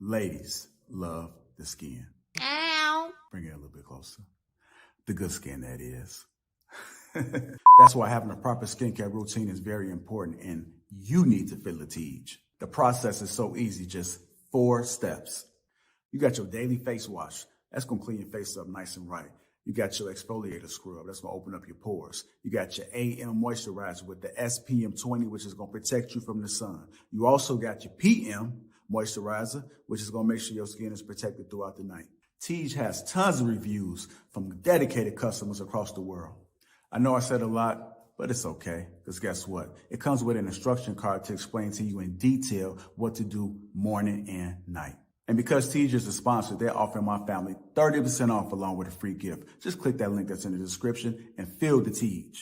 Ladies love the skin. Ow. Bring it a little bit closer. The good skin, that is. That's why having a proper skincare routine is very important, and you need to feel the teach. The process is so easy, just 4 steps. You got your daily face wash. That's going to clean your face up nice and right. You got your exfoliator scrub. That's going to open up your pores. You got your AM moisturizer with the SPM 20, which is going to protect you from the sun. You also got your PM moisturizer, which is going to make sure your skin is protected throughout the night. Tej has tons of reviews from dedicated customers across the world. I know I said a lot, but it's okay, because guess what? It comes with an instruction card to explain to you in detail what to do morning and night. And because Tej is a sponsor, they're offering my family 30% off along with a free gift. Just click that link that's in the description and feel the Tej.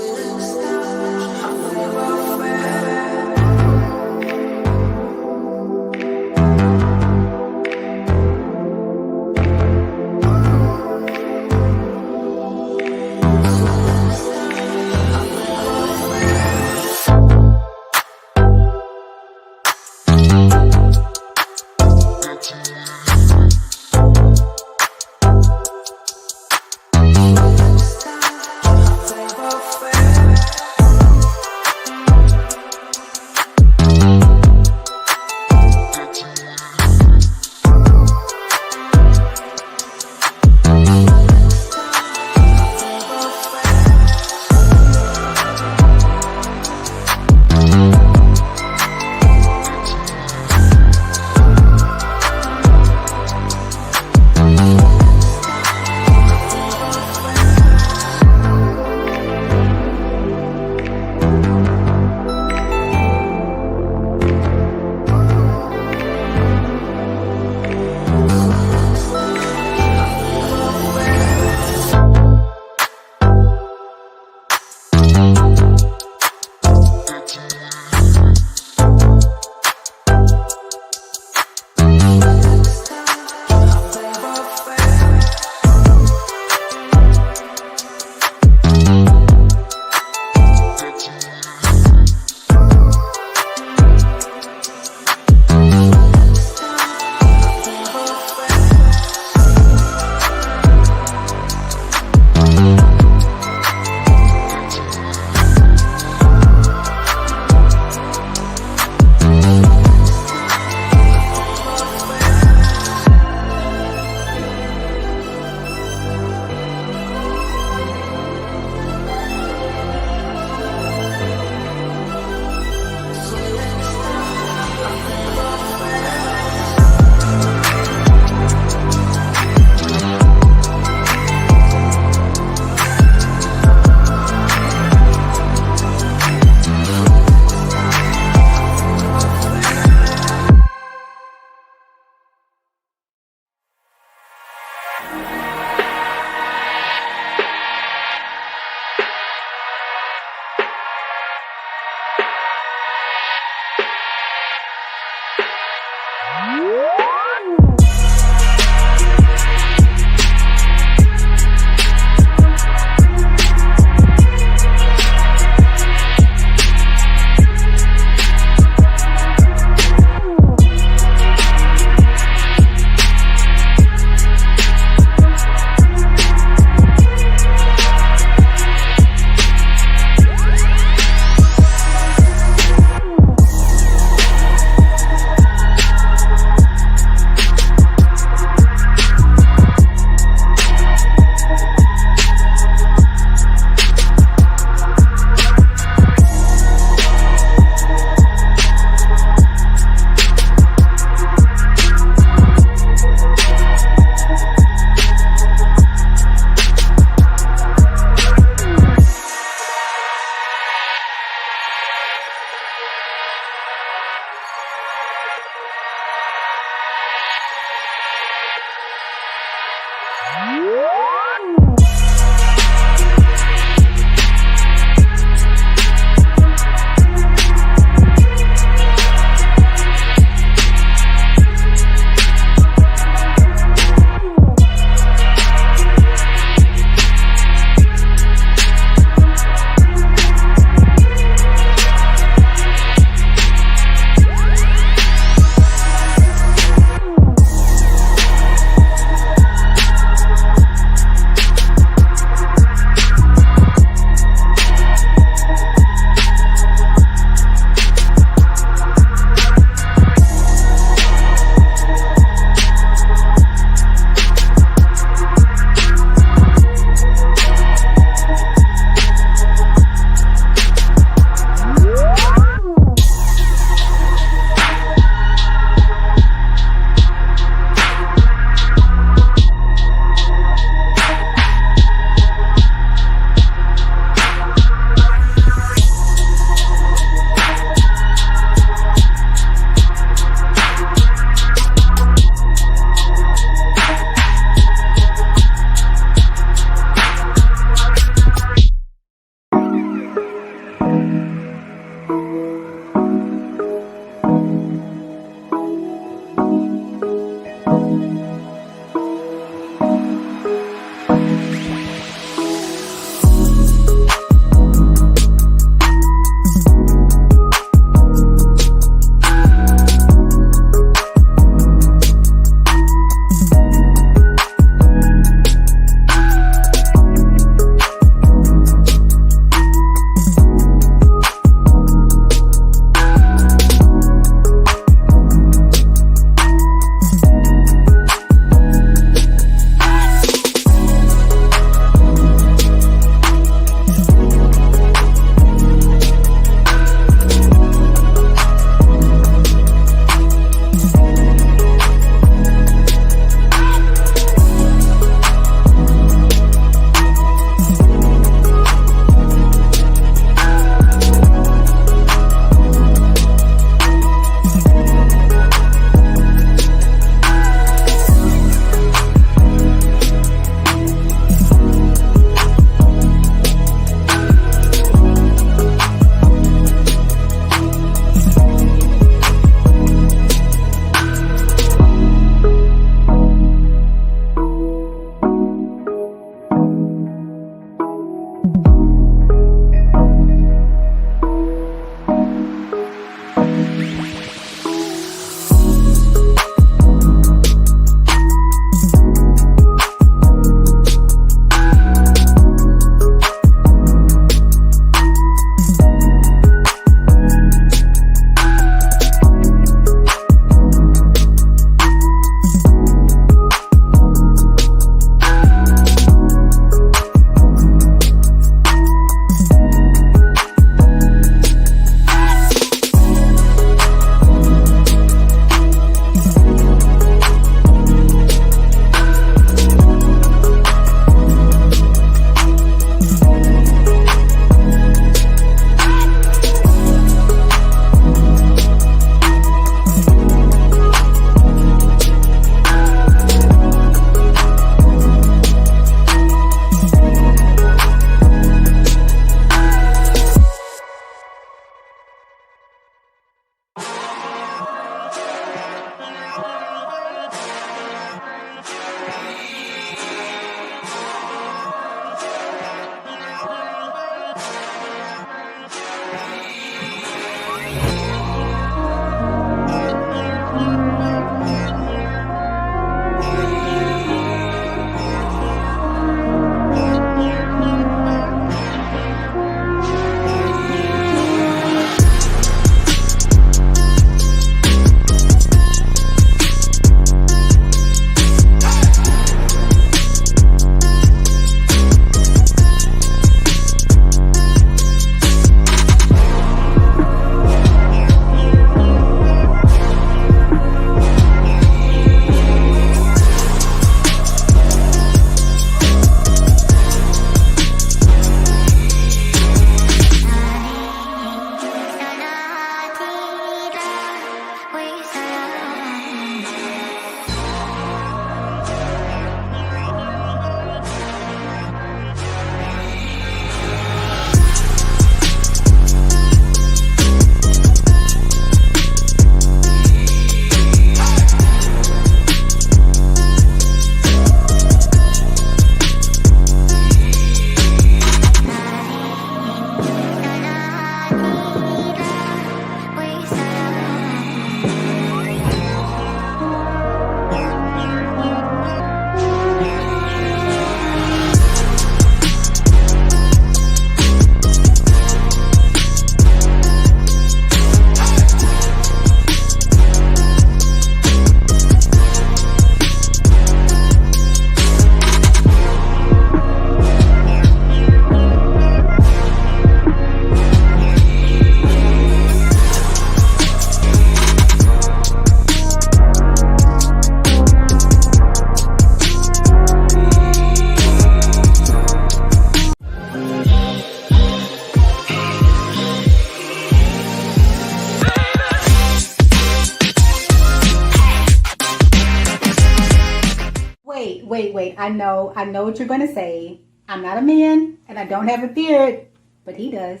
Wait. I know what you're going to say. I'm not a man and I don't have a beard, but he does.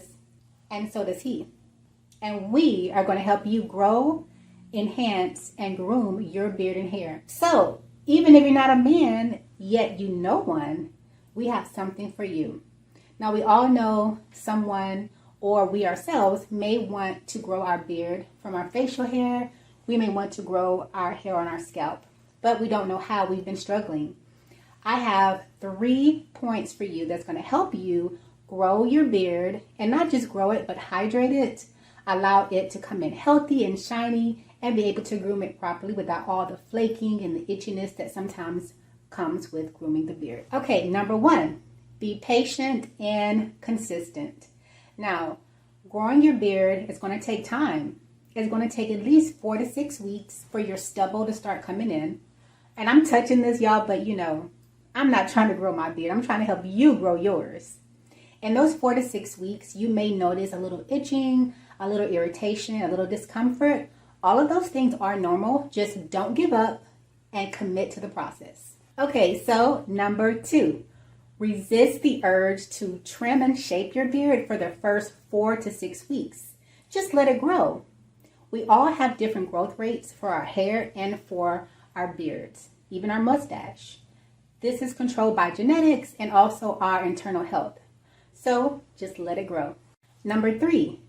And so does he. And we are going to help you grow, enhance, and groom your beard and hair. So, even if you're not a man, yet you know one, we have something for you. Now, we all know someone or we ourselves may want to grow our beard from our facial hair. We may want to grow our hair on our scalp, but we don't know how. We've been struggling. I have 3 points for you that's going to help you grow your beard, and not just grow it, but hydrate it, allow it to come in healthy and shiny, and be able to groom it properly without all the flaking and the itchiness that sometimes comes with grooming the beard. Okay, number 1, be patient and consistent. Now, growing your beard is going to take time. It's going to take at least 4 to 6 weeks for your stubble to start coming in. And I'm touching this, y'all, but you know, I'm not trying to grow my beard. I'm trying to help you grow yours. In those 4 to 6 weeks, you may notice a little itching, a little irritation, a little discomfort. All of those things are normal. Just don't give up and commit to the process. Okay, so number 2, resist the urge to trim and shape your beard for the first 4 to 6 weeks. Just let it grow. We all have different growth rates for our hair and for our beards, even our mustache. This is controlled by genetics and also our internal health. So just let it grow. Number 3,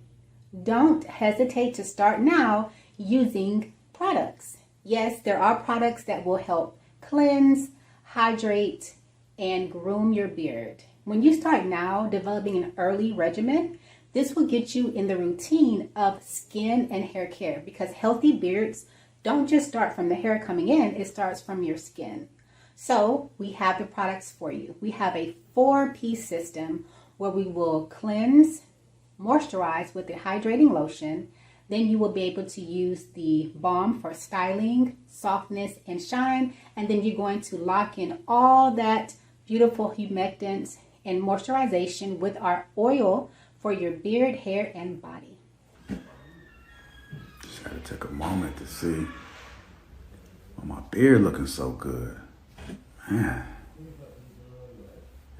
don't hesitate to start now using products. Yes, there are products that will help cleanse, hydrate, and groom your beard. When you start now developing an early regimen, this will get you in the routine of skin and hair care, because healthy beards don't just start from the hair coming in, it starts from your skin. So we have the products for you. We have a 4-piece system where we will cleanse, moisturize with the hydrating lotion. Then you will be able to use the balm for styling, softness, and shine. And then you're going to lock in all that beautiful humectants and moisturization with our oil for your beard, hair, and body. Just had to take a moment to see my beard looking so good. Man.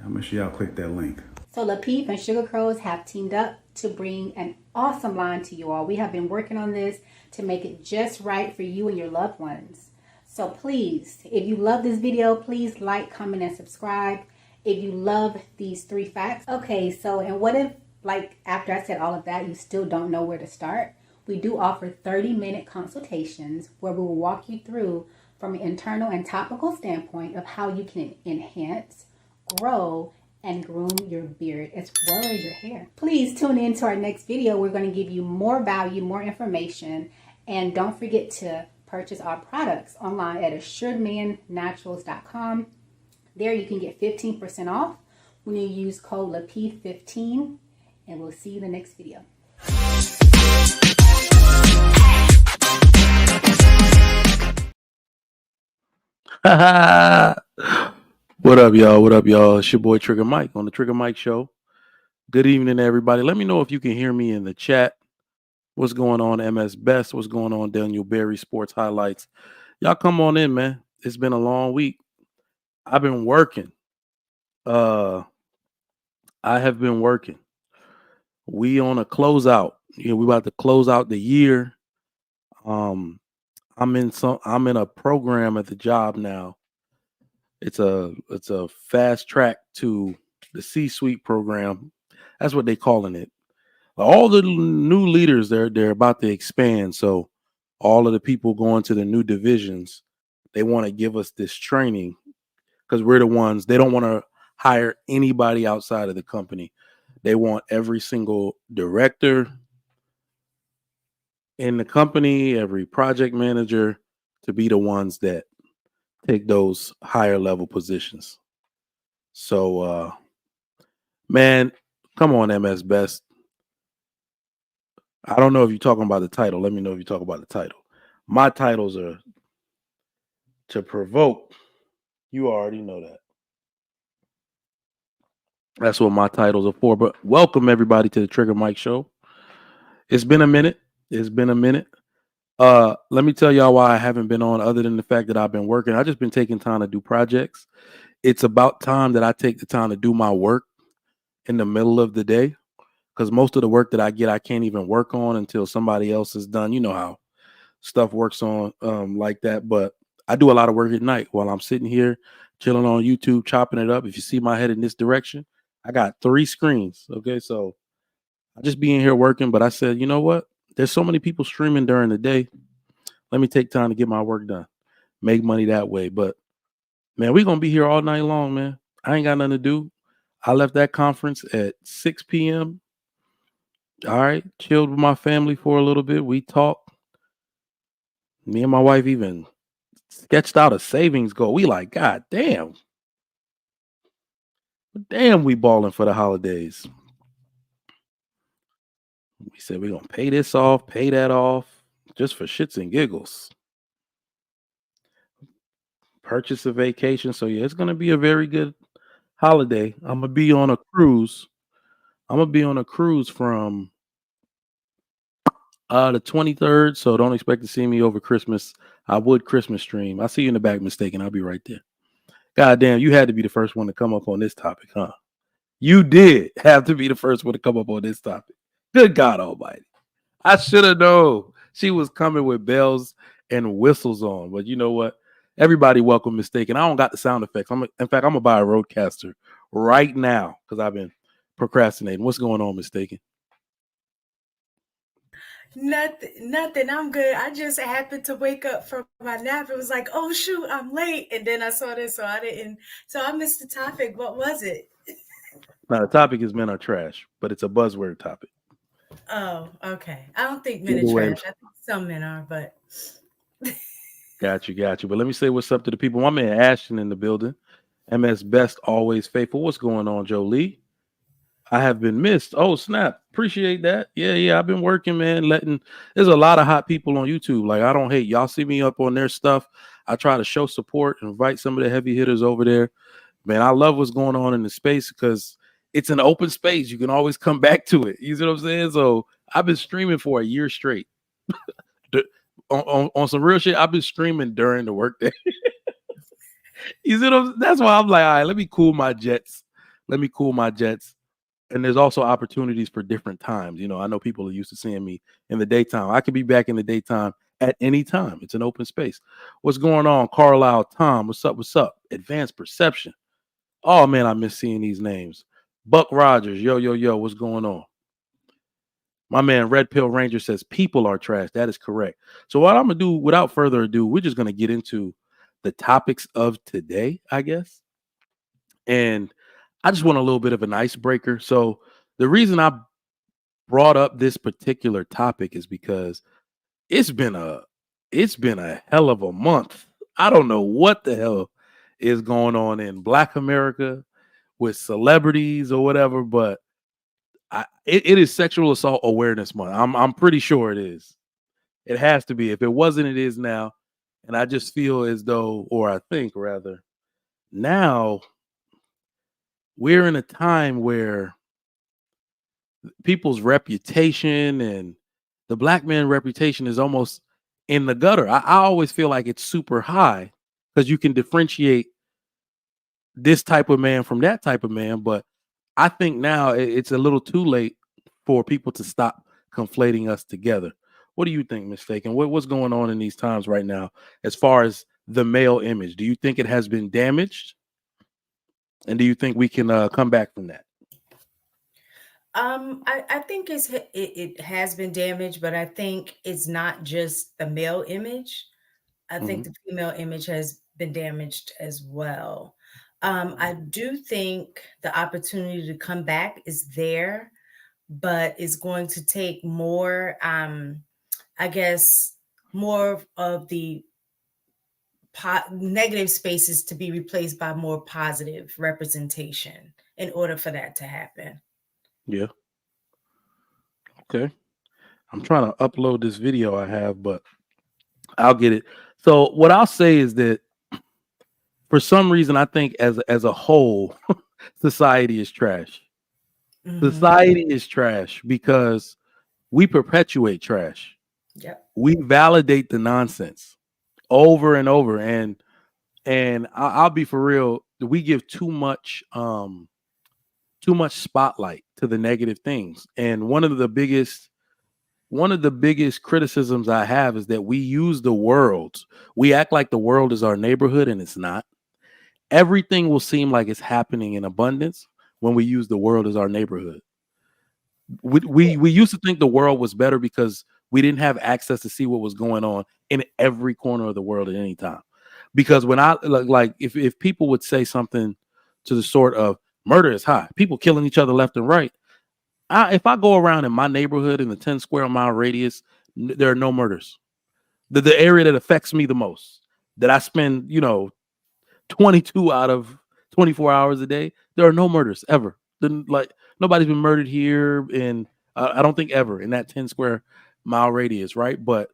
I'll make sure y'all click that link. So Lapeef and Sugar Crows have teamed up to bring an awesome line to you all. We have been working on this to make it just right for you and your loved ones. So please, if you love this video, please like, comment, and subscribe. If you love these 3 facts. Okay, so and what if, like, after I said all of that, you still don't know where to start? We do offer 30-minute consultations where we will walk you through from an internal and topical standpoint of how you can enhance, grow, and groom your beard as well as your hair. Please tune in to our next video. We're going to give you more value, more information, and don't forget to purchase our products online at assuredmannaturals.com. There you can get 15% off when you use code Lapeef15, and we'll see you in the next video. What up, y'all? What up, y'all? It's your boy Trigger Mike on the Trigger Mike Show. Good evening, everybody. Let me know if you can hear me in the chat. What's going on, MS Best? What's going on, Daniel Berry Sports Highlights? Y'all come on in, man. It's been a long week. I've been working. I have been working. We on a closeout. We about to close out the year. I'm in a program at the job now. It's a fast track to the C-suite program. That's what they're calling it. All the new leaders, they're about to expand. So all of the people going to the new divisions, they want to give us this training because we're the ones. They don't want to hire anybody outside of the company. They want every single director in the company, every project manager to be the ones that take those higher level positions. So, man, come on, MS Best. I don't know if you're talking about the title. Let me know if you talk about the title. My titles are to provoke. You already know that. That's what my titles are for. But welcome, everybody, to the Trigger Mike Show. It's been a minute. Let me tell y'all why I haven't been on, other than the fact that I've been working. I just been taking time to do projects. It's about time that I take the time to do my work in the middle of the day, because most of the work that I get, I can't even work on until somebody else is done. You know how stuff works on like that. But I do a lot of work at night while I'm sitting here chilling on YouTube, chopping it up. If you see my head in this direction, I got 3 screens. Okay, so I just be in here working. But I said, you know what? There's so many people streaming during the day. Let me take time to get my work done, make money that way. But man, we're gonna be here all night long, man. I ain't got nothing to do. I left that conference at 6 p.m. All right, chilled with my family for a little bit. We talked. Me and my wife even sketched out a savings goal. We like, God damn, we balling for the holidays. We said we're gonna pay this off, pay that off, just for shits and giggles. Purchase a vacation. So yeah, it's gonna be a very good holiday. I'm gonna be on a cruise. I'm gonna be on a cruise from the 23rd. So don't expect to see me over Christmas. I would Christmas stream. I see you in the back, mistaken. I'll be right there. God damn, you had to be the first one to come up on this topic, huh? You did have to be the first one to come up on this topic. Good God Almighty. I should have known she was coming with bells and whistles on. But you know what? Everybody welcome mistaken. I don't got the sound effects. In fact, I'm gonna buy a Roadcaster right now because I've been procrastinating. What's going on, mistaken? Nothing. I'm good. I just happened to wake up from my nap. It was like, oh shoot, I'm late. And then I saw this, so I missed the topic. What was it? Now the topic is men are trash, but it's a buzzword topic. Oh, okay. I don't think men are Either way, trash. I think some men are, but got you. But let me say what's up to the people. My man Ashton in the building. MS Best, always faithful. What's going on, Jolie? I have been missed. Oh, snap. Appreciate that. Yeah. I've been working, man. There's a lot of hot people on YouTube. Like, I don't hate. Y'all see me up on their stuff. I try to show support, invite some of the heavy hitters over there. Man, I love what's going on in the space because it's an open space. You can always come back to it. You see what I'm saying? So I've been streaming for a year straight. on some real shit, I've been streaming during the workday. You see what I'm saying? That's why I'm like, all right, let me cool my jets. And there's also opportunities for different times. You know, I know people are used to seeing me in the daytime. I can be back in the daytime at any time. It's an open space. What's going on, Carlisle? Tom, what's up? Advanced Perception. Oh man, I miss seeing these names. Buck Rogers, yo, what's going on? My man Red Pill Ranger says people are trash. That is correct. So what I'm gonna do, without further ado, we're just gonna get into the topics of today, I guess. And I just want a little bit of an icebreaker. So the reason I brought up this particular topic is because it's been a hell of a month. I don't know what the hell is going on in Black America with celebrities or whatever, but it is Sexual Assault Awareness Month. I'm pretty sure it is. It has to be. If it wasn't, it is now. And I just feel as though, or I think rather, now we're in a time where people's reputation and the black man reputation is almost in the gutter. I always feel like it's super high because you can differentiate this type of man from that type of man. But I think now it's a little too late for people to stop conflating us together. What do you think, Mistaken? What's going on in these times right now as far as the male image? Do you think it has been damaged? And do you think we can come back from that? I think it has been damaged, but I think it's not just the male image. I think Hmm. the female image has been damaged as well. I do think the opportunity to come back is there, but it's going to take more, I guess, more of the negative spaces to be replaced by more positive representation in order for that to happen. Yeah. Okay. I'm trying to upload this video I have, but I'll get it. So what I'll say is that for some reason, I think as a whole, society is trash. Hmm. Society is trash because we perpetuate trash. Yep. we validate the nonsense over and over, and I'll be for real. We give too much spotlight to the negative things, and one of the biggest criticisms I have is that we use the world. We act like the world is our neighborhood, and it's not. Everything will seem like it's happening in abundance when we use the world as our neighborhood. We used to think the world was better because we didn't have access to see what was going on in every corner of the world at any time. Because when I like if people would say something to the sort of murder is high, people killing each other left and right. If I go around in my neighborhood in the 10 square mile radius, there are no murders. The area that affects me the most, that I spend, 22 out of 24 hours a day, there are no murders ever. Then like nobody's been murdered here in I don't think ever in that 10 square mile radius, right? But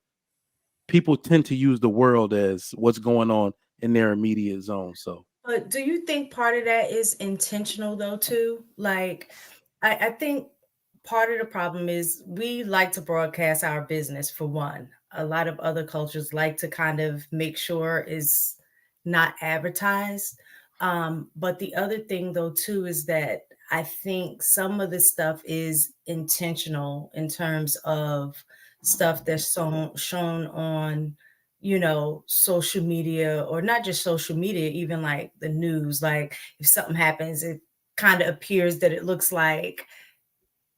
people tend to use the world as what's going on in their immediate zone. So But do you think part of that is intentional though too? Like I think part of the problem is we like to broadcast our business for one. A lot of other cultures like to kind of make sure is not advertised. But the other thing though too is that I think some of the stuff is intentional in terms of stuff that's shown on social media, or not just social media, even like the news. Like if something happens, it kind of appears that it looks like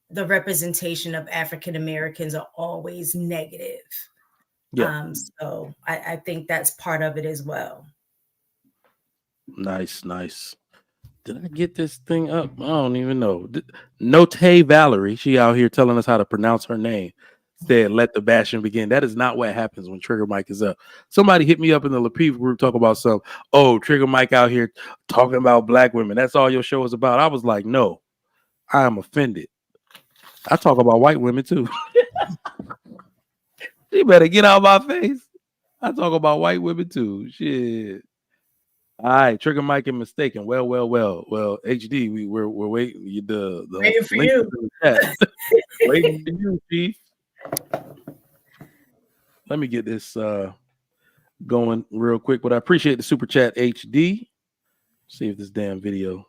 the representation of African Americans are always negative. yeah, So I think that's part of it as well. nice. Did I get this thing up? I don't even know. Note Valerie, she out here telling us how to pronounce her name. Said, "Let the bashing begin." That is not what happens when Trigger Mike is up. Somebody hit me up in the Lapeef group talk about some. Oh, Trigger Mike out here talking about black women. That's all your show is about. I was like, no, I am offended. I talk about white women too. You better get out of my face. I talk about white women too. Shit. All right, Trigger Mike and mistaken. Well, HD, we're waiting. The Waiting for link is you. in the chat. Waiting for you, Chief. Let me get this going real quick, but I appreciate the super chat, HD. See if this damn video.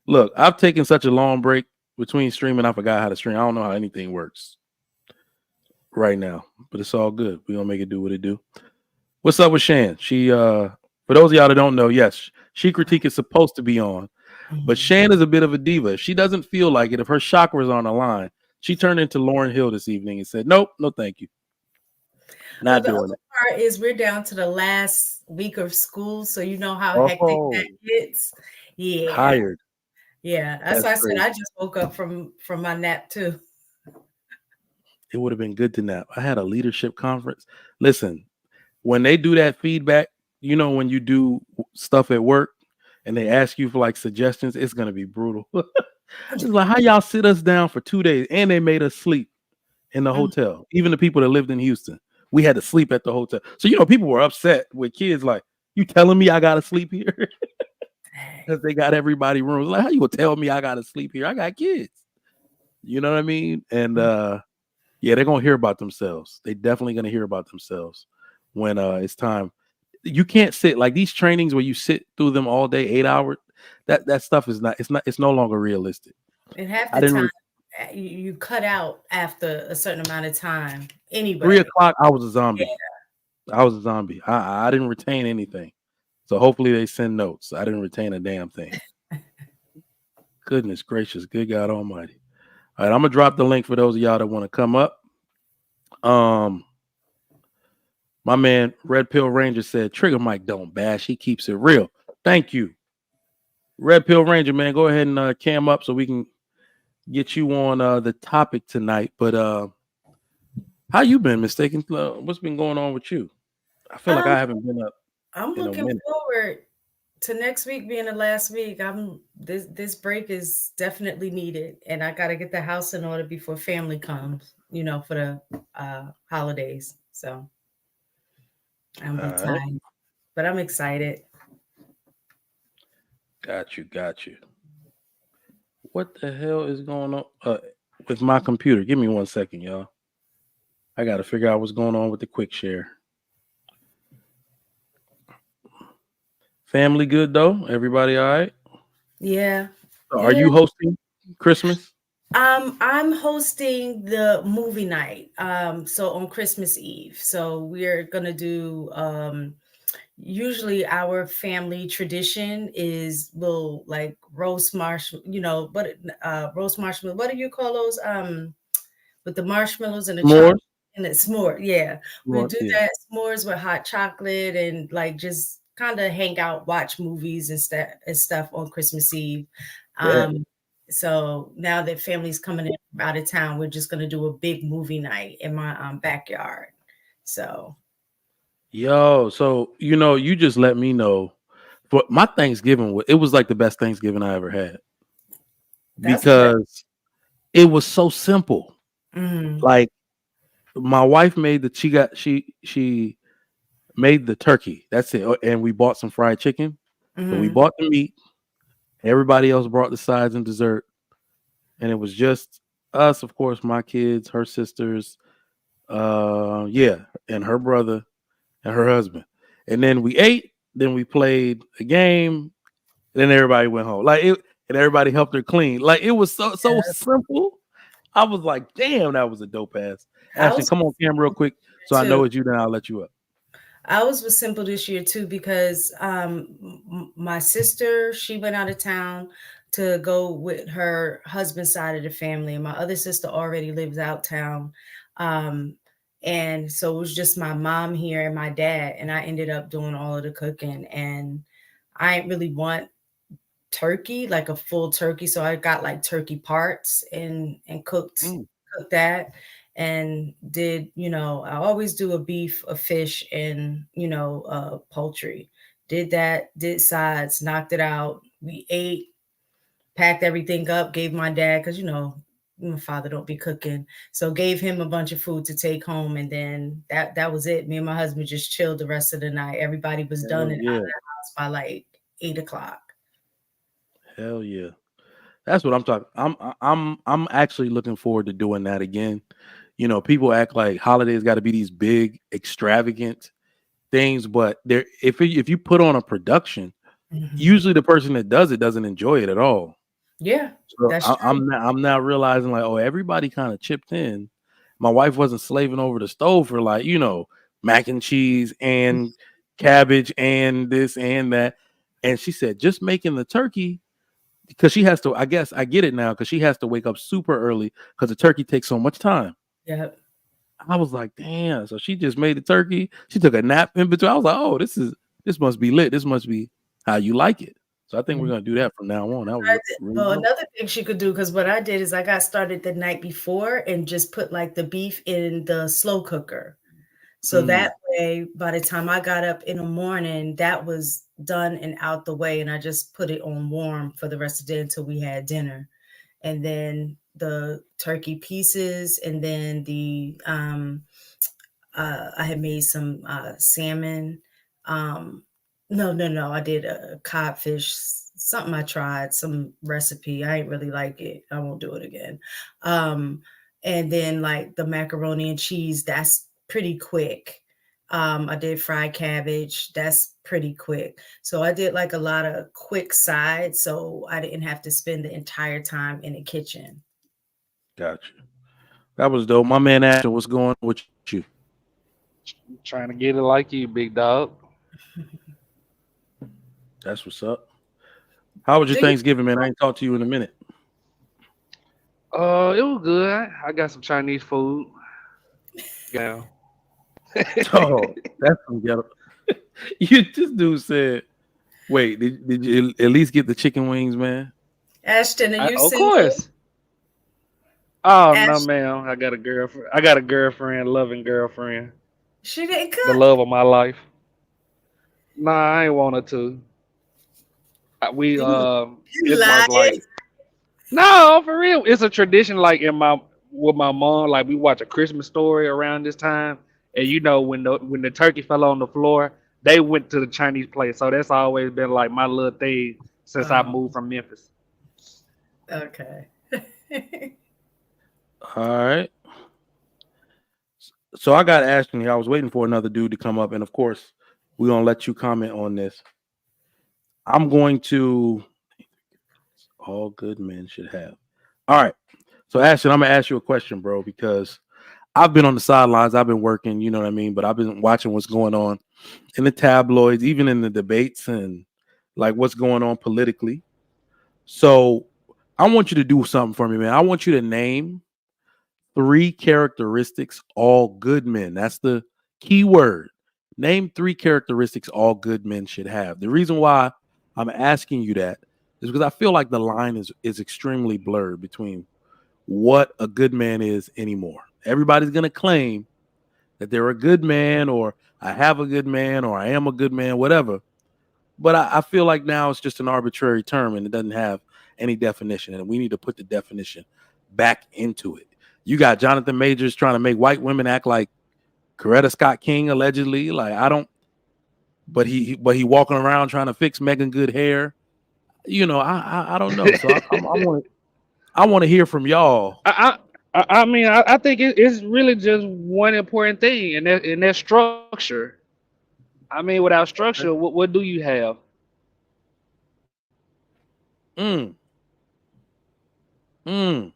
Look, I've taken such a long break between streaming, I forgot how to stream. I don't know how anything works right now, but it's all good. We're gonna make it do what it do. What's up with Shan? She for those of y'all that don't know, yes, She Critique is supposed to be on, but Shan is a bit of a diva. If she doesn't feel like it, if her chakras are on the line, she turned into Lauryn Hill this evening and said, nope, no thank you. Well, Not the doing other it. part is we're down to the last week of school, so you know how hectic Oh, that gets. Yeah, tired. yeah. That's That's why I said crazy. I just woke up from my nap too. It would have been good to nap. I had a leadership conference. Listen, when they do that feedback, when you do stuff at work and they ask you for like suggestions, it's gonna be brutal. It's like how y'all sit us down for 2 days and they made us sleep in the Mm. hotel. Even the people that lived in Houston, we had to sleep at the hotel. So people were upset with kids like, you telling me I gotta sleep here? Because they got everybody rooms. Like, how you gonna tell me I gotta sleep here? I got kids. You know what I mean? And yeah, they're gonna hear about themselves. They definitely gonna hear about themselves when it's time. You can't sit like these trainings where you sit through them all day, 8 hours. That stuff is not. It's no longer realistic. And half I the didn't. time you cut out after a certain amount of time Three anyway. o'clock. I was a Yeah. zombie. I was a zombie. I didn't retain anything. So hopefully they send notes. I didn't retain a damn thing. Goodness gracious, good God Almighty. All right, I'm gonna drop the link for those of y'all that want to come up. My man Red Pill Ranger said Trigger Mike don't bash, he keeps it real. Thank you. Red Pill Ranger, man, go ahead and cam up so we can get you on the topic tonight. But how you been, mistaken? What's been going on with you? I feel like Um, I haven't been up I'm in a looking minute. forward to next week being the last week. This break is definitely needed, and I got to get the house in order before family comes. For the holidays. So I'll All be right. tired, but I'm excited. Got you. What the hell is going on with my computer? Give me 1 second, y'all. I got to figure out what's going on with the quick share. Family good though? Everybody all right? Yeah. Are Yeah. you hosting Christmas? I'm hosting the movie night. So on Christmas Eve. So we're gonna do usually our family tradition is we'll like roast marshmallow, roast marshmallow. What do you call those? With the marshmallows and the chocolate S'mores? and the s'more. Yeah. We S'mores, do yeah. that s'mores with hot chocolate and like just kind of hang out, watch movies and stuff on Christmas Eve. Yeah. So now that family's coming in from out of town, we're just gonna do a big movie night in my backyard. So Yo, so you just let me know. But my Thanksgiving, it was like the best Thanksgiving I ever had that's great. because it was so simple. Mhm. Like my wife made she made the turkey. That's it. And we bought some fried chicken. So we Mhm. bought the meat. Everybody else brought the sides and dessert. And it was just us, of course, my kids, her sisters, yeah, and her brother and her husband. And then we ate, then we played a game, then everybody went home. And everybody helped her clean. Like it was so Yeah. simple. I was like, damn, that was a dope ass. I Ashton, was come on cam real quick. So I too. know it's you, then I'll let you up. Ours was simple this year too because my sister, she went out of town to go with her husband's side of the family, and my other sister already lives out town. Um, and so it was just my mom here and my dad, and I ended up doing all of the cooking. And I didn't really want turkey, like a full turkey. So I got like turkey parts and Mm. cooked that and did, I always do a beef, a fish, and poultry. Did that, did sides, knocked it out. We ate, packed everything up, gave my dad, because my father don't be cooking. So gave him a bunch of food to take home, and then that was it. Me and my husband just chilled the rest of the night. Everybody was done Hell and out of yeah. the house by like 8 o'clock. Hell yeah. That's what I'm talking. I'm actually looking forward to doing that again. People act like holidays got to be these big, extravagant things, but if you put on a production, Mhm. usually the person that does it doesn't enjoy it at all. Yeah, So that's true. I'm now realizing like, oh, everybody kind of chipped in. My wife wasn't slaving over the stove for like, mac and cheese and cabbage and this and that. And she said, just making the turkey because she has to, I guess I get it now because she has to wake up super early because the turkey takes so much time. Yeah. I was like, damn. So she just made the turkey. She took a nap in between. I was like, oh, this must be lit. This must be how you like it. So I think we're Mhm. gonna do that from now on. That was really Well, dope. another thing she could do, because what I did is I got started the night before and just put like the beef in the slow cooker. So Mm, that way, by the time I got up in the morning, that was done and out the way. And I just put it on warm for the rest of the day until we had dinner. And then the turkey pieces, and then I had made some salmon. Um, no, I did a codfish, something I tried, some recipe. I ain't really like it. I won't do it again. Um, and then like the macaroni and cheese, that's pretty quick. I did fried cabbage, that's pretty quick. So I did like a lot of quick sides, so I didn't have to spend the entire time in the kitchen. gotcha. That was dope. My man Ashton, what's going on with you? Trying to get it like you, big dog. That's what's up. How was your Do you? Thanksgiving, man? I ain't talked to you in a minute. It was good. I got some Chinese food. Yeah. Oh, that's some ghetto. This dude said, wait, did you at least get the chicken wings, man? Ashton, are you Of single? course. Oh no, Ashton, ma'am. I got a girlfriend. I got a girlfriend, loving girlfriend, she didn't the cook. love of my life. Nah, I ain't wanted to. We You it was lying. like no, for real. It's a tradition. Like in my with my mom, like we watch a Christmas story around this time, and when the turkey fell on the floor, they went to the Chinese place. So that's always been like my little thing since I Oh, moved from Memphis. okay. All right. So I got Ashton here. I was waiting for another dude to come up, and of course, we're gonna let you comment on this. I'm going to all good men should have. All right. So Ashton, I'm gonna ask you a question, bro, because I've been on the sidelines. I've been working, you know what I mean, but I've been watching what's going on in the tabloids, even in the debates, and like what's going on politically. So I want you to do something for me, man. I want you to name 3 characteristics all good men. That's the key word. Name 3 characteristics all good men should have. The reason why I'm asking you that is because I feel like the line is extremely blurred between what a good man is anymore. Everybody's going to claim that they're a good man, or I have a good man, or I am a good man, whatever. But I feel like now it's just an arbitrary term and it doesn't have any definition. And we need to put the definition back into it. You got Jonathan Majors trying to make white women act like Coretta Scott King, allegedly. Like, I don't, but he walking around trying to fix Megan Good hair. You know, I don't know. So I want to hear from y'all. I mean, I think it's really just one important thing, and that's structure. I mean, without structure, what do you have? Mm, mm.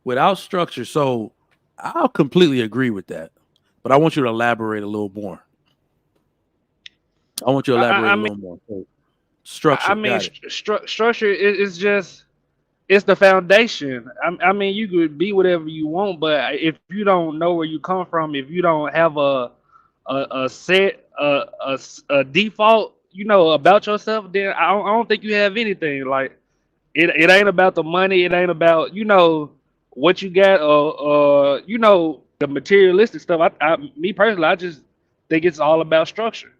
Without structure. So I'll completely agree with that. But I want you to elaborate a little more. I want you to elaborate I a mean, little more. So, structure, got it. structure is just it's the foundation. I mean, you could be whatever you want, but if you don't know where you come from, if you don't have a set a default, you know, about yourself, then I don't think you have anything. Like it ain't about the money. It ain't about, you know, what you got, or you know, the materialistic stuff. Me personally, I just think it's all about structure,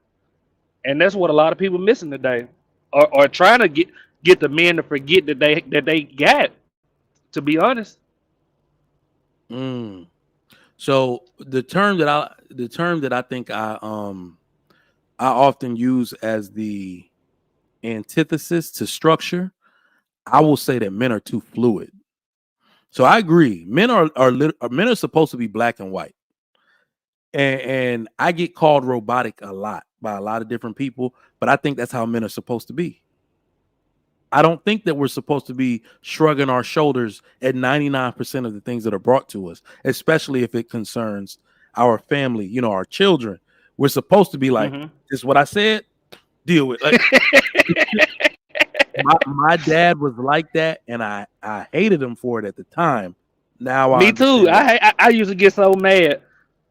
and that's what a lot of people missing today, or trying to get the men to forget that they got. To be honest, Mm. So the term that I think I often use as the antithesis to structure, I will say that men are too fluid. So I agree. Men are supposed to be black and white. And I get called robotic a lot by a lot of different people, but I think that's how men are supposed to be. I don't think that we're supposed to be shrugging our shoulders at 99% of the things that are brought to us, especially if it concerns our family, you know, our children. We're supposed to be like, hmm this is what I said, deal with it. Like, my dad was like that, and I hated him for it at the time. Now I me too. understand why. I used to get so mad,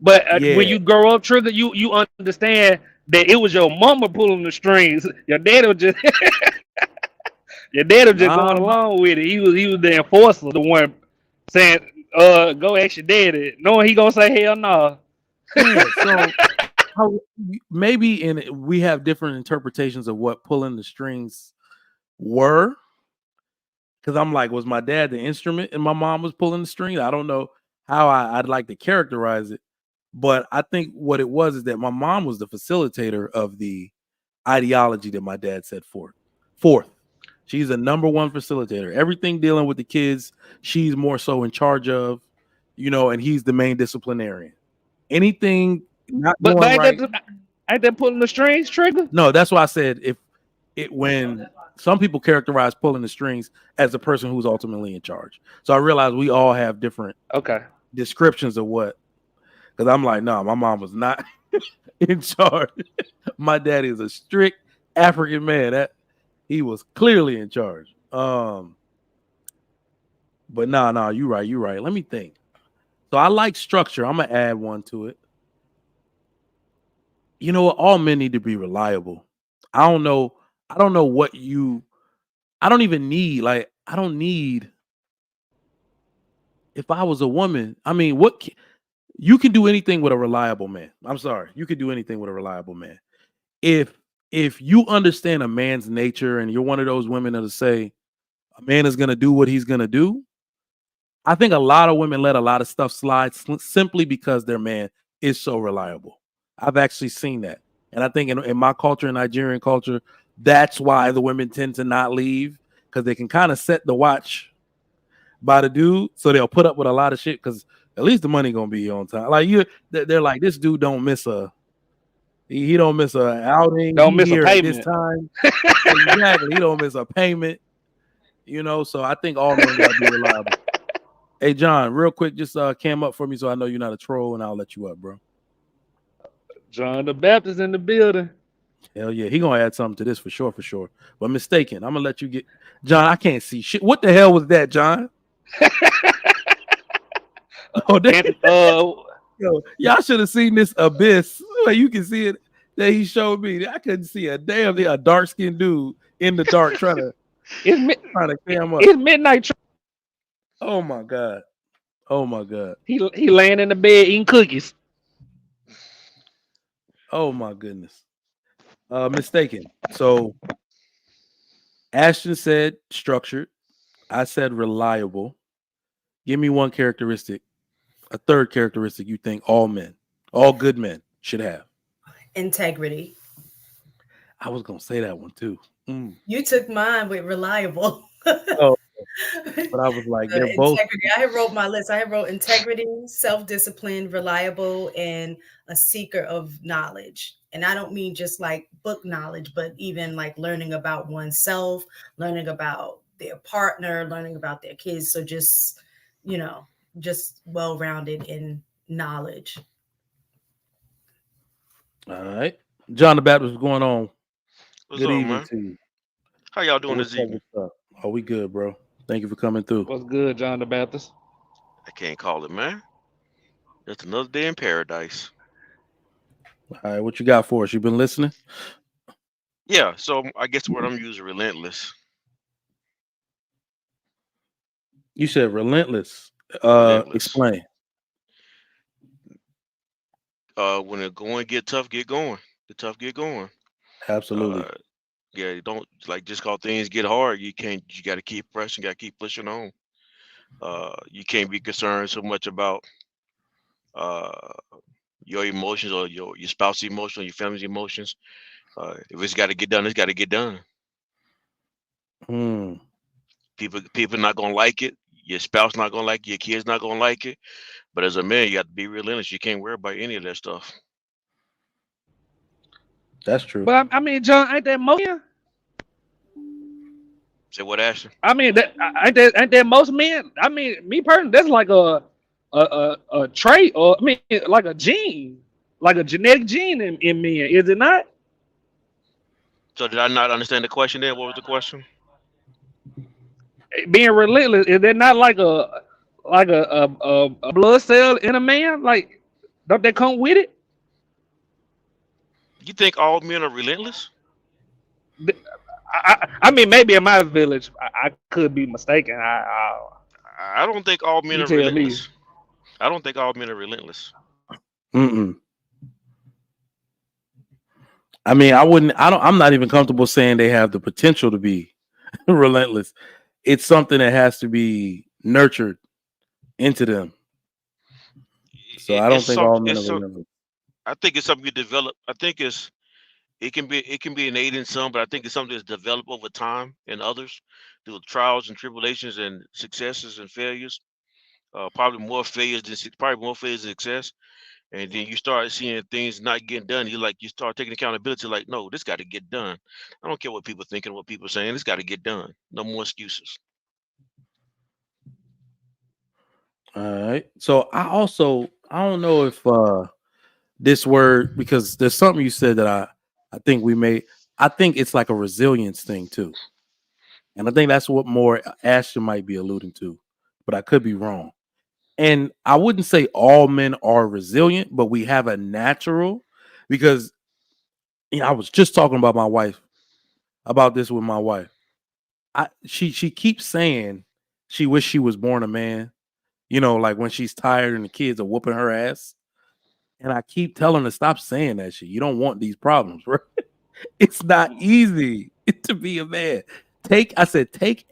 but when Yeah. you grow up, Trigger, you understand that it was your mama pulling the strings. Your dad was just your dad was just going Nah, along with it. He was the enforcer, the one saying, go ask your daddy, knowing he gonna say hell no. yeah. So how maybe we have different interpretations of what pulling the strings were. Because I'm like, was my dad the instrument and my mom was pulling the string? I don't know how I'd like to characterize it. But I think what it was is that my mom was the facilitator of the ideology that my dad set forth. She's a number one facilitator. Everything dealing with the kids, she's more so in charge of, you know, and he's the main disciplinarian. Anything not But going right. ain't that pulling the strings, Trigger? No, that's why I said if it when some people characterize pulling the strings as the person who's ultimately in charge. So I realize we all have different Okay. descriptions of what, because I'm like, no, my mom was not in charge. My daddy is a strict African man. That he was clearly in charge. But no, you're right. Let me think. So I like structure. I'm gonna add one to it. You know what? All men need to be reliable. I don't know. I don't know what you. I don't even need. Like I don't need. If I was a woman, I mean, you can do anything with a reliable man. I'm sorry, you can do anything with a reliable man. If if you understand a man's nature and you're one of those women that'll say a man is gonna do what he's gonna do, I think a lot of women let a lot of stuff slide simply because their man is so reliable. I've actually seen that. And I think in my culture, in Nigerian culture, that's why the women tend to not leave because they can kind of set the watch by the dude. So they'll put up with a lot of shit because At least the money gonna be on time. Like they're like, this dude don't miss he don't miss a outing. Don't He miss a here at this payment. time. Exactly. He don't miss a payment. So I think all men gotta be reliable. Hey John, real quick, just cam up for me so I know you're not a troll, and I'll let you up, bro. John the Baptist in the building. Hell yeah, he gonna add something to this for sure, for sure. But mistaken, I'm gonna let you get John. I can't see shit. What the hell was that, John? Oh, And yo, y'all should have seen this abyss. Where you can see it that he showed me. I couldn't see a damn thing. A dark skinned dude in the dark trying to cam up. It's midnight. Oh my god. Oh my god. He laying in the bed eating cookies. Oh my goodness. Mistaken. So Ashton said structured. I said reliable. Give me one characteristic, a third characteristic you think all good men should have. Integrity. I was gonna say that one too. You took mine with reliable. Oh, but I was like, they're both. Integrity. I wrote my list. I wrote integrity, self-discipline, reliable, and a seeker of knowledge. And I don't mean just like book knowledge, but even like learning about oneself, learning about their partner, learning about their kids. So just, just well-rounded in knowledge. All right. John the Baptist, what's going on? What's Good up, evening man? to you. How y'all doing What's this evening? up? Oh, we good, bro. Thank you for coming through. What's good, John the Baptist? I can't call it, man. Just another day in paradise. All right, what you got for us? You been listening? Yeah, so I guess the word I'm using, relentless. You said relentless. Relentless. Explain. When it going get tough, get going. Get tough, get going. Absolutely. Yeah, you don't like just cause things get hard. You got to keep pressing, got to keep pushing on. You can't be concerned so much about your emotions or your spouse's emotions, or your family's emotions. If it's got to get done, it's got to get done. People not gonna like it. Your spouse not gonna like it. Your kids not gonna like it. But as a man, you have to be relentless. You can't worry about any of that stuff. That's true. But I mean, John, ain't that most men? Say what, Ashton? I mean, ain't that most men? I mean, me personally, that's like a trait, or I mean, like a gene, like a genetic gene in men, is it not? So did I not understand the question there? What was the question? Being relentless, is that not like a blood cell in a man? Like, don't that come with it? You think all men are relentless? I mean, maybe in my village, I could be mistaken. I don't think all men You are tell me. relentless. I don't think all men are relentless. I mean, I'm not even comfortable saying they have the potential to be relentless. It's something that has to be nurtured into them. So I don't think all men are relentless. I think it's something you develop. I think it can be innate in some, but I think it's something that's developed over time in others through trials and tribulations and successes and failures. Probably more failures than success. And then you start seeing things not getting done. You start taking accountability. Like, no, this got to get done. I don't care what people thinking, what people saying. This got to get done. No more excuses. All right. So I don't know if this word, because there's something you said that I think I think it's like a resilience thing too. And I think that's what more Ashton might be alluding to, but I could be wrong. And I wouldn't say all men are resilient, but we have a natural, because I was just talking about this with my wife. She keeps saying she wish she was born a man, like when she's tired and the kids are whooping her ass. And I keep telling her, stop saying that shit. You don't want these problems, right? It's not easy to be a man. Take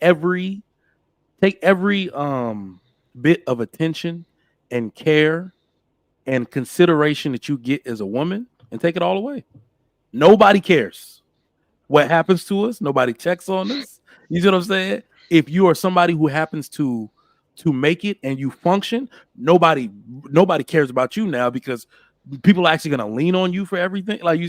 every bit of attention and care and consideration that you get as a woman and take it all away. Nobody cares what happens to us. Nobody checks on us. You see what I'm saying? If you are somebody who happens to to make it and you function, nobody cares about you now because people are actually going to lean on you for everything. Like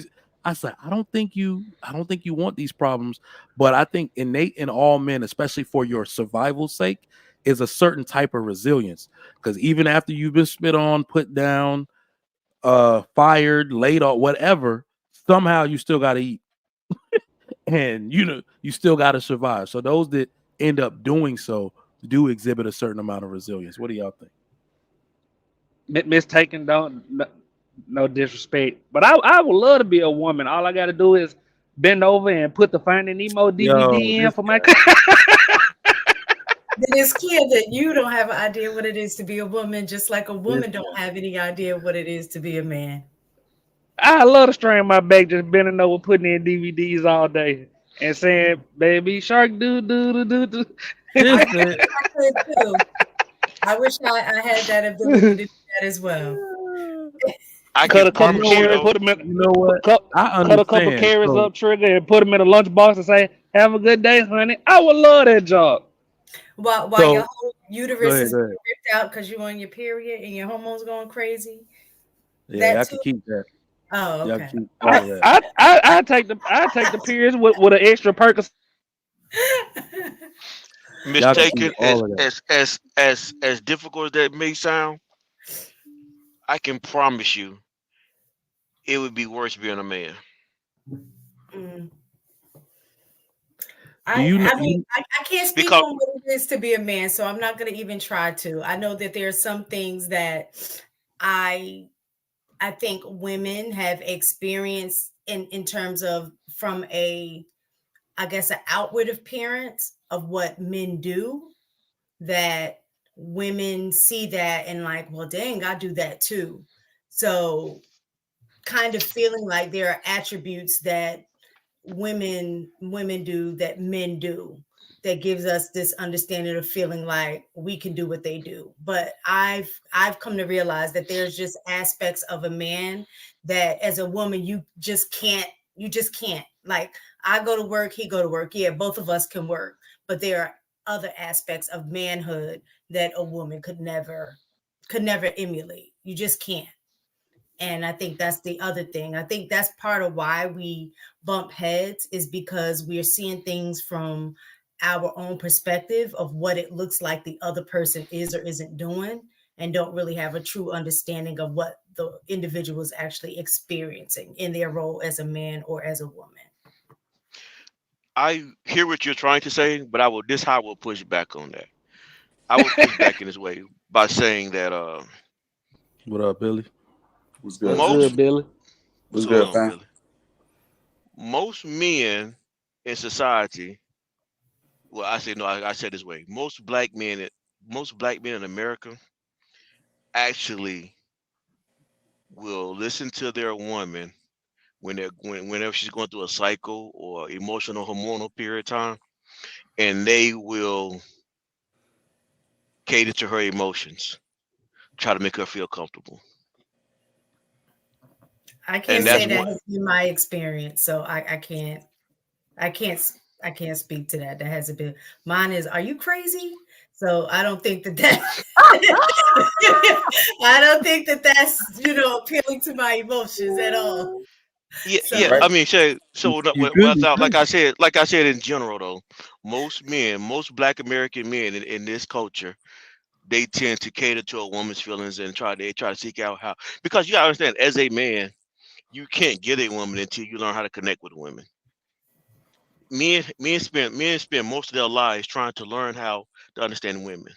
I said, I don't think you want these problems, but I think innate in all men, especially for your survival's sake, is a certain type of resilience. Because even after you've been spit on, put down, fired, laid off, whatever, somehow you still got to eat, and you still got to survive. So those that end up doing so do exhibit a certain amount of resilience. What do y'all think? Mistaken, don't no disrespect, but I would love to be a woman. All I got to do is bend over and put the Finding Nemo Yo, DVD in this for my. Then it's clear that you don't have an idea what it is to be a woman, just like a woman don't have any idea what it is to be a man. I love to strain my back, just bending over, putting in DVDs all day, and saying, "Baby shark, do do do do do." I could too. I wish I had that ability to do that as well. I Cut can a couple promise you carrots, though. put them in. You know what? I Cut a couple understand. carrots So up, trigger, and put them in a lunchbox and say, "Have a good day, honey." I would love that job. While So your whole uterus ahead, is go ahead. ripped out because you're on your period and your hormones going crazy. Yeah, That I too. can keep that. Oh, Y'all okay. can keep all of that. I take the periods with an extra Percocet. Y'all can keep Mistaken all of that. as difficult as that may sound, I can promise you it would be worse being a man. Mm. Do you know? I mean, I can't speak Because on what it is to be a man, so I'm not going to even try to. I know that there are some things that I think women have experienced in terms of from I guess an outward appearance of what men do, that women see that and like, well, dang, I do that too. So kind of feeling like there are attributes that women do that men do, that gives us this understanding of feeling like we can do what they do. But I've come to realize that there's just aspects of a man that as a woman you just can't like, I go to work, he go to work, yeah, both of us can work, but there are other aspects of manhood that a woman could never emulate. You just can't. And I think that's the other thing. I think that's part of why we bump heads, is because we are seeing things from our own perspective of what it looks like the other person is or isn't doing, and don't really have a true understanding of what the individual is actually experiencing in their role as a man or as a woman. I hear what you're trying to say, but I will push back on that. I would push back in this way by saying that What up, Billy? What's good? What's most good, Billy? what's What's going good, on, fam? Billy? Most men in society, well, I say no, I said this way. Most black men in America actually will listen to their woman whenever she's going through a cycle or emotional hormonal period of time, and they will cater to her emotions, try to make her feel comfortable. I can't And say that's that what has been my experience, so I can't speak to that. That hasn't been mine. Is, are you crazy? So I don't think that I don't think that that's appealing to my emotions at all. yeah. So I Right. mean, so You good? You good? like I said in general though, most Black American men in this culture, they tend to cater to a woman's feelings and try to seek out how, because you gotta understand, as a man, you can't get a woman until you learn how to connect with women. Men spend most of their lives trying to learn how to understand women,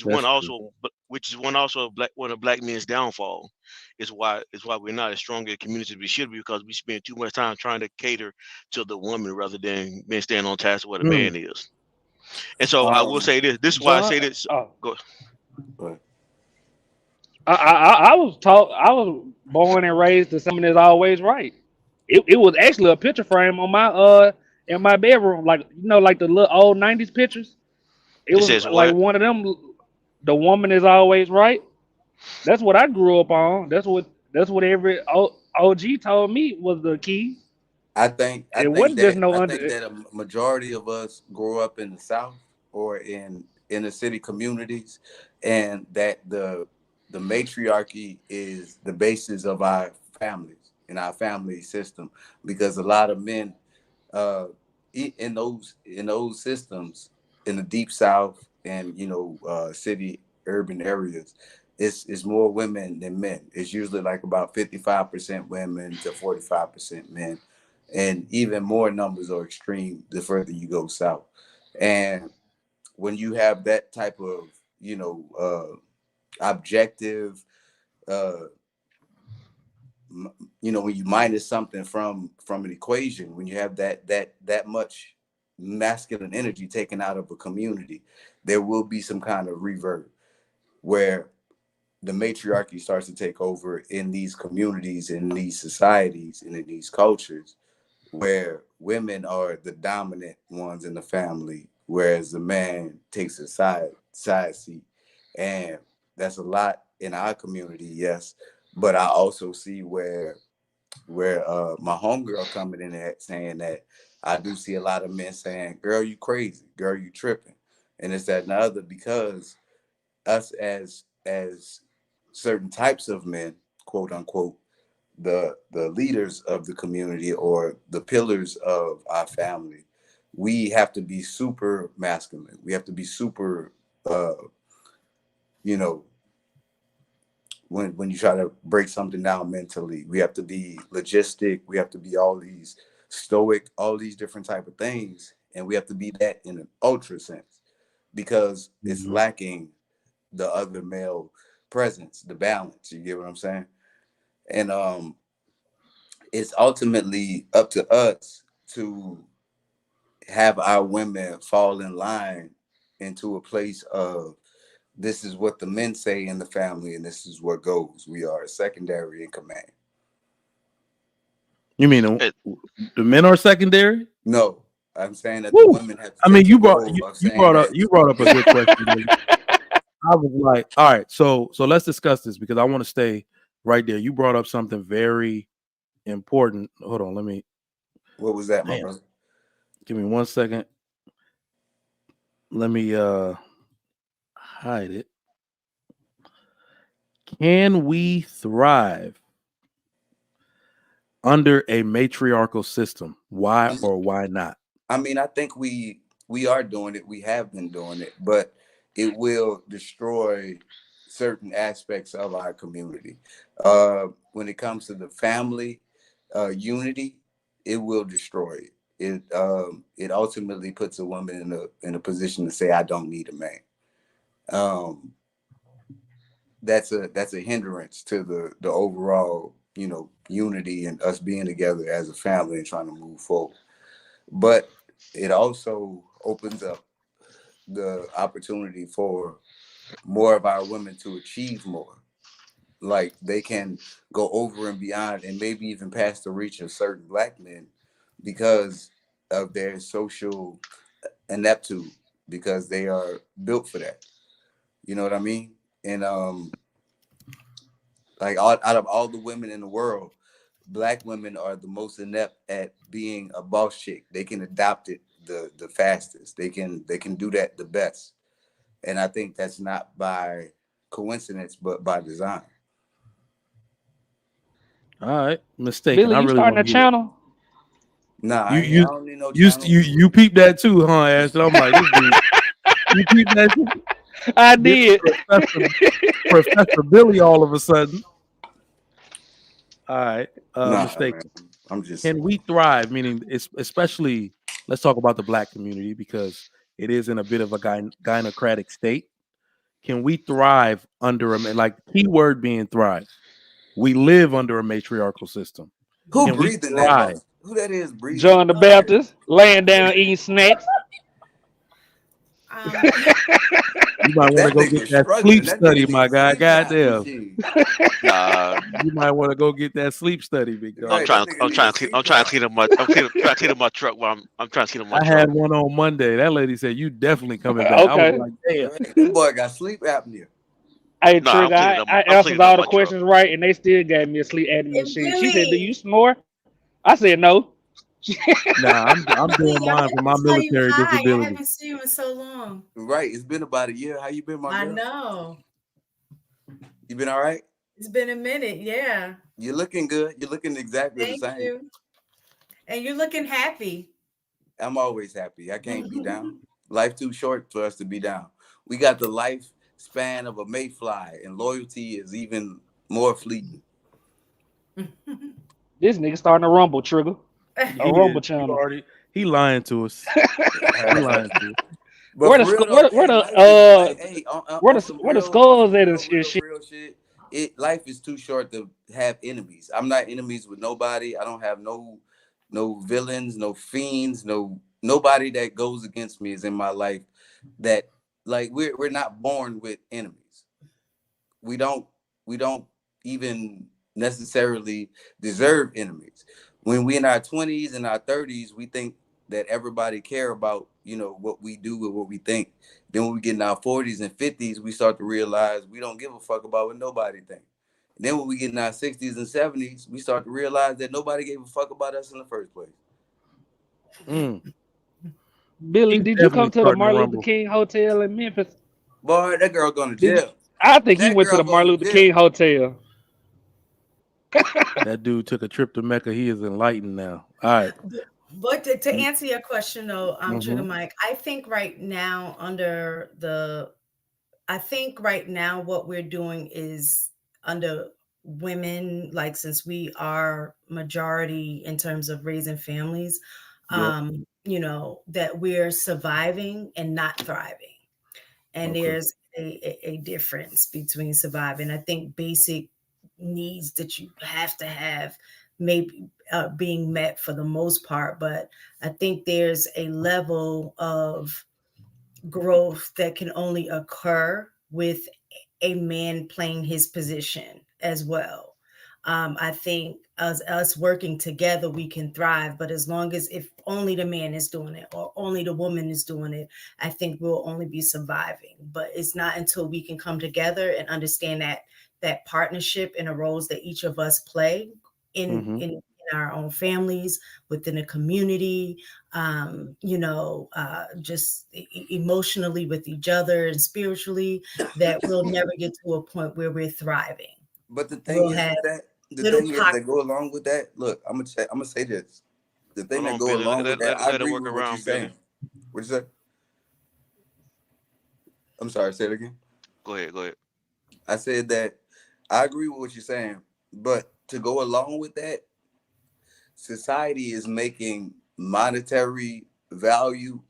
That's true. which is one of black men's downfall. Is why we're not as strong a community as we should be, because we spend too much time trying to cater to the woman rather than being staying on task with what a Mm. man is. And so I will Um, say this. This is why I John. say this. Oh, Go. but I was taught. I was born and raised to something that's always right. It was actually a picture frame on my in my bedroom, like like the little old '90s pictures. It It was says like what? one of them. The woman is always right. That's what I grew up on. That's what every OG told me was the key. I It wasn't just no think under. that a majority of us grow up in the South or in inner city communities, and that the matriarchy is the basis of our families and our family system, because a lot of men in those systems in the deep south and city urban areas, it's more women than men. It's usually like about 55% women to 45% men, and even more numbers are extreme the further you go south. And when you have that type of objective, uh when you minus something from an equation, when you have that much masculine energy taken out of a community, there will be some kind of revert where the matriarchy starts to take over in these communities, in these societies, and in these cultures, where women are the dominant ones in the family, whereas the man takes a side seat. And that's a lot in our community, yes. But I also see where my homegirl coming in at saying that I do see a lot of men saying, "Girl, you crazy, girl, you tripping," and it's that and the other, because us as certain types of men, quote unquote, the leaders of the community or the pillars of our family, we have to be super masculine. We have to be super, you know, when you try to break something down mentally, we have to be logistic. We have to be all these stoic, all these different type of things, and we have to be that in an ultra sense, because it's lacking the other male presence, the balance. You get what I'm saying? And it's ultimately up to us to have our women fall in line into a place of, this is what the men say in the family, and this is what goes. We are secondary in command. You mean It, the men are secondary? No, I'm saying that the Woo. women have to I mean, take the role of saying that. you brought up a good question. I was like, all right, so let's discuss this, because I want to stay right there. You brought up something very important. Hold on, What was that, my brother? give me 1 second. Let me hide it. Can we thrive under a matriarchal system? Why or why not? I mean, I think we are doing it. We have been doing it, but it will destroy certain aspects of our community. When it comes to the family unity, it will destroy it. It ultimately puts a woman in a position to say, "I don't need a man." Um, that's a hindrance to the overall unity and us being together as a family and trying to move forward. But it also opens up the opportunity for more of our women to achieve more. Like, they can go over and beyond, and maybe even past the reach of certain Black men, because of their social ineptitude, because they are built for that. You know what I mean? And like, out of all the women in the world, Black women are the most inept at being a boss chick. They can adopt it the fastest. They can do that the best. And I think that's not by coincidence, but by design. All right, mistaken. Billy, I you really starting want a to hear channel? Nah, you. I don't need no You channel. you peeped that too, huh? Ash? And I'm like, this dude. You peeped that too? I did. Professor Billy all of a sudden. All right, Nah, mistake. man. I'm just Can we thrive? Meaning, especially, let's talk about the Black community, because it is in a bit of a gynocratic state. Can we thrive under like, keyword being thrive? We live under a matriarchal system. who Can we breathing that thrive? much? Who that is breathing? John the Baptist laying down eating snacks. Um, You might want to That go get nigga that struggling. sleep That study, nigga need my a guy. sleep Goddamn. machine. nah, You might want to go get that sleep study, big dog. Right, that nigga need a I'm sleep trying to drop. clean up my, trying to clean up my truck while I'm trying to clean up my I truck. had one on Monday. That lady said, you definitely coming back. I was Okay. like, damn. Right, that boy got sleep apnea. Hey, Nah, Trigger, I I'm answered cleaning up all the my truck. questions right, and they still gave me a sleep apnea hey, machine. She said, "Do Billy, you snore?" I said, "No." Nah, I'm doing I mine want for to my tell you military hi. I disability. haven't seen you in so long. Right. It's been about a year. How you been, my I girl? know. You been all right? It's been a minute. Yeah. You're looking good. You're looking exactly the Thank same. you. And you're looking happy. I'm always happy. I can't be down. Life too short for us to be down. We got the lifespan of a mayfly, and loyalty is even more fleeting. This nigga starting a rumble trigger. A He rumble is. channel. He lying to us. He lying to us. But for real though, Where hey, life is like, hey, on some the real, skulls at and shit? real shit. Life is too short to have enemies. I'm not enemies with nobody. I don't have no villains, no fiends, nobody that goes against me is in my life. That like we're not born with enemies. We don't we don't even necessarily deserve enemies. When we in our 20s and our 30s, we think that everybody care about, what we do and what we think. Then when we get in our 40s and 50s, we start to realize we don't give a fuck about what nobody think. And then when we get in our 60s and 70s, we start to realize that nobody gave a fuck about us in the first place. Mm. Billy, He's did you come definitely to the starting to Martin Luther rumble. King Hotel in Memphis? Boy, that girl going to Did you? jail. I think he That went to girl the going Martin to Luther jail. King Hotel. That dude took a trip to Mecca. He is enlightened now. All right. But to answer your question though, Trigger Mm-hmm. Mike, I think right now what we're doing is under women, like since we are majority in terms of raising families, Yep. that we're surviving and not thriving. And Okay. there's a difference between surviving. I think basic needs that you have to have maybe being met for the most part, but I think there's a level of growth that can only occur with a man playing his position as well. I think us working together, we can thrive. But as long as if only the man is doing it or only the woman is doing it, I think we'll only be surviving. But it's not until we can come together and understand that partnership and the roles that each of us play in our own families, within a community, just emotionally with each other and spiritually, that we'll never get to a point where we're thriving. But the thing We'll is have with that, the little thing is pockets. that go along with that. Look, I'm gonna say this. The thing Hold that on, go Billy. along with that, I Let it agree work with what you're around, Billy. saying. What you say? I'm sorry, say it again. Go ahead. Go ahead. I said that I agree with what you're saying, but to go along with that, society is making monetary value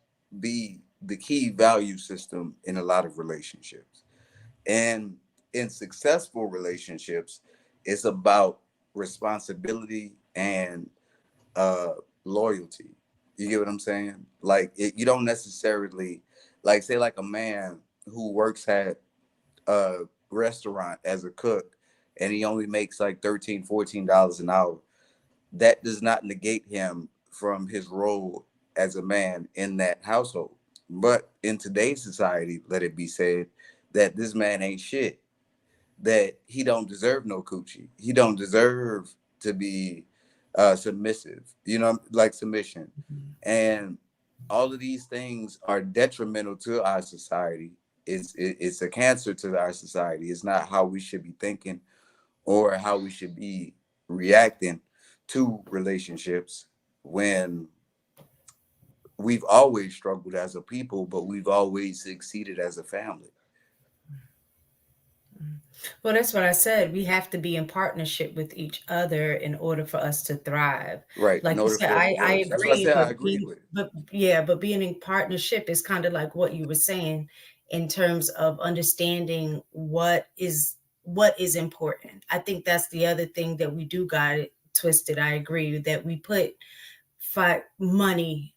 be the key value system in a lot of relationships. And in successful relationships, it's about responsibility and loyalty. You get what I'm saying? Like you don't necessarily like say like a man who works at a restaurant as a cook and he only makes like $13-14 an hour. That does not negate him from his role as a man in that household. But in today's society, let it be said that this man ain't shit, that he don't deserve no coochie. He don't deserve to be submissive, like submission. And all of these things are detrimental to our society. It's a cancer to our society. It's not how we should be thinking or how we should be reacting to relationships when we've always struggled as a people, but we've always succeeded as a family. Well, that's what I said. We have to be in partnership with each other in order for us to thrive. Right. In Like you order said, for it to I flourish. That's what I agree, said. I agree with. but being in partnership is kind of like what you were saying in terms of understanding what is important. I think that's the other thing that we do got it twisted. I agree that we put fight money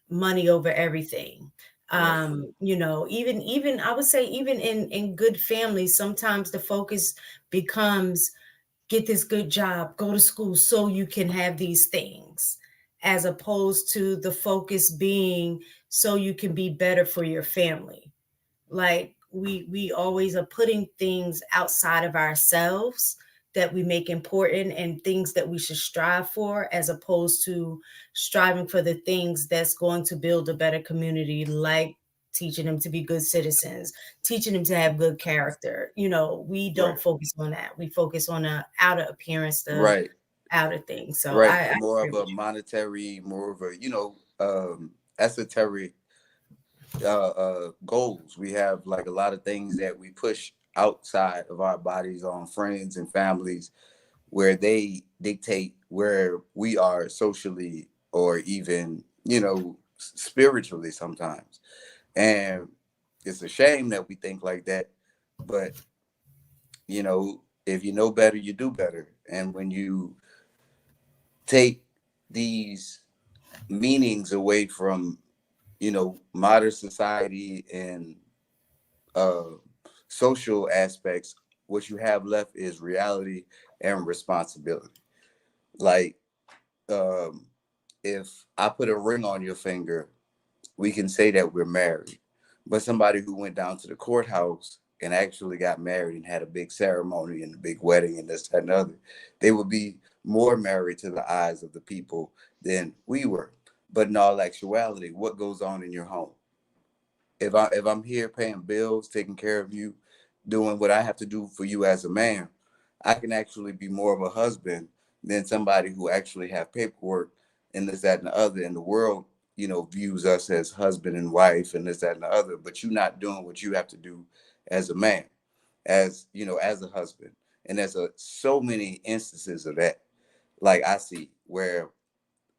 over everything. Right. Even I would say even in good families, sometimes the focus becomes get this good job, go to school so you can have these things, as opposed to the focus being so you can be better for your family. Like we always are putting things outside of ourselves that we make important and things that we should strive for, as opposed to striving for the things that's going to build a better community, like teaching them to be good citizens, teaching them to have good character. You know, we don't Right. focus on that. We focus on the outer appearance, the Right. outer things. So Right. I More agree of a with you. monetary, more of a, esoteric goals. We have like a lot of things that we push outside of our bodies on friends and families, where they dictate where we are socially or even, spiritually sometimes. And it's a shame that we think like that. But, if you know better, you do better. And when you take these meanings away from, modern society and social aspects, what you have left is reality and responsibility. Like, if I put a ring on your finger, we can say that we're married. But somebody who went down to the courthouse and actually got married and had a big ceremony and a big wedding and this, that, and the other, they would be more married to the eyes of the people than we were. But in all actuality, what goes on in your home? If I'm here paying bills, taking care of you, doing what I have to do for you as a man, I can actually be more of a husband than somebody who actually have paperwork and this, that, and the other. And the world, views us as husband and wife and this, that, and the other. But you're not doing what you have to do as a man, as a husband. And there's so many instances of that, like I see, where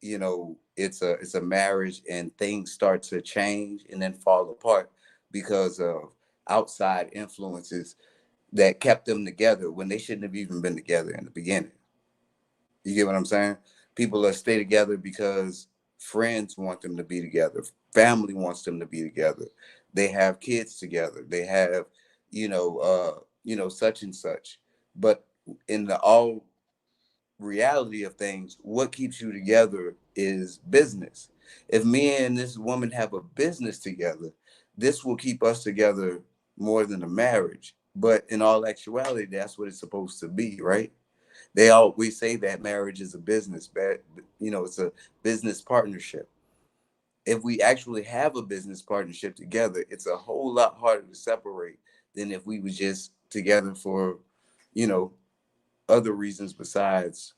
it's a marriage and things start to change and then fall apart because of outside influences that kept them together when they shouldn't have even been together in the beginning. You get what I'm saying? People that stay together because friends want them to be together, family wants them to be together, they have kids together, they have such and such. But in the all reality of things, what keeps you together is business. If me and this woman have a business together, this will keep us together more than a marriage. But in all actuality, that's what it's supposed to be, right? They always say that marriage is a business, but it's a business partnership. If we actually have a business partnership together, it's a whole lot harder to separate than if we were just together for, other reasons besides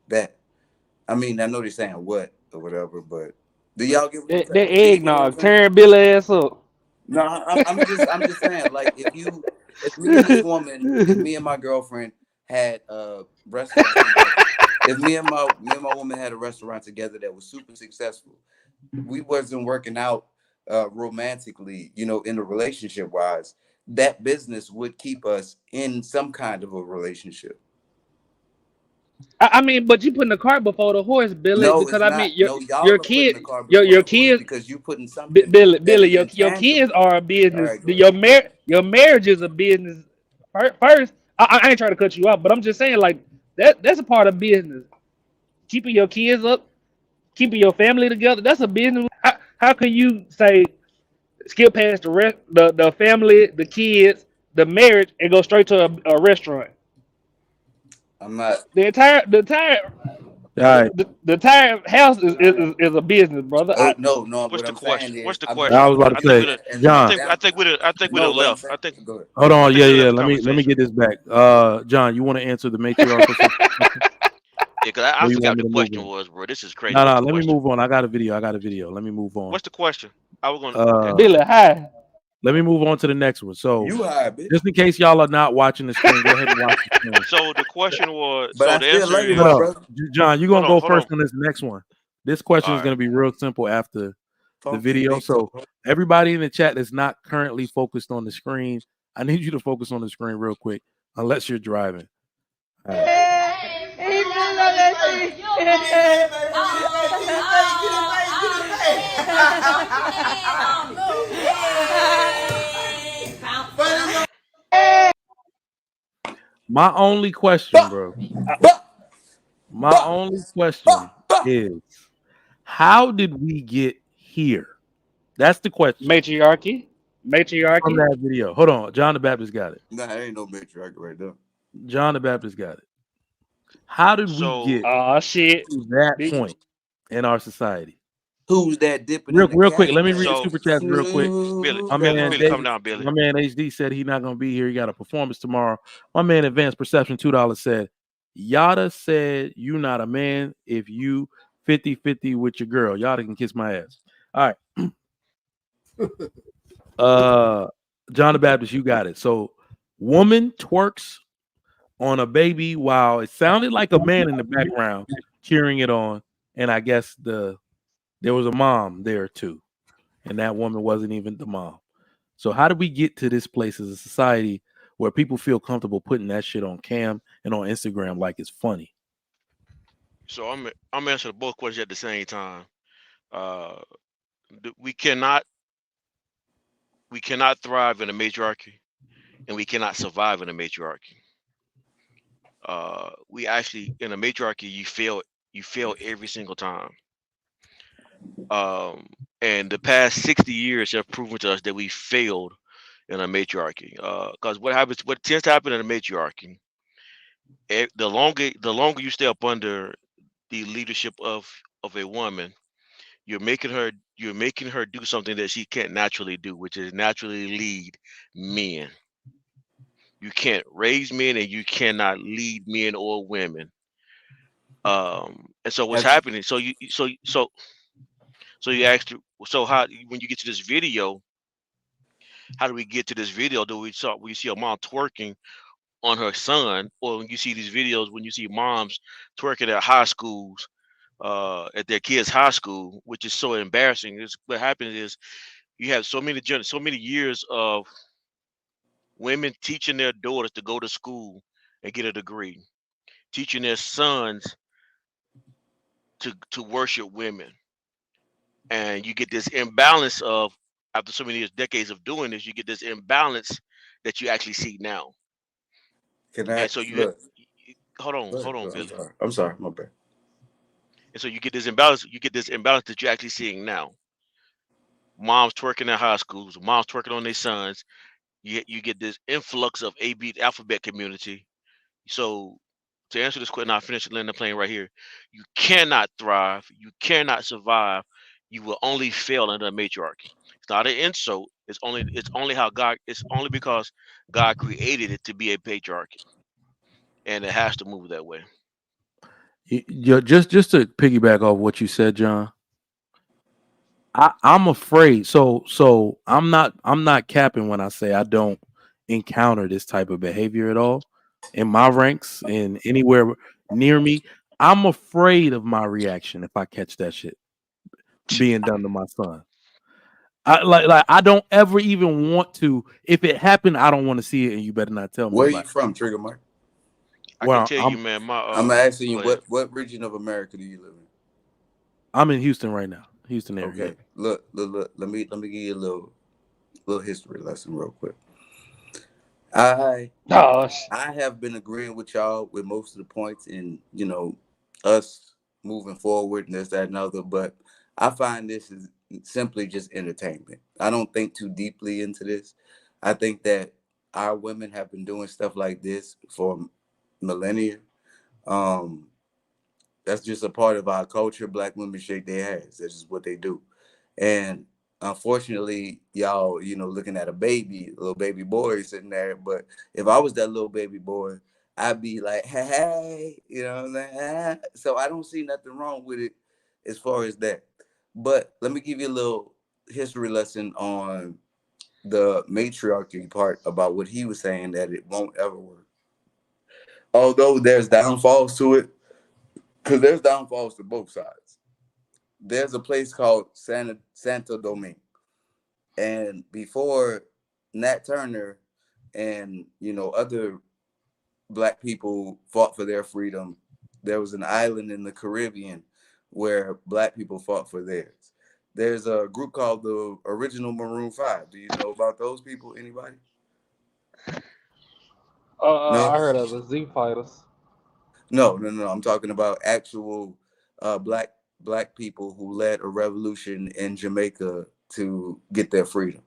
that. I mean, I know they're saying what or whatever, but do y'all get what I'm saying? That Do you get what I'm eggnog, saying? tearing Billy ass up. No, I'm just saying, like, if me and this woman, if me and my girlfriend had a restaurant together, if me and my woman had a restaurant together that was super successful, we wasn't working out romantically, in a relationship wise, that business would keep us in some kind of a relationship. I mean, but you putting the cart before the horse, Billy, No, because it's I not. mean, No, y'all your are putting kid, the car before your the horse kids, because you putting something that Billy, is your kids intangible. are a All business. right, go ahead. Your marriage is a business. First, I ain't trying to cut you off, but I'm just saying, like, that's a part of business. Keeping your kids up, keeping your family together, that's a business. How can you say skip past the family, the kids, the marriage, and go straight to a restaurant? I'm not. The entire All right. the entire house is a business, brother. No, no. What's What the I'm saying question? What's is, the I'm I using question? was about the to I think say, we business done. as an I John. think. I example. think we done. I think we No, done what I'm left. saying. Go ahead. Hold I on. think Yeah, we yeah. left the Let me conversation. get this back. John, you want to answer the matriarchal question, Yeah, cause I or you forgot want what me the to move question on? was, bro. This is crazy. No, What's no. the Let me question? move on. I got a video. Let me move on. What's the question? I was gonna. Okay. Uh, Billy, hi. let me move on to the next one. So, You high, bitch. just in case y'all are not watching the screen, go ahead and watch the screen. So the question was. But So I the still answer love you, Hold my is. on, brother. John. You're Hold gonna on. go Hold on. first on this next one. This question All is right. gonna be real simple after the Funky video. Victor. So, everybody in the chat that's not currently focused on the screen, I need you to focus on the screen real quick, unless you're driving. All right. My only question, Bah, bro. bah, My bah, only bah, question bah. is, how did we get here? That's the question Matriarchy. from Matriarchy. that video. Hold on, John the Baptist got it. Nah, there ain't no matriarch right there. John the Baptist got it. How did we So get Oh shit. to that Big- point in our society? Who's that dipping Real, in the real quick, let me cabinet? read the so super chats real quick. Billy, My Billy, man, Billy, come down, my Billy. man HD said he's not gonna be here. He got a performance tomorrow. My man Advanced Perception $2 said, Yada said you not a man if you 50-50 with your girl. Yada can kiss my ass. All right. John the Baptist, you got it. So woman twerks on a baby while it sounded like a man in the background cheering it on. And I guess there was a mom there too. And that woman wasn't even the mom. So how did we get to this place as a society where people feel comfortable putting that shit on cam and on Instagram like it's funny? So I'm answering both questions at the same time. Uh, we cannot thrive in a matriarchy, and we cannot survive in a matriarchy. We actually in a matriarchy you fail every single time. And the past 60 years have proven to us that we failed in a matriarchy. Because what tends to happen in a matriarchy, the longer you stay up under the leadership of a woman, you're making her do something that she can't naturally do, which is naturally lead men. You can't raise men and you cannot lead men or women. And so what's Have you, happening? So you asked, so how when you get to this video, how do we get to this video? Do we see a mom twerking on her son, or when you see these videos when you see moms twerking at high schools, at their kids' high school, which is so embarrassing. What happens is you have so many years of women teaching their daughters to go to school and get a degree, teaching their sons to worship women, and you get this imbalance of after so many years, decades of doing this, you get this imbalance that you actually see now. can I And so look? Go ahead, hold go on, ahead. Billy. I'm sorry, my bad. And so you get this imbalance that you're actually seeing now. Moms twerking in high schools, moms twerking on their sons. You get this influx of AB alphabet community. So to answer this question, I'll finish landing the plane right here. You cannot thrive. You cannot survive. You will only fail under a matriarchy. It's not an insult. It's only how God. It's only because God created it to be a patriarchy, and it has to move that way. Just to piggyback off what you said, John. I'm afraid. So I'm not capping when I say I don't encounter this type of behavior at all in my ranks and anywhere near me. I'm afraid of my reaction if I catch that shit being done to my son. Like I don't ever even want to. If it happened, I don't want to see it, and you better not tell me Where are you about it. from, Trigger Mike? I can Well, tell you, man. I'm asking you Go ahead. what region of America do you live in? I'm in Houston right now, Houston area. Okay, look. Let me give you a little history lesson real quick. I Oh, I have been agreeing with y'all with most of the points in us moving forward and this, that, and other, but I find this is simply just entertainment. I don't think too deeply into this. I think that our women have been doing stuff like this for millennia. Um, that's just a part of our culture. Black women shake their ass. That's just what they do. And unfortunately, y'all, looking at a little baby boy sitting there. But if I was that little baby boy, I'd be like, hey, what I'm saying? So I don't see nothing wrong with it as far as that. But let me give you a little history lesson on the matriarchy part about what he was saying, that it won't ever work. Although there's downfalls to it, because there's downfalls to both sides. There's a place called Santo Domingo. And before Nat Turner and other black people fought for their freedom, there was an island in the Caribbean where black people fought for theirs. There's a group called the Original Maroon 5. Do you know about those people? Anybody? No? I heard of the Z Fighters. No. I'm talking about actual black people who led a revolution in Jamaica to get their freedom.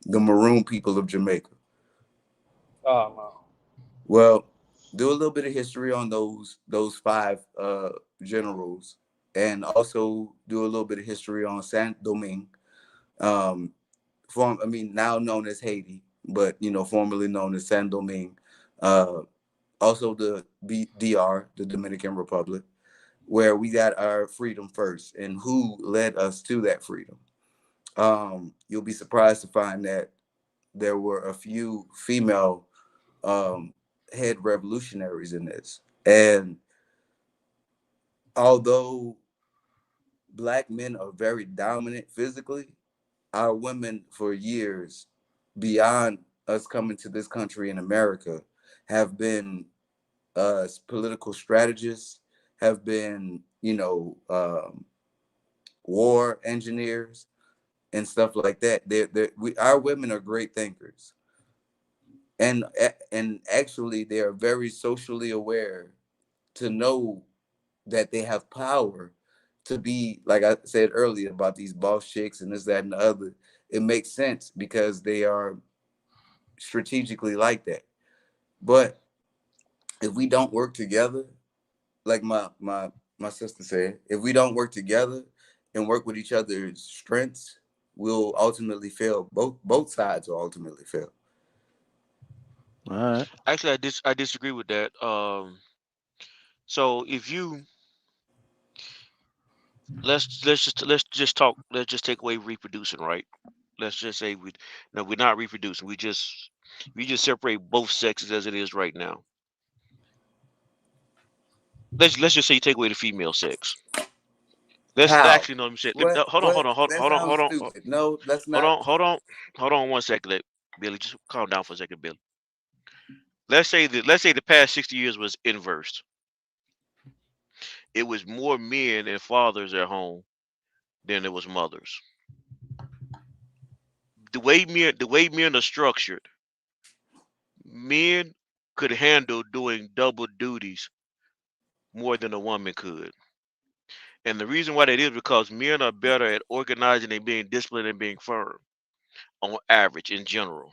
The Maroon people of Jamaica. Oh no. Well, do a little bit of history on those five generals, and also do a little bit of history on Saint Domingue, now known as Haiti, but formerly known as Saint Domingue. Also the DR, the Dominican Republic, where we got our freedom first, and who led us to that freedom. You'll be surprised to find that there were a few female head revolutionaries in this. And although Black men are very dominant physically, our women for years, beyond us coming to this country in America, have been political strategists, have been, war engineers and stuff like that. Our women are great thinkers. And actually they are very socially aware to know that they have power to be, like I said earlier about these boss chicks and this, that, and the other. It makes sense because they are strategically like that. But if we don't work together, like my sister said, if we don't work together and work with each other's strengths, we'll ultimately fail. Both sides will ultimately fail. All right. Actually, I disagree with that. So if you let's just take away reproducing, right? Let's just say we're not reproducing. We just separate both sexes as it is right now. Let's just say you take away the female sex. Let's How? actually no. Let me say. What? Hold on. What? Hold on. Hold That hold on. sounds Hold on. stupid. No, let's Hold not. on. Hold on. Hold on 1 second. Billy, just calm down for a second, Billy. Let's say the past 60 years was inversed. It was more men and fathers at home than it was mothers. The way men are structured, men could handle doing double duties more than a woman could. And the reason why that is because men are better at organizing and being disciplined and being firm on average in general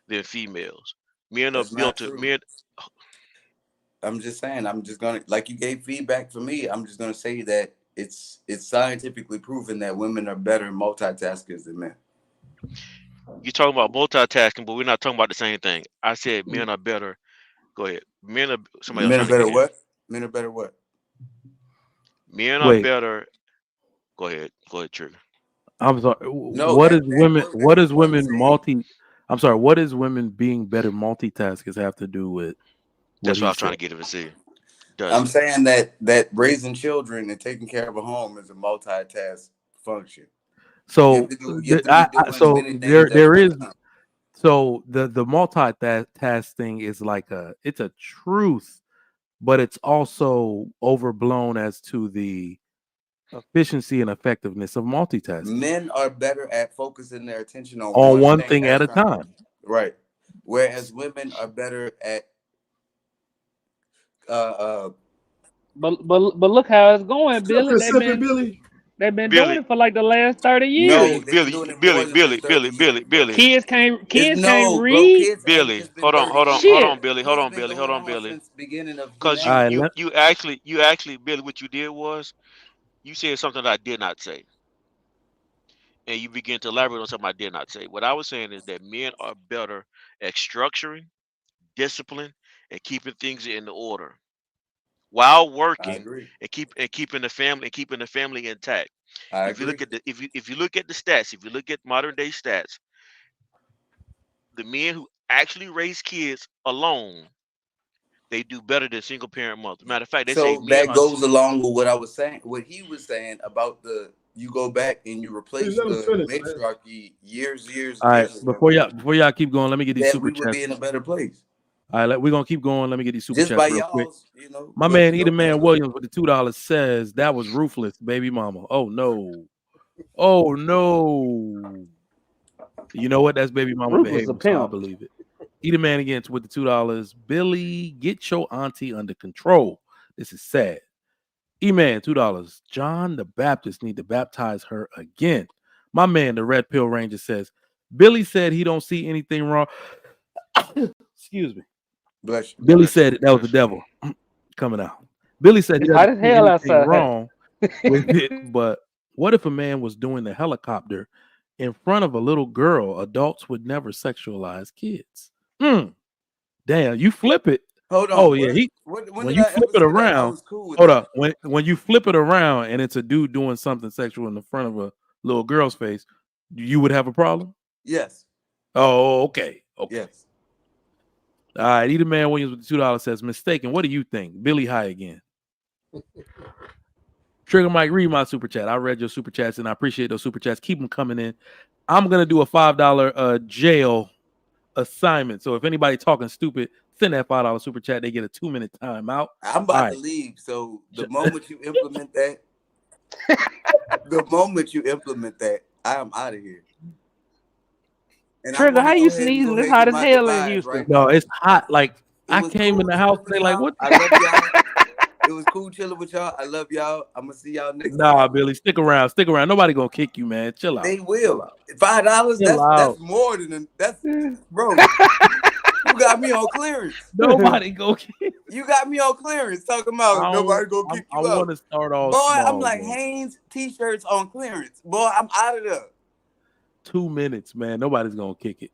than females. Men are That's not built to true. men. I'm just saying. I'm just gonna, like you gave feedback for me. I'm just gonna say that it's scientifically proven that women are better multitaskers than men. You're talking about multitasking, but we're not talking about the same thing. I said men are better. Go ahead. Men are somebody else Men are trying to get better in. what? Men are better what? Men are Wait, better. Go ahead. Go ahead, Trigger. I'm sorry. No, What is that women? word that What you're is going to women say. multi? I'm sorry. What is women being better multitaskers have to do with what That's what I he was trying said? to get him to see. I'm Doesn't. saying that raising children and taking care of a home is a multitask function. So, You have to be doing so many things at there one is. time. So the multitask thing is like it's a truth, but it's also overblown as to the efficiency and effectiveness of multitasking Men are better at focusing their attention on on one one thing thing at a at a time. time. Right. Whereas women are better at uh But look how it's going, Billy. Sip it, Billy. They've been doing Billy, it for like the last 30 no, years. they've been doing it more than the 30 years, bro. It's Kids can't no, bro, read. kids ain't Billy. just been Hold on, 30 hold on, years. hold on, Shit. Billy, hold It's on, been Billy, hold going on, on Billy. since beginning of Cause All right, humanity. you actually, Billy, what you did was you said something that I did not say, and you begin to elaborate on something I did not say. What I was saying is that men are better at structuring, discipline, and keeping things in order while I working agree. and keeping the family intact. I If you agree. look at the if you look at the stats, if you look at modern day stats, the men who actually raise kids alone, they do better than single parent mothers. Matter of fact, they say So men that are goes along with what I was saying, what he was saying about you go back and you Hey, replace let him the finish, man. matriarchy years all right. ago, Before y'all keep going, let me get these that super we would chats. be in a better place. All right, we're gonna keep going. Let me get these super Just chats by real quick. y'all's, My dope man, to dope Man stuff. Williams with the $2 says that was ruthless, baby mama. Oh no. Oh no. You know what? That's baby mama Ruthless a behavior, so I pimp. believe it. Man again with the $2. Billy, get your auntie under control. This is sad. Man, $2. John the Baptist need to baptize her again. My man, the Red Pill Ranger says, Billy said he don't see anything wrong. Excuse me. Bless you. Billy Bless you. said that was the Bless you. devil coming out. Billy said he It's hot doesn't as see hell anything outside. wrong with it, but what if a man was doing the helicopter in front of a little girl? Adults would never sexualize kids. Damn, you flip it. Hold on. Oh yeah, When when did you I flip ever it say that? I around. was cool with Hold that. up. When you flip it around and it's a dude doing something sexual in the front of a little girl's face, you would have a problem? Yes. Oh, okay. Okay. Yes. All right. Either Man Williams with the $2 says, mistaken. What do you think? Billy High again. Trigger Mike, read my super chat. I read your super chats and I appreciate those super chats. Keep them coming in. I'm gonna do a $5 jail assignment. So if anybody talking stupid, send that $5 super chat. They get a 2-minute timeout. I'm about All to right. leave. So the moment you implement that, I am out of here. And Trigger, how I you want to go ahead and sneezing? It's give hot as my hell in goodbyes Houston. right No, now. it's hot. Like It I was came cool in the house chilling with today. Like y'all. what? I love y'all. It was cool chilling with y'all. I love y'all. I'm gonna see y'all next Nah, time. Billy, stick around. Stick around. Nobody gonna kick you, man. Chill out. They Chill will. out. $5. Chill out. That's more than that's bro. You got me on clearance. Nobody go kick. You got me on clearance. Talking about nobody gonna kick I you want out. to start off Boy, small. I'm like Man. Hanes t-shirts on clearance. Boy, I'm out of there. 2 minutes, man. Nobody's gonna kick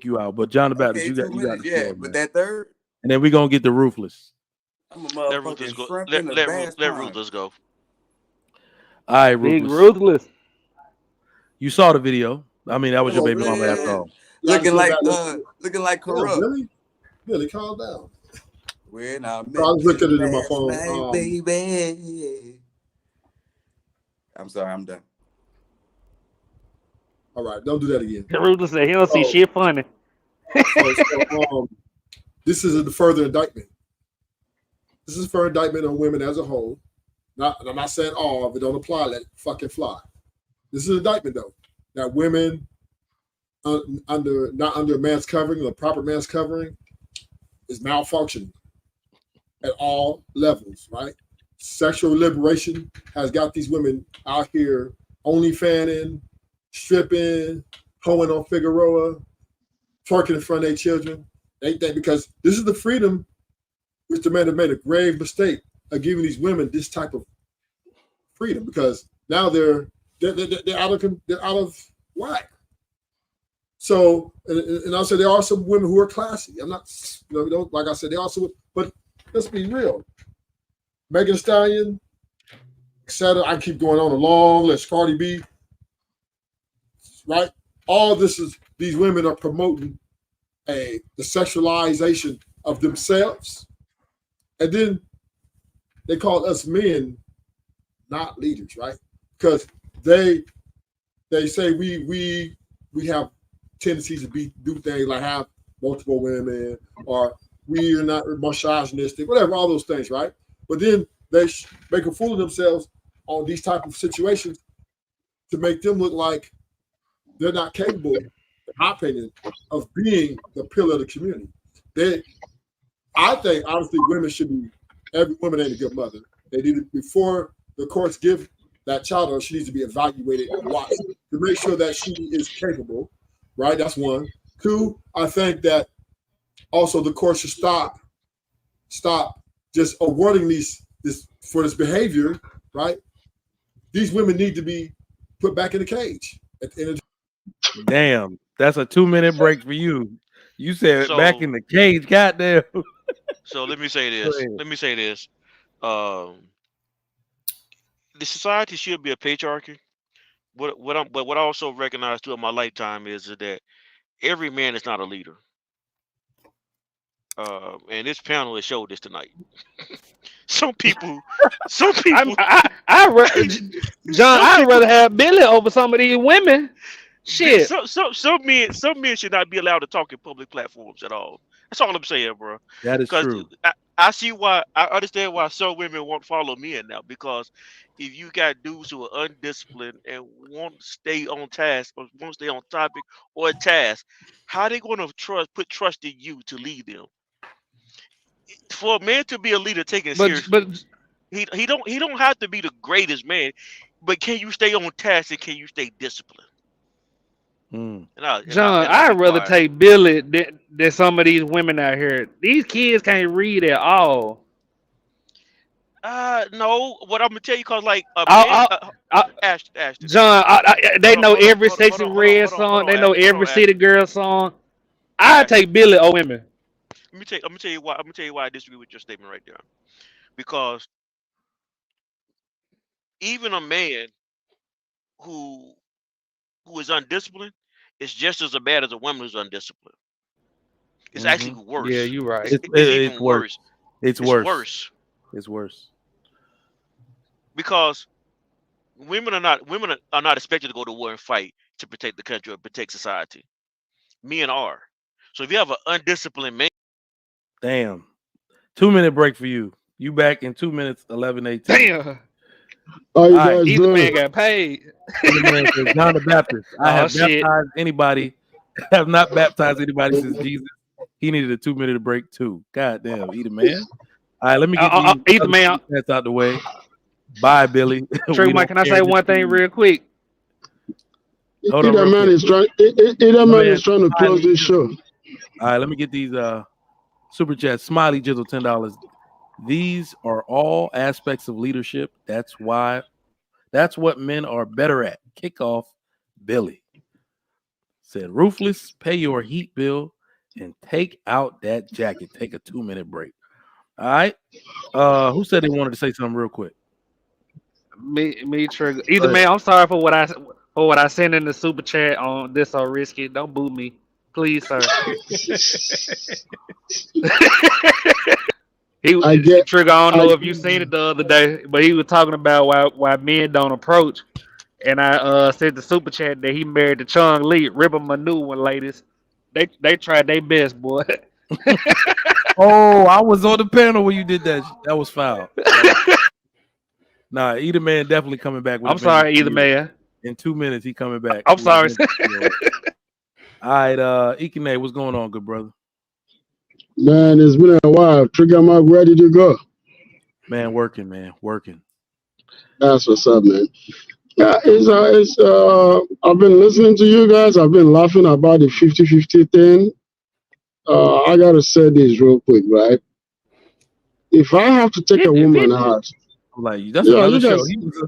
you out. But John the Baptist, Okay, you got 2 the minutes, floor, yeah. man. But that third, And then we're gonna get the ruthless. I'm a Let Ruthless motherfucking go. shrimp Let in a let bass let pond. Ruthless go. All right, Big ruthless. ruthless. You saw the video. I mean, that was your baby mama after Man, all. looking like Damn, corrupt. Billy, calm down. When I met I was you looking at it in my last phone. night, baby. I'm sorry, I'm done. All right, don't do that again. Ruthless said he don't see So- shit funny. This is the further indictment. This is for indictment on women as a whole. I'm not saying all, if it don't apply, let it fucking fly. This is an indictment though, that women not under a man's covering, or proper man's covering, is malfunctioning at all levels, right? Sexual liberation has got these women out here only fanning, stripping, hoeing on Figueroa, twerking in front of their children. They think because this is the freedom, Mr. Man have made a grave mistake of giving these women this type of freedom, because now they're out of whack. So, and I'll say there are some women who are classy. I'm not, like I said, they also, but let's be real. Megan Thee Stallion, etc. I keep going on a long list. Cardi B, right? All this is, these women are promoting the sexualization of themselves, and then they call us men not leaders, right? Because they say we have tendencies to do things like have multiple women, or we are not misogynistic, whatever, all those things, right? But then they make a fool of themselves on these type of situations to make them look like they're not capable, in my opinion, of being the pillar of the community. I think honestly, women should be. Every woman ain't a good mother. They need to, before the courts give that child, or she needs to be evaluated and watched to make sure that she is capable. Right, that's one. Two, I think that also the court should stop just awarding this behavior. Right, these women need to be put back in the cage. At the end of Damn, that's a 2-minute break for you. You said So- back in the cage. Goddamn. So let me say Go this. ahead. Let me say this. The society should be a patriarchy. What I also recognize throughout my lifetime is that every man is not a leader. And this panel has showed this tonight. Some people. John, I'd rather have Billy over some of these women. Shit. Some men should not be allowed to talk in public platforms at all. That's all I'm saying, bro. That is true. I see why. I understand why some women won't follow men now, because if you got dudes who are undisciplined and won't stay on task or won't stay on topic or task, how are they going to put trust in you to lead them? For a man to be a leader taken seriously, he don't have to be the greatest man, but can you stay on task and can you stay disciplined? Mm. John, I'll be I'd rather quiet. take Billy than some of these women out here. These kids can't read at all. No. What I'm gonna tell you, cause like a man, I, I, Ashton. John, they know every Sexy Red Hold song. on, They know Hold every on, City Ashton. Girl song. I Ashton. take Billy over women. I'm gonna tell you why. I'm gonna tell you why I disagree with your statement right there. Because even a man who is undisciplined is just as bad as a woman who's undisciplined. It's actually Mm-hmm. Yeah, worse. you're right. It's It's even worse. worse. It's It's worse. worse It's worse. because women are not expected to go to war and fight to protect the country or protect society. Men are. So if you have an undisciplined man, Damn. 2-minute break for you. You back in 2 minutes, 11:18. Damn, How you All right. guys either doing? man got paid. The man says, John the Baptist. I Oh have shit. baptized anybody. Have not baptized anybody since Jesus. He needed a 2-minute break too. God damn, eat a man. All right, let me get these Either other man. chats out the way. Bye, Billy. Trigger We Mike, don't can I care. say Just one thing real quick? hold on Either real man quick. is trying. Either My man man is trying to close Smiley this show. Jizzle. All right, let me get these super chats. Smiley Jizzle, $10. These are all aspects of leadership. That's what men are better at. Kick off Billy. Said ruthless, pay your heat bill, and take out that jacket. Take a 2-minute break. All right. Who said they wanted to say something real quick? Me, Trigger. Either man, I'm sorry for what I sent in the super chat on this so risky. Don't boot me, please, sir. I get. Trigger. I don't I know if you seen it the other day, but he was talking about why men don't approach. And I said the super chat that he married the Chung Lee. Rip him a new one, ladies. They tried their best, boy. Oh, I was on the panel when you did that. That was foul. Nah, either man definitely coming back with a I'm vengeance sorry, for either you. man. In 2 minutes, he coming back. I'm with a sorry. vengeance for you. All right, Ikene, what's going on, good brother? Man, it's been a while. Trigger Mark, where did you go? Man, working. That's what's up, man. Yeah, I've been listening to you guys. I've been laughing about the 50-50 thing. I gotta say this real quick, right? If I have to take a 50, woman 50. out, I'm like, that's yeah, another you show. guys.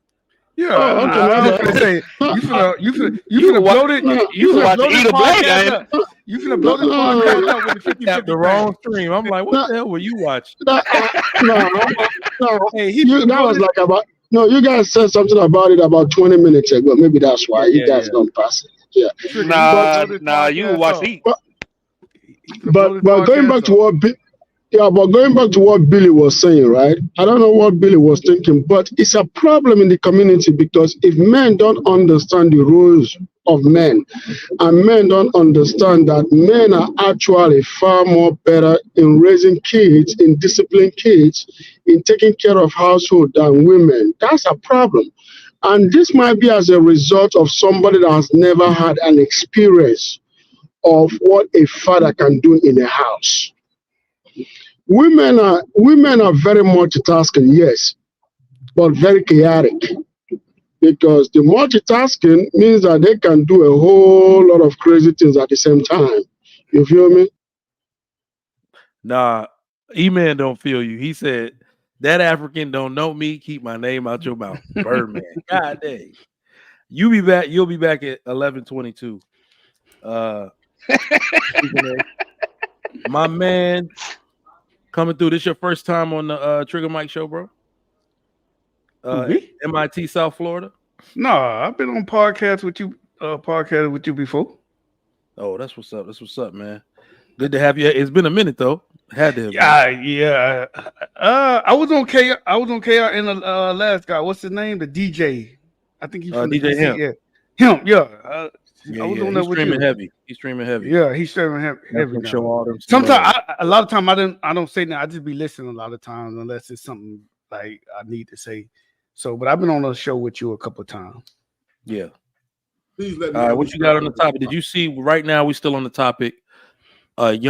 Yeah, Oh, okay, I my was gonna bad. say No, you finna blow it. no, You finna watch blow this Eat a Black, podcast ain't up. it? You finna blow no, this no, podcast up with the Tapped 50-50 the wrong thing. stream. I'm like, what no, the hell were you watching? no, no, no. Hey, he You finna that blow was this. like about no. You guys said something about it about 20 minutes ago. Maybe that's why you guys Yeah. don't pass it. Yeah, Trigger, he finna but blow this Nah, you podcast watch up. Eat. He finna blow this going podcast back to up. going back to what Billy was saying, right? I don't know what Billy was thinking, but it's a problem in the community because if men don't understand the roles of men, and men don't understand that men are actually far more better in raising kids, in disciplining kids, in taking care of household than women, that's a problem. And this might be as a result of somebody that has never had an experience of what a father can do in a house. Women are very multitasking, yes, but very chaotic because the multitasking means that they can do a whole lot of crazy things at the same time. You feel me? Nah, E-Man don't feel you. He said, that African don't know me. Keep my name out your mouth. Birdman. God dang. You'll be back at 11:22. My man coming through. This your first time on the Trigger Mike show, bro? Me? MIT, South Florida. Nah, I've been on podcasts with you before. Oh, that's what's up. That's what's up, man. Good to have you. It's been a minute though. Had to have been. Yeah. I was on KR. I was on KR in the last guy. What's his name? The DJ. I think he's from the DJ DC. Hemp. Yeah, him. Yeah. I was on there He's with streaming you. heavy. He's streaming heavy. Yeah, he's streaming heavy now. Show all them Sometimes, a lot of time, I don't say that. I just be listening a lot of times, unless it's something like I need to say. So, but I've been on a show with you a couple of times. Yeah. Please let me All right, what you got on the topic? Did you see right now? We still on the topic. Did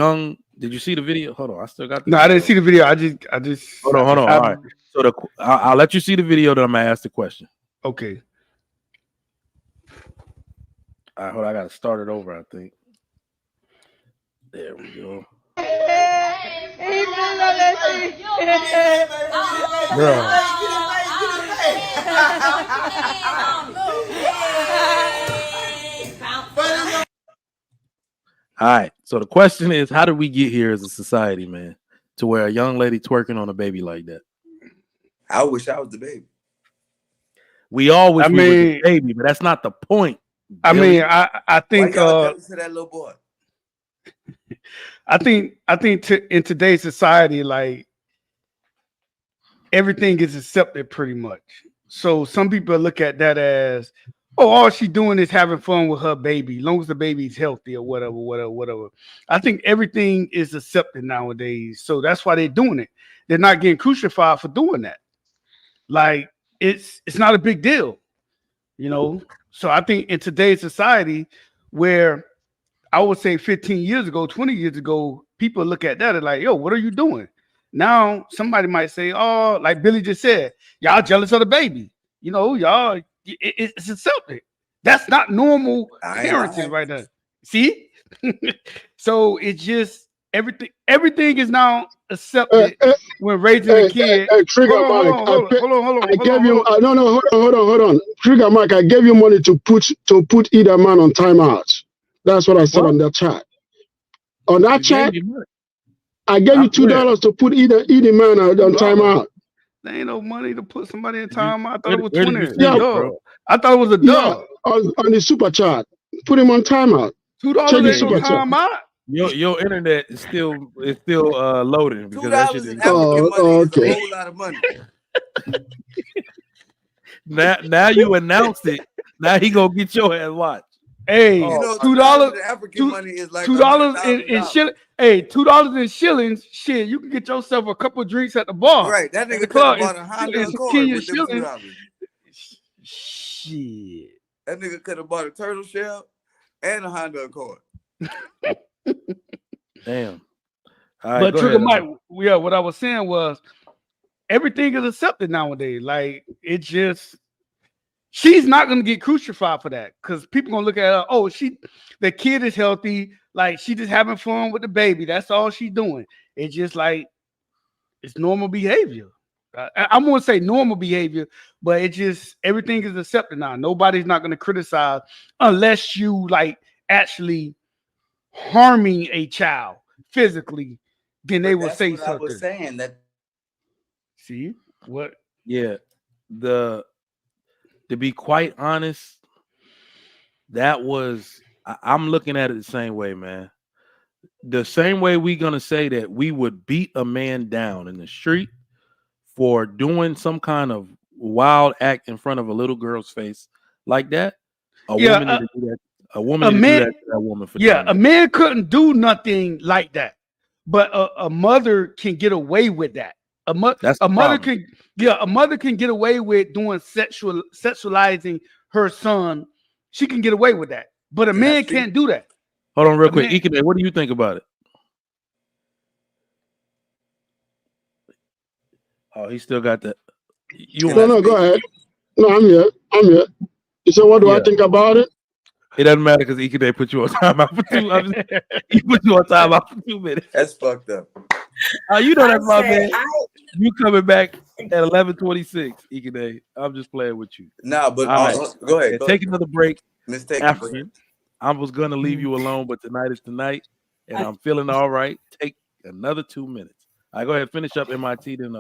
you see the video? Hold on, I still got. No, I didn't see the video. I just. Hold on. All right. So I'll let you see the video. Then I'm gonna ask the question. Okay. All right, hold on, I gotta start it over, I think. There we go. Bro. All right. So the question is, how did we get here as a society, man, to where a young lady twerking on a baby like that? I wish I was the baby. We all wish I we were the mean- baby, but that's not the point. I Billy. mean, I think Why y'all jealous of that little boy? I think in today's society, like everything is accepted pretty much. So some people look at that as, oh, all she's doing is having fun with her baby, as long as the baby's healthy or whatever. I think everything is accepted nowadays. So that's why they're doing it. They're not getting crucified for doing that. Like it's not a big deal, you know. So I think in today's society, where I would say 15 years ago, 20 years ago, people look at that and like, yo, what are you doing? Now somebody might say, oh, like Billy just said, y'all jealous of the baby. You know, y'all, it's accepted. That's not normal parenting right now. See? So it's just everything is now accepted when raising a kid. Trigger Mike. Hold on. I gave you no, hold on. Trigger Mike, I gave you money to put either man on timeout. That's what I said on that chat. On that chat, I gave you $2 to put either man on timeout. There ain't no money to put somebody in timeout. I thought it was where did 20. you see it, bro? I thought it was a dub. Yeah, on the super chat. Put him on timeout. $2 ain't no timeout. Your internet is still loading because that shit $2 is in African money is a whole lot of money. now you announced it. Now he gonna get your ass watch. Hey, you know, $2 in African money is like $2 in shillings. Hey, $2 in shillings. Shit, you can get yourself a couple of drinks at the bar. Right, that nigga could have bought a Honda Accord with them $2. Shit, that nigga could have bought a turtle shell and a Honda Accord. Damn. All right, but go Trigger ahead. Mike, yeah, what I was saying was everything is accepted nowadays. Like it just. She's not gonna get crucified for that because people gonna look at her. Oh, the kid is healthy. Like she just having fun with the baby. That's all she's doing. It's just like it's normal behavior. I'm gonna say normal behavior, but it just everything is accepted now. Nobody's not gonna criticize unless you like actually harming a child physically. Then they will say something. I was saying that. See what? Yeah, to be quite honest, I'm looking at it the same way, man. The same way we're going to say that we would beat a man down in the street for doing some kind of wild act in front of a little girl's face like that. A woman to do that to that woman for doing that. A man couldn't do nothing like that, but a mother can get away with that. A mother can get away with doing sexualizing her son. She can get away with that, but a man can't do that. Hold on, real quick, Ike, what do you think about it? Oh, he still got that. No, go ahead. No, I'm here. You said, what do I think about it? It doesn't matter because Ike put you on timeout for 2 minutes. He put you on timeout for 2 minutes. That's fucked up. You know that's my man. You coming back at 11:26, Ike. I'm just playing with you. Nah, but go ahead. Take another break. African. I was gonna leave you alone, but tonight is tonight, and I'm feeling all right. Take another 2 minutes. I go ahead, finish up MIT, then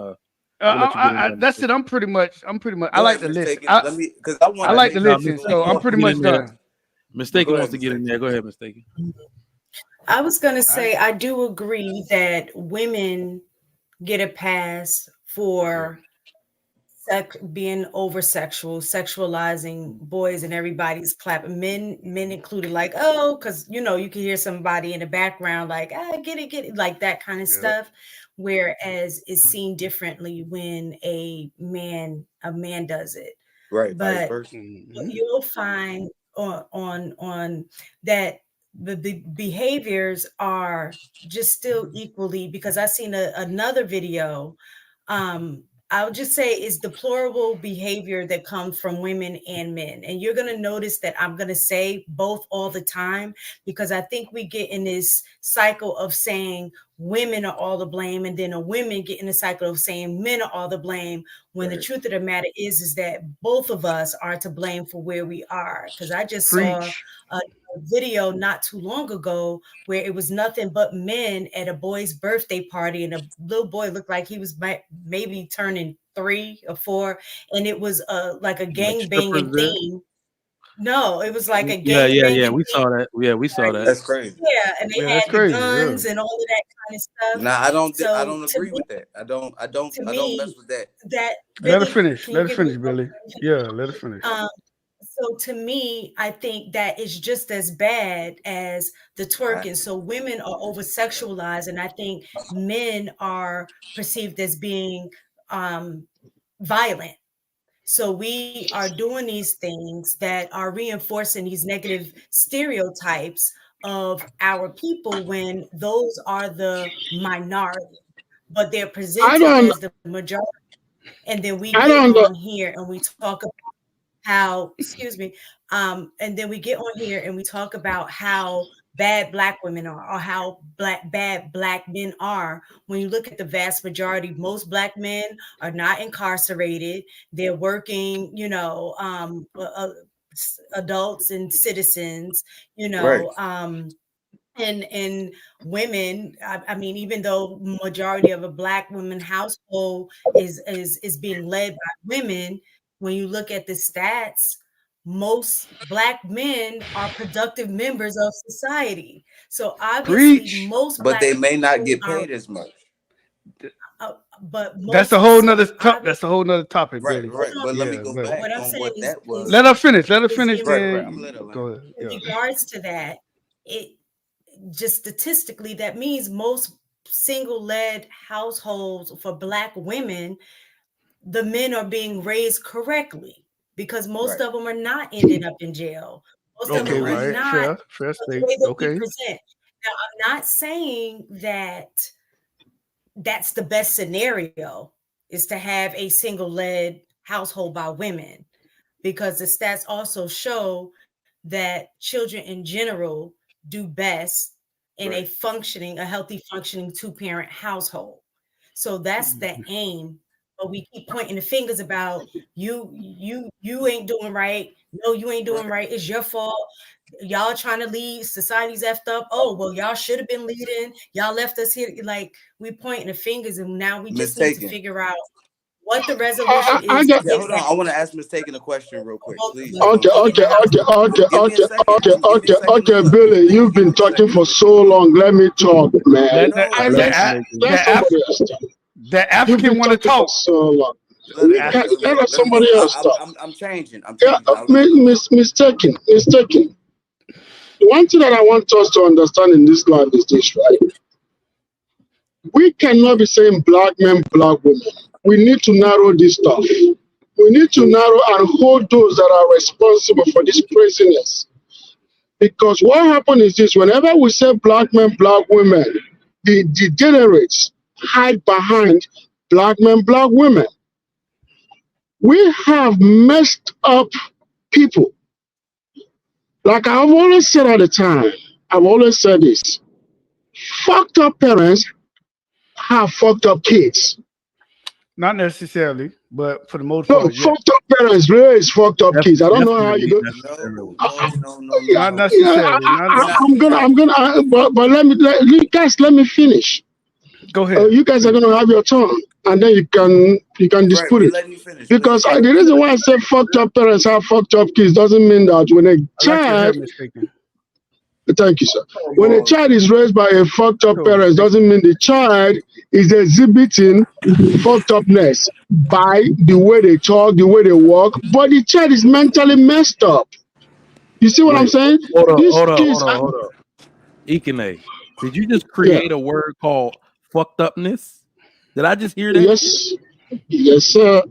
that's it. I'm pretty much. I like to listen. I like to listen, so I'm pretty much done. Mistaken wants to get in there. Go ahead, Mistaken. I was gonna say I do agree that women get a pass for being over sexualizing boys and everybody's clapping. Men included, like, oh, because you can hear somebody in the background like, get it, like that kind of stuff. Whereas it's seen differently when a man does it. Right. But you'll find on that the behaviors are just still equally, because I seen another video. I would just say is deplorable behavior that comes from women and men. And you're going to notice that I'm going to say both all the time, because I think we get in this cycle of saying women are all the blame, and then a women get in the cycle of saying men are all the blame, when the truth of the matter is that both of us are to blame for where we are. Because I just saw Preach. a video not too long ago where it was nothing but men at a boy's birthday party, and a little boy looked like he was maybe turning 3 or 4, and it was like a gang banging strippers there. theme. No, it was like a Yeah, gang yeah, banging yeah. We theme. saw that. Yeah, we saw that. That's crazy. Yeah, and they Yeah, had that's the crazy. guns Yeah. and all of that kind of stuff. Nah, I don't So to agree me, with that. I don't to mess me, with that. that Let her Billy, finish. can Let you her give me finish, Billy. Yeah, let her finish. so to me, I think that is just as bad as the twerking. So women are over sexualized, and I think men are perceived as being violent. So we are doing these things that are reinforcing these negative stereotypes of our people when those are the minority, but they're I presented don't as the majority. And then we I get don't on here and we talk about how, excuse me, and then we get on here and we talk about how bad Black women are, or how bad Black men are. When you look at the vast majority, most Black men are not incarcerated. They're working, adults and citizens, Right. and women. I mean, even though majority of a Black woman household is being led by women, when you look at the stats, most Black men are productive members of society. So obviously Preach. most But Black they may not people get are, paid as much. but That's a most, whole so nother obviously, that's a whole nother topic, Right, Billy. right. But let me Yeah, go but back what I'm on saying what that was. let her finish. Let her is finish. in, Right, right. I'm Then gonna let her go land. ahead. in Yeah. regards to that, it just statistically, that means most single-led households for Black women, the men are being raised correctly, because most Right. of them are not ending up in jail. Most of And the Okay, them are reason, right. not Fair the state. way that we Okay. present. Now, I'm not saying that that's the best scenario, is to have a single-led household by women, because the stats also show that children in general do best in right. a healthy functioning two-parent household. So that's the aim. But we keep pointing the fingers about you ain't doing right. No, you ain't doing Right. right. It's your fault. Y'all trying to lead, society's effed up. Oh, well, y'all should have been leading. Y'all left us here. Like, we pointing the fingers, and now we just need to Mistaken. figure out what the resolution I is to get Yeah, fix hold on. that I want to ask Mistaken a question real for quick. both Please of us hold to okay, on. get in okay, the house. okay, okay, Give me a okay, second. okay, Just give me a okay, second to okay, look. Billy, you've Give been me a talking second. for so long. Let me talk, man. Let No, And let Let him. let the somebody else talk. the You've been African want to talking for talk. so long. Let him go. Let Let him go. somebody else talk. I'm changing. I'm Yeah, changing. I'll let him go. mistaken. The one thing that I want us to understand in this life is this, right? We cannot be saying Black men, Black women. We need to narrow this stuff. We need to narrow and hold those that are responsible for this craziness. Because what happens is this: whenever we say Black men, Black women, the degenerates hide behind Black men, Black women. We have messed up people. Like I've always said all the time, I've always said this: fucked up parents have fucked up kids. Not necessarily, but for the most No, part, yeah. fucked up parents raise fucked up kids. I don't know how you Definitely, do. necessarily. Yeah, Not No. yeah, necessarily. Not We're not. but you guys, let me finish. Go ahead. You guys are gonna have your turn, and then you can Right. dispute We it. letting you finish. Because Please. the reason why I say fucked up parents have fucked up kids doesn't mean that when a I like your hair child, mistaken. thank you, sir. When a child is raised by a fucked up So parents mistaken. doesn't mean the child is exhibiting fucked upness by the way they talk, the way they walk, but the child is mentally messed up. You see what I'm Wait, saying? hold up, These hold up, kids, hold up, hold up. Ikene, did you just yeah, create a word called fucked upness? Did I just hear that shit? yes, yes, sir.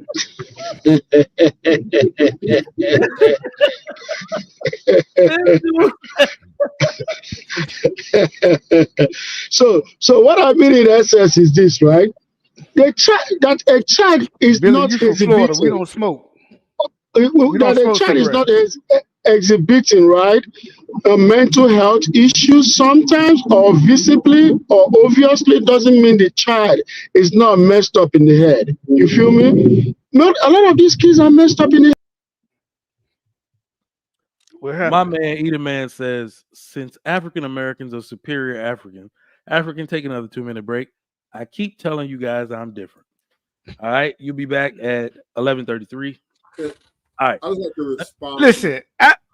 So what I mean in essence is this, right? that a child is Billy, not you from Florida? We exhibiting. don't smoke. We don't That a smoke child is not cigarettes. exhibiting, right? Mental health issues sometimes, or visibly or obviously, doesn't mean the child is not messed up in the head. You feel me? Not a lot of these kids are messed up in the head. What My happened? man Eater Man says, since African Americans are superior African, take another 2-minute break. I keep telling you guys I'm different. All right, you'll be back at 11:33. All right. I just like to respond. Listen,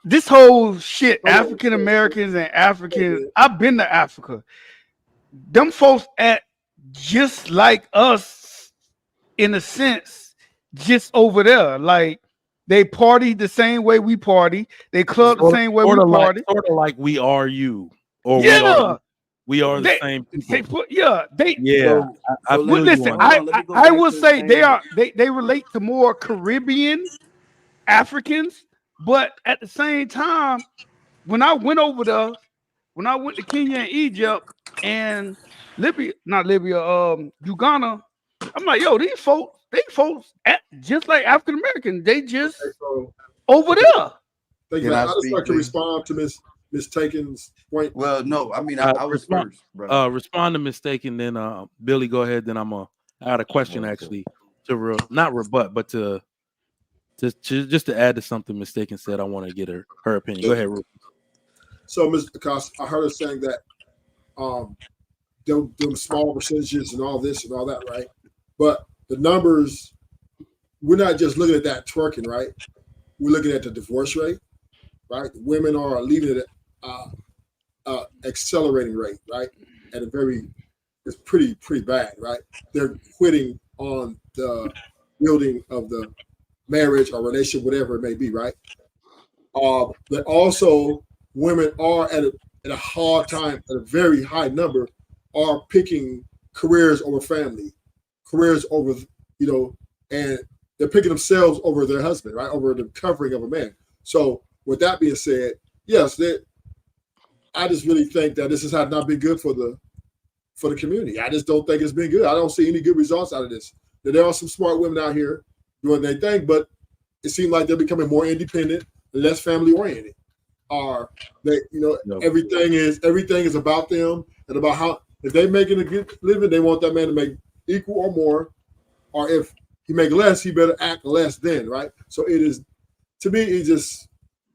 this whole shit, Hold on. African Americans and Africans. I've been to Africa. Them folks act just like us in a sense, just over there. Like they party the same way we party. They club the same way we party. Sort of like we are you, or Yeah, we are the they same they people. put they. Yeah, So, I so feel Well, you listen, on hold that. on. Let me go I back will to the say thing. they relate to more Caribbean Africans, but at the same time, when I went over there, when I went to Kenya and Egypt and Libya, not Libya, Uganda, I'm like, yo, these folks act just like African Americans. They just So, over there. thank you, Can man. I I just speak, like to please? respond to Miss Taken's point. Well, no. I mean, I was Respond, first, brother. respond to mistaken. Then Billy, go ahead. Then I had a question actually to not rebut, but to just to add to something mistaken said. I want to get her opinion. Go ahead, Ruth. So, Ms. Acosta, I heard her saying that them small percentages and all this and all that, right? But the numbers, we're not just looking at that twerking, right? We're looking at the divorce rate, right? Women are leaving it at accelerating rate, right? At a very, it's pretty bad, right? They're quitting on the building of the marriage or relationship, whatever it may be, right? But also women are at a hard time, at a very high number, are picking careers over family, careers over, and they're picking themselves over their husband, right? Over the covering of a man. So with that being said, yes, I just really think that this has not been good for the community. I just don't think it's been good. I don't see any good results out of this. There are some smart women out here doing their thing, but it seems like they're becoming more independent, less family oriented. Or they, everything is about them and about how if they're making a good living, they want that man to make equal or more. Or if he make less, he better act less then, right? So it is, to me, this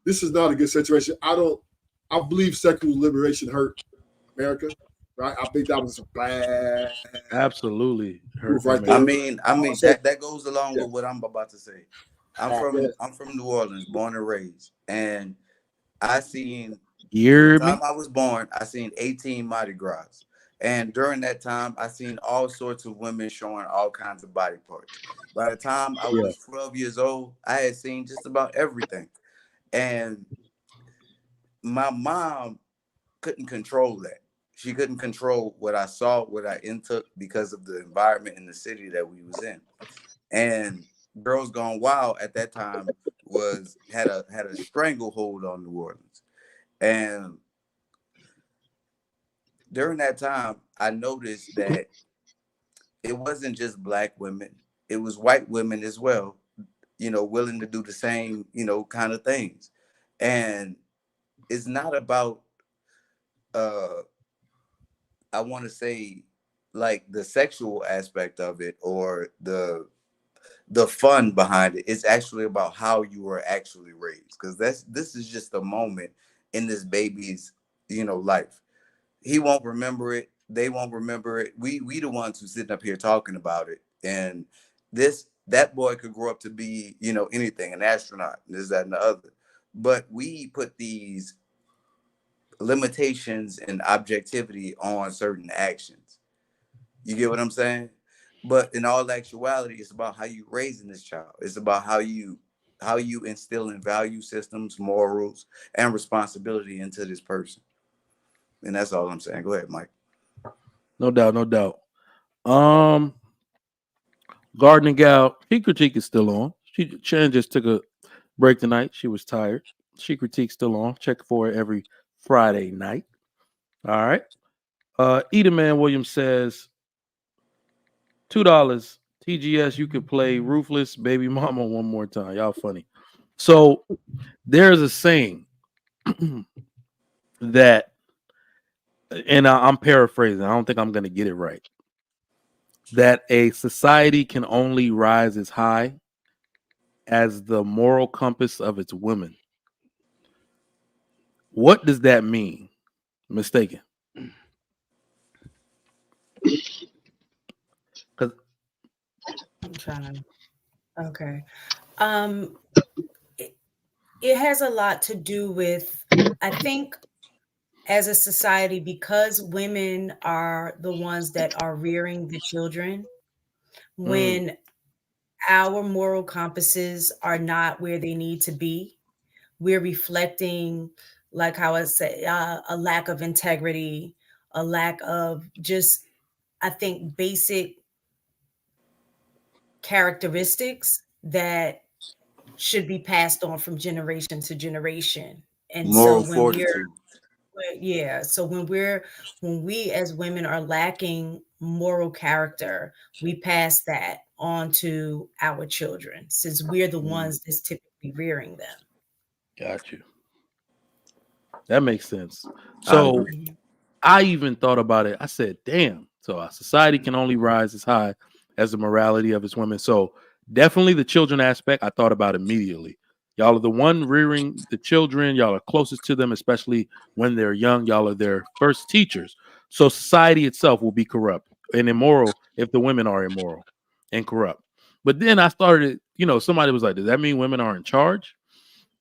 is not a good situation. I believe sexual liberation hurt America, right? I think that was a bad Absolutely. move right I there. mean, So, that goes along with what I'm about to say. I'm from New Orleans, born and raised, and I seen from the Hear time me? I was born, I seen 18 Mardi Gras. And during that time, I seen all sorts of women showing all kinds of body parts. By the time I Yeah. was 12 years old, I had seen just about everything. And my mom couldn't control that. She couldn't control what I saw, what I intook because of the environment in the city that we was in. And Girls Gone Wild at that time had a stranglehold on New Orleans. And during that time, I noticed that it wasn't just black women, it was white women as well, willing to do the same, kind of things. And it's not about I want to say like the sexual aspect of it or the fun behind it. It's actually about how you were actually raised, because this is just a moment in this baby's life. He won't remember it. They won't remember it. We the ones who sitting up here talking about it. And that boy could grow up to be, anything, an astronaut, this, that, and the other. But we put these limitations and objectivity on certain actions. You get what I'm saying? But in all actuality, it's about how you raising this child. It's about how you instill in value systems, morals, and responsibility into this person. And that's all I'm saying. Go ahead, Mike. No doubt, no doubt. Gardening Gal, She Critique is still on. Shannon just took a break tonight. She was tired. She Critique still on. Check for it every Friday night. All right. Edaman Williams says, $2. TGS, you could play Ruthless Baby Mama one more time. Y'all funny. So there's a saying that, and I'm paraphrasing, I don't think I'm going to get it right, that a society can only rise as high as the moral compass of its women. What does that mean? Mistaken. Because I'm trying to. Okay. Um, it has a lot to do with, I think, as a society, because women are the ones that are rearing the children, when our moral compasses are not where they need to be, we're reflecting, like how I say, a lack of integrity, a lack of just, I think, basic characteristics that should be passed on from generation to generation. And so Moral when we're fortitude. yeah, so when we as women are lacking moral character, we pass that on to our children, since we're the ones that's typically rearing them. got you. That makes sense. I So agree. I even thought about it. I said, damn. So our society can only rise as high as the morality of its women. So definitely the children aspect, I thought about immediately. Y'all are the one rearing the children. Y'all are closest to them, especially when they're young. Y'all are their first teachers. So society itself will be corrupt and immoral if the women are immoral and corrupt. But then I started, somebody was like, does that mean women are in charge?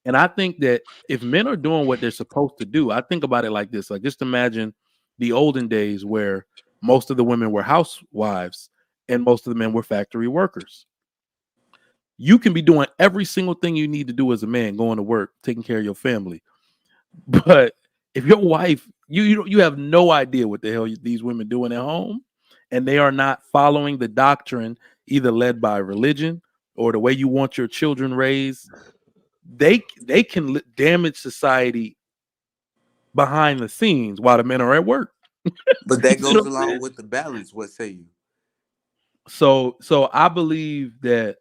And I think that if men are doing what they're supposed to do, I think about it like this. Like, just imagine the olden days where most of the women were housewives and most of the men were factory workers. You can be doing every single thing you need to do as a man, going to work, taking care of your family. But if your wife, you have no idea what the hell these women doing at home, and they are not following the doctrine either led by religion or the way you want your children raised, they can damage society behind the scenes while the men are at work. But You that see what goes I'm saying? along with the balance. What say you? So I believe that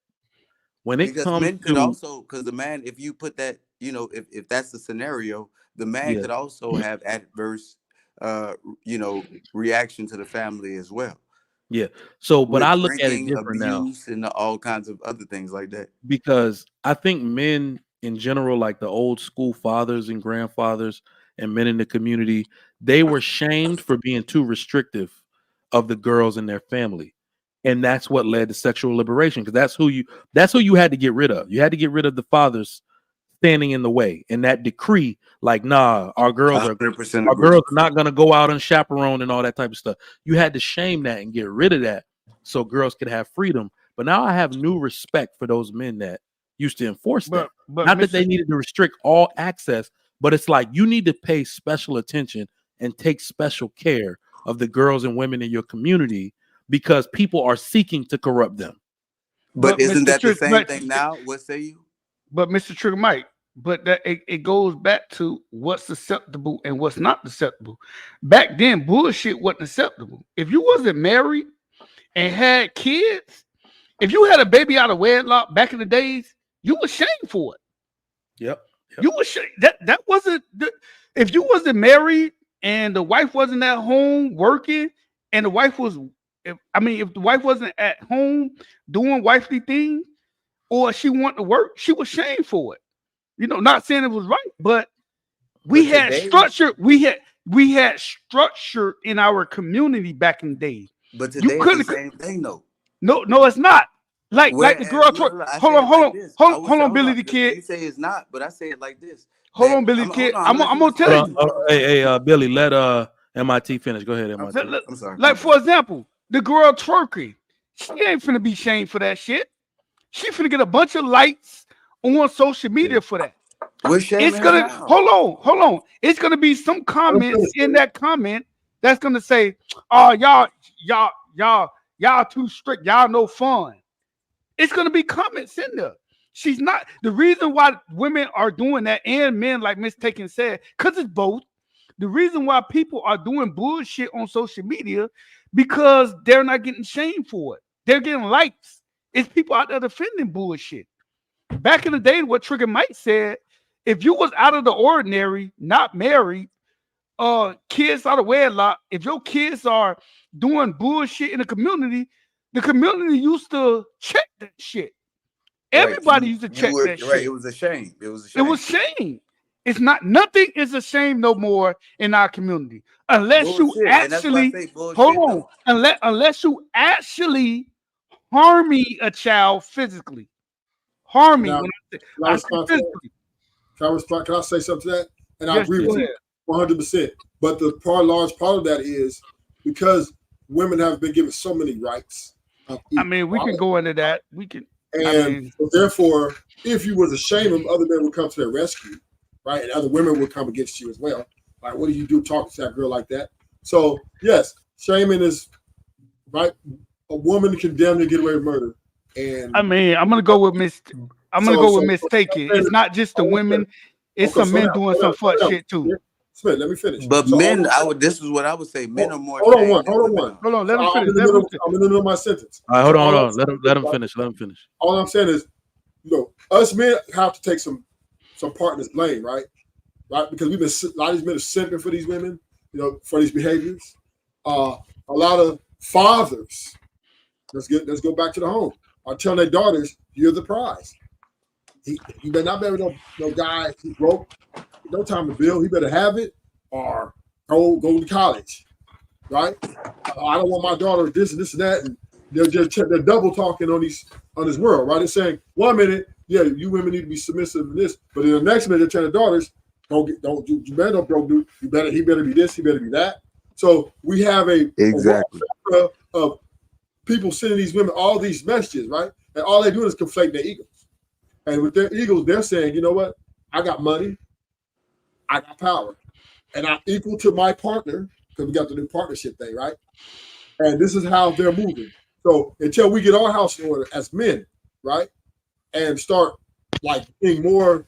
when it Because comes men could to also, because the man, if you put that, if that's the scenario, the man yeah, could also have adverse, uh, reaction to the family as well, yeah. So but with I look at it drinking, different now abuse, and all kinds of other things like that. because I think men in general, like the old school fathers and grandfathers and men in the community, they were shamed for being too restrictive of the girls in their family. And that's what led to sexual liberation because that's who you had to get rid of. You had to get rid of the fathers standing in the way. And that decree, like, nah, our girls are 100% our agree. girls are not gonna go out unchaperoned and all that type of stuff. You had to shame that and get rid of that so girls could have freedom. But now I have new respect for those men that used to enforce that. But Not that Mr. they needed to restrict all access, but it's like you need to pay special attention and take special care of the girls and women in your community because people are seeking to corrupt them. But but isn't Mr. that the Trick, same thing now? What say you? but Mr. Trigger Mike, but that it goes back to what's acceptable and what's not acceptable. Back then, bullshit wasn't acceptable. If you wasn't married and had kids, if you had a baby out of wedlock back in the days, you were shamed for it. Yep. You were that wasn't if you wasn't married and the wife wasn't at home working and the wife was if the wife wasn't at home doing wifely things or she wanted to work, she was shamed for it. Not saying it was right, but we But had today, structure. We had structure in our community back in the day. but You today it's the couldn't. same thing though. No, it's not. Like the girl. Whereas, look, look, I say it like this. I would Hold say, on, hold Billy on. the Look, Kid. you say it's not, but I say it like this. Hold That on, Billy the Kid. hold on. I'm I'm gonna let you gonna respond. tell Hold you. on. Hey, Billy, let MIT finish. Go ahead, MIT. I'm sorry. My Like bad. for example, the girl twerking. She ain't finna be shamed for that shit. She finna get a bunch of likes on social media for that. We're It's shaming her gonna now. hold on. It's gonna be some comments in that comment that's gonna say, "Oh, y'all too strict. Y'all no fun." It's gonna be comments in there. She's not the reason why women are doing that and men, like Miss Taken said, because it's both. The reason why people are doing bullshit on social media because they're not getting shamed for it. They're getting likes. It's people out there defending bullshit. Back in the day, what Trigger Mike said, if you was out of the ordinary, not married, kids out of wedlock, if your kids are doing bullshit in the community used to check that shit. Everybody used to check that shit. It was a shame. It was a It shame. was shame. It's not, nothing is a shame no more in our community. Unless you Bullshit. And that's why I actually, say bullshit, hold on, though. unless you actually harming a child physically. Harming, Now, when Can I I say respond to that? physically. Can I say something to that? And I Yes, agree go with you 100%. But the large part of that is because women have been given so many rights. I mean, we can go into that. We can. And so therefore, if you was ashamed of, other men would come to their rescue, right? And other women would come against you as well. Like, what do you do talking to that girl like that? So yes, shaming is right. A woman can damn near get away with murder. And I mean, I'm gonna go with Miss. I'm gonna go with mistaken. It's not just the women. It's some men doing some fuck shit too. Smith, let me finish. But men, this is what I would say. Men are more. Hold on, let him finish. I'm in the middle of my sentence. All right, hold on. Let him finish. Let him finish. All I'm saying is, us men have to take some part in this blame, right? Right, because a lot of these men are simping for these women, for these behaviors. A lot of fathers, let's go back to the home, are telling their daughters, "You're the prize. You better not marry no guy who's broke. No time to build. He better have it or go to college, right? I don't want my daughter this and this and that, and they're double talking on this world, right? They're saying 1 minute, yeah, you women need to be submissive to this, but in the next minute they're telling their daughters, you better don't broke dude. He better be this, he better be that. So we have a of people sending these women all these messages, right? And all they do is conflate their egos. And with their egos, they're saying, you know what? I got money. I got power, and I'm equal to my partner because we got the new partnership thing, right? And this is how they're moving. So until we get our house in order as men, right, and start like being more,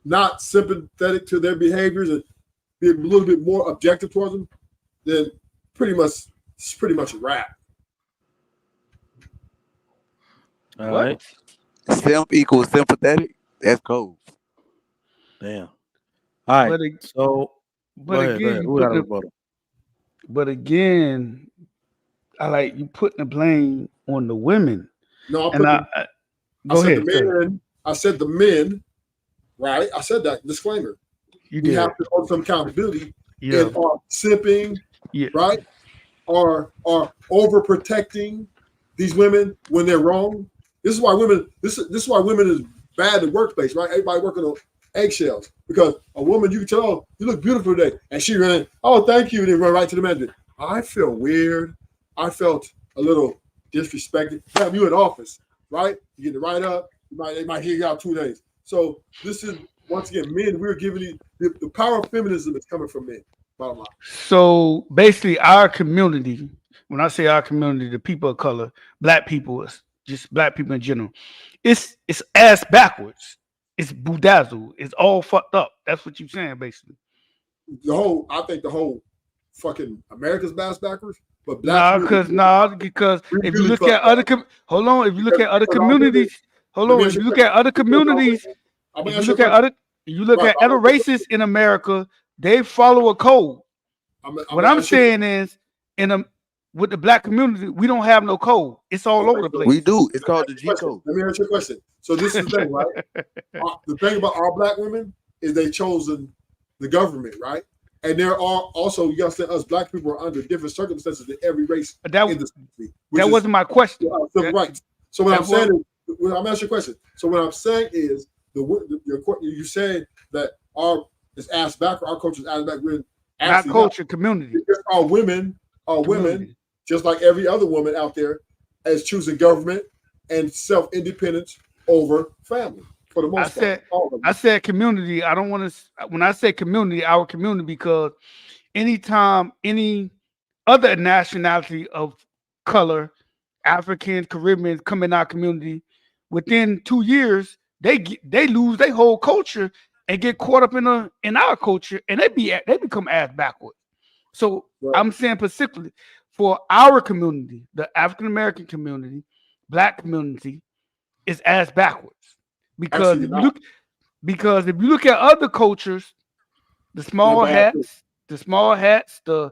not sympathetic to their behaviors and be a little bit more objective towards them, then it's pretty much a wrap. All right. Simp equals sympathetic. That's cold. Damn. All right. Go ahead. Who got a rebuttal? But again, I like you putting the blame on the women. No, I said the men, right? I said that disclaimer. We have to hold some accountability in our simping, right? Or overprotecting these women when they're wrong. This is why women. This is why women is bad in the workplace, right? Everybody working on eggshells because a woman, you can tell, oh, you look beautiful today, and she ran, oh, thank you, and then run right to the manager. I feel weird. I felt a little disrespected. Have you in office, right? You get to write up. They might hear you out 2 days. So this is once again, men. We're giving the power of feminism is coming from men. Bottom line. So basically, our community. When I say our community, the people of color, black people, just black people in general, it's ass backwards. It's boudazzle. It's all fucked up. That's what you're saying, basically. I think the whole fucking America's ass backwards. But black because if you look at other if you look at other communities, if you look at other communities, you look at other races in America, they follow a code. What I'm saying is, with the black community, we don't have no code. It's all over the place. We do. It's called the G code. Let me answer your question. So this is the thing, right? The thing about our black women is they've chosen the government, right? And there are also, you understand, us black people are under different circumstances than every race in this country. That wasn't my question. Civil rights. So what I'm saying is, I'm asking your question. So what I'm saying is, you said that is ass back, or our culture is ass back. Not culture, community. Our women, just like every other woman out there, as choosing government and self-independence over family for the most part. I said community. I don't want to. When I say community, our community, because anytime any other nationality of color, Africans, Caribbeans, come in our community, within 2 years they lose their whole culture and get caught up in our culture, and they become ass backwards. So I'm saying particularly for our community, the African American community, Black community, is ass backwards. Because Actually if you not. look, because if you look at other cultures, the small They're bad too. hats, the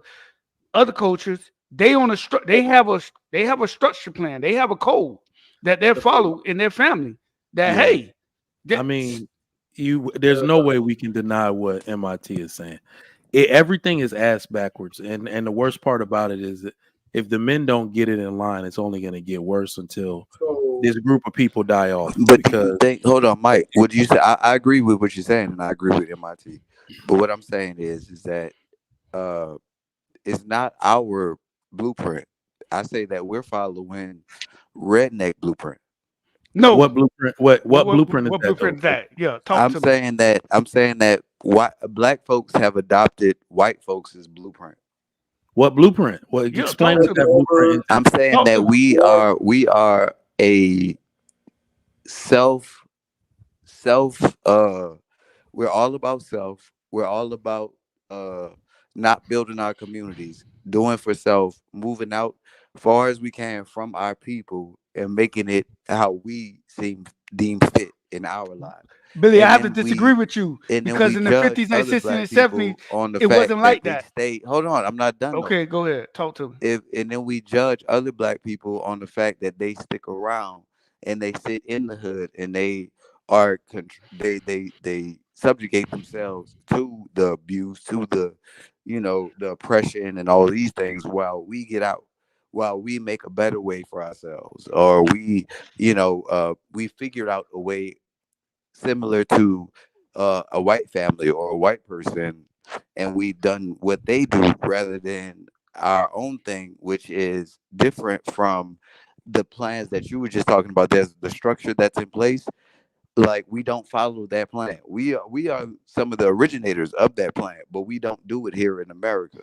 other cultures, they on a they have a structure plan. They have a code that they follow in their family. That Yeah. hey, I mean, there's no way we can deny what MIT is saying. Everything is ass backwards, and the worst part about it is that if the men don't get it in line, it's only going to get worse until So this group of people die off. But do you Because think? Hold on, Mike. What you say? I agree with what you're saying, and I agree with MIT. But what I'm saying is that uh, it's not our blueprint. I say that we're following redneck blueprint. no, what blueprint? What blueprint is what that? blueprint is Though? that? Yeah, talk to me. I'm saying that black folks have adopted white folks' blueprint. What blueprint? Well, Yeah, explain talk what to that me. blueprint is. I'm saying Talk that to me. we are a self we're all about self. We're all about uh not building our communities, doing for self, moving out far as we can from our people and making it how we deem fit in our lives. Billy, I And have to then disagree with you because we in the judge 50s and other 60s and black 70s, people on the it fact wasn't that like they that. stay. Hold on, I'm not done though. Okay, go ahead. Talk to me. And then we judge other black people on the fact that they stick around and they sit in the hood and they are they subjugate themselves to the abuse, to the the oppression and all these things while we get out, while we make a better way for ourselves, or we figured out a way similar to a white family or a white person, and we've done what they do rather than our own thing, which is different from the plans that you were just talking about. There's the structure that's in place. Like, we don't follow that plan. We are some of the originators of that plan, but we don't do it here in America.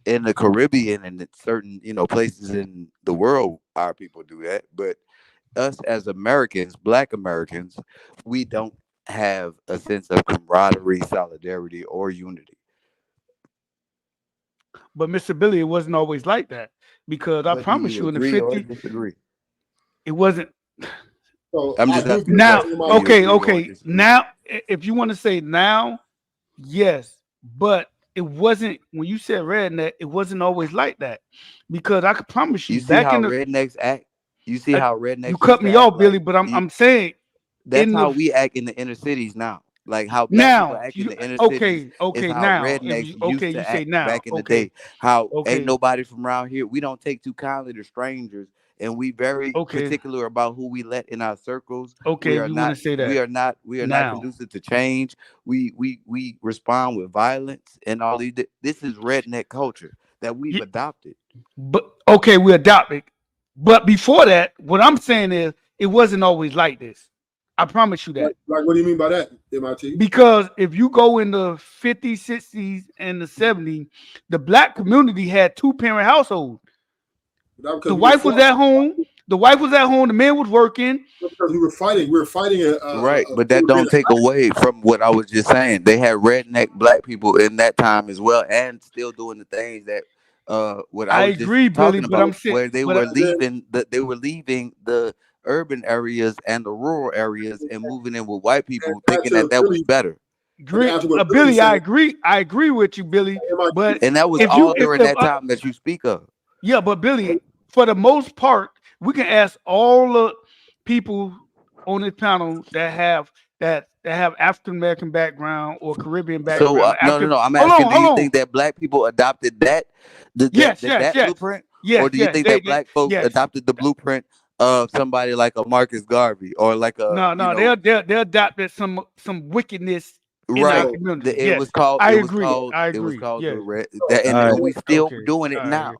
In the Caribbean and in certain places in the world, our people do that, but us as Americans, Black Americans, we don't have a sense of camaraderie, solidarity, or unity. But Mr. Billy, it wasn't always like that because I But do promise you you in the agree or 50s, disagree? it wasn't. So I'm I just do asking think a Now, that question. Do you okay, agree or okay. disagree? Now, if you want to say now, yes, but it wasn't when you said redneck, it wasn't always like that because I can promise you You see back how in the rednecks act? You see I, how you rednecks cut used to me act? off, Billy, Like, but I'm saying that's in how the we act in the inner cities now. Like how black people now act in you the inner cities is okay how now if rednecks you used you to say act now back in the day. How ain't okay nobody from around here. We don't take too kindly to strangers, and we very okay particular about who we let in our circles. okay if you want to say that We are not now, conducive to change. We respond with violence and all these. This is redneck culture that we've adopted. but okay we adopted, but before that, what I'm saying is it wasn't always like this. I promise you that. like what do you mean by that, MIT? Because if you go in the 50s, 60s, and the 70s, the Black community had two-parent households. Because The we were wife was at home. The wife was at home. The man was working. because we were fighting. We were fighting Right, a but that don't take away from what I was just saying. They had redneck black people in that time as well, and still doing the things that what I I was just agree, Billy, talking but I'm about, saying, where they but were leaving the urban areas and the rural areas and moving in with white and people, thinking to that was Billy, better. and agree, after what Billy Billy, said, I agree with you, Billy. MIT, But And that was if all you, if during the that time that you speak of. yeah, but Billy, for the most part, we can ask all the people on this panel that have African American background or Caribbean So background. no, I'm Hold asking, on, do hold you on. think that black people adopted Yes, that blueprint, or yes, do you think that black folks yes. adopted the blueprint of somebody like a Marcus Garvey or like a No, they adopted some wickedness in our right? so community. It Yes, was called I it was agree. called I it was agree. called the Yes. red that, All right, and we still Okay. doing it All right. now.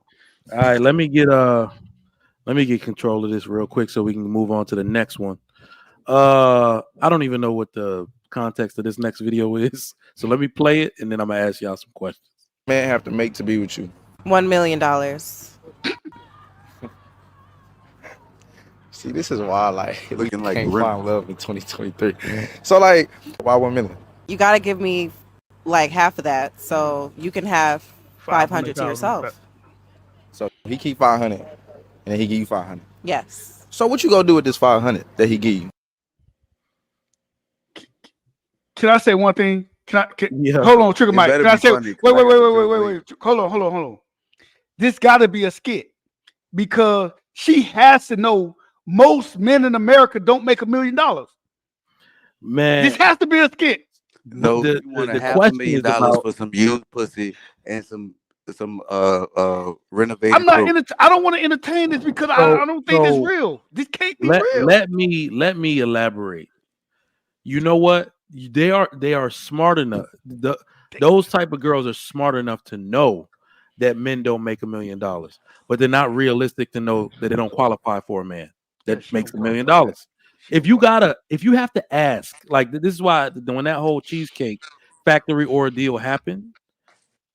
all right. Let me get control of this real quick so we can move on to the next one. I don't even know what the context of this next video is, so let me play it and then I'm gonna ask y'all some questions. Man have to make to be with you? $1 million. See, this is why like Looking like can't grim. find love in 2023. So like, why 1 million? You got to give me like half of that so you can have 500 to 500,000. yourself. So He keep 500, and then he give you 500. Yes. So what you gonna do with this 500 that he give you? Can I say one thing? Yeah. Hold on, Trigger It Mike. better Can I be say funny, 'cause wait, I wait, got wait, the wait, wait, joke wait, later. wait. Hold on. This gotta be a skit because she has to know most men in America don't make $1 million. Man, This has to be a skit. No, the, you the want a the $500,000 question is about for some used pussy and some I'm renovated not room. I don't want to entertain this because I don't think it's real. This can't be real. let me elaborate. You know what? They are smart enough. Those type of girls are smart enough to know that men don't make $1 million, but they're not realistic to know that they don't qualify for a man that she makes don't $1 million. qualify for that. If you have to ask, like this is why when that whole Cheesecake Factory ordeal happened,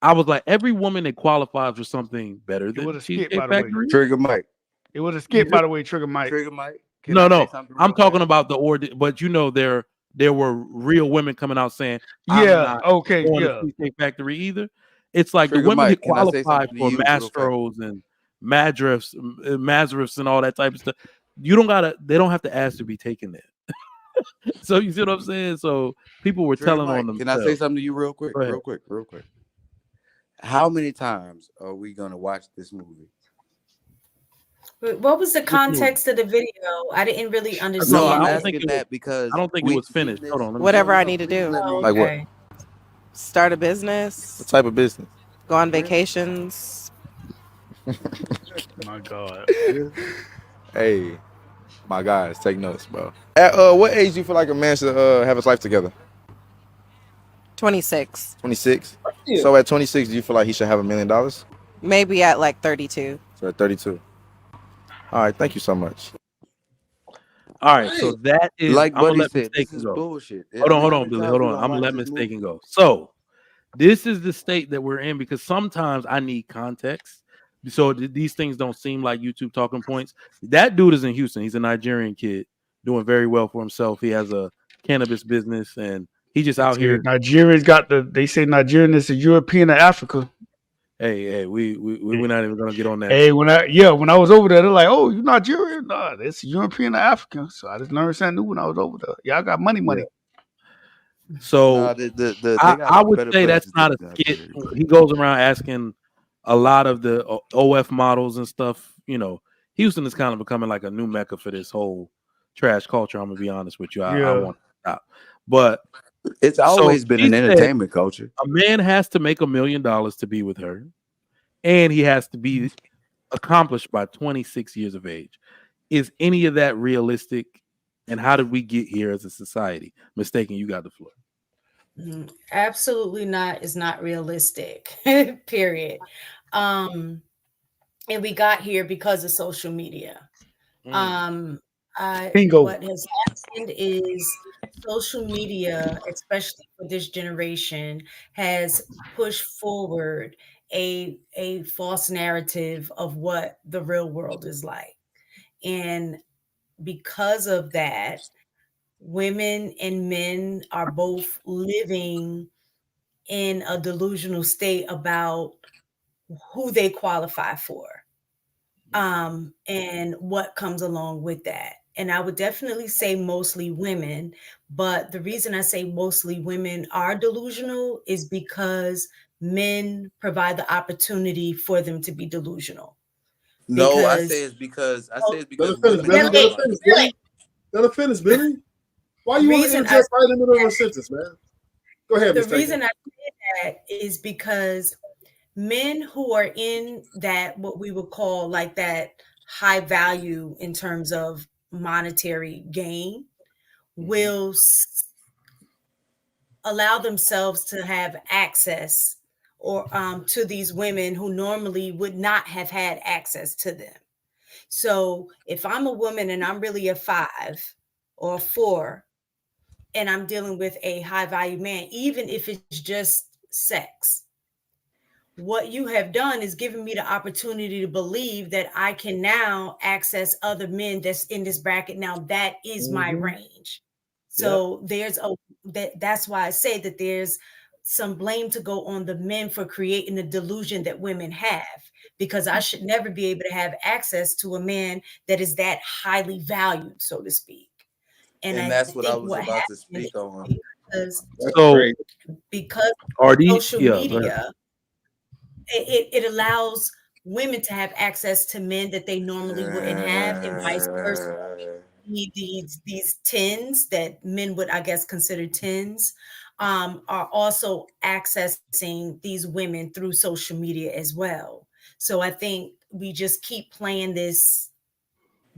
I was like, every woman that qualifies for something better It was than a skit, Cheesecake by the way. Factory. Trigger Mike. It was a skit, by the way, Trigger Mike. Trigger Mike. Can I say something I'm real talking fast? about the ordeal, but you know there were real women coming out saying, I'm Yeah, not okay, going yeah. to Cheesecake Factory either. It's like the Trigger women that Mike, can I say qualify something to for you real fast? Mastros and Mazarifs and all that type of stuff. They don't have to ask to be taken there. So you see what I'm saying? So people were Trigger telling on Mike, can I say themselves. something to you real quick? Go ahead. Real quick. How many times are we gonna watch this movie? What was the context of the video? I didn't really understand. No, I'm I don't think asking that because I don't think it was finished. Hold on, let me Whatever see. I need to do. Oh, Like what? okay. Start a business. What type of business? Go on vacations. My God. Hey, my guys, take notes, bro. At what age do you feel like a man should have his life together? 26. 26. So at 26, do you feel like he should have $1 million? Maybe at like 32. So at 32. All right, thank you so much. All right, so that is like I'm gonna Buddy let said, this mistaken is go. bullshit. Hold How on, many Billy. times Hold we on. gonna I'm gonna watch let this movie? mistaken go. So this is the state that we're in because sometimes I need context. So these things don't seem like YouTube talking points. That dude is in Houston. He's a Nigerian kid doing very well for himself. He has a cannabis business and he just out here. Nigeria's got they say Nigerian is the European of Africa. Hey, we're not even gonna get on that. Hey, when I was over there, they're like, "Oh, you Nigerian? Nah, that's European or African." So I just learned something new when I was over there. Yeah, I got money. Yeah. So they I got would better say that's places not a than out skit. there. He goes around asking a lot of the OF models and stuff. You know, Houston is kind of becoming like a new mecca for this whole trash culture. I'm gonna be honest with you. I want to stop, but It's always been he an said entertainment culture. a man has to make $1 million to be with her, and he has to be accomplished by 26 years of age. Is any of that realistic? And how did we get here as a society? Mistaken, you got the floor. Absolutely not. Is not realistic. Period. And we got here because of social media. Bingo. What has happened is social media, especially for this generation, has pushed forward a false narrative of what the real world is like. And because of that, women and men are both living in a delusional state about who they qualify for, and what comes along with that. And I would definitely say mostly women, but the reason I say mostly women are delusional is because men provide the opportunity for them to be delusional. No, I Because say it's because Let her finish, women Billy. talk Let her about finish, it. Billy. Let her finish, Billy. Why you want to reason I interject right in the middle of a sentence, man? Go ahead, the Miss Taylor. reason I say that is because men who are in that, what we would call like that high value in terms of monetary gain, will allow themselves to have access or to these women who normally would not have had access to them. So if I'm a woman and I'm really a 5 or a 4 and I'm dealing with a high value man, even if it's just sex, what you have done is given me the opportunity to believe that I can now access other men that's in this bracket. Now that is my range. So that's why I say that there's some blame to go on the men for creating the delusion that women have, because I should never be able to have access to a man that is that highly valued, so to speak. And I that's what I think was what about to happens speak on. So because are these? social Yeah, go ahead. media, it allows women to have access to men that they normally wouldn't have, and vice versa. These tens that men would, I guess, consider tens, are also accessing these women through social media as well. So I think we just keep playing this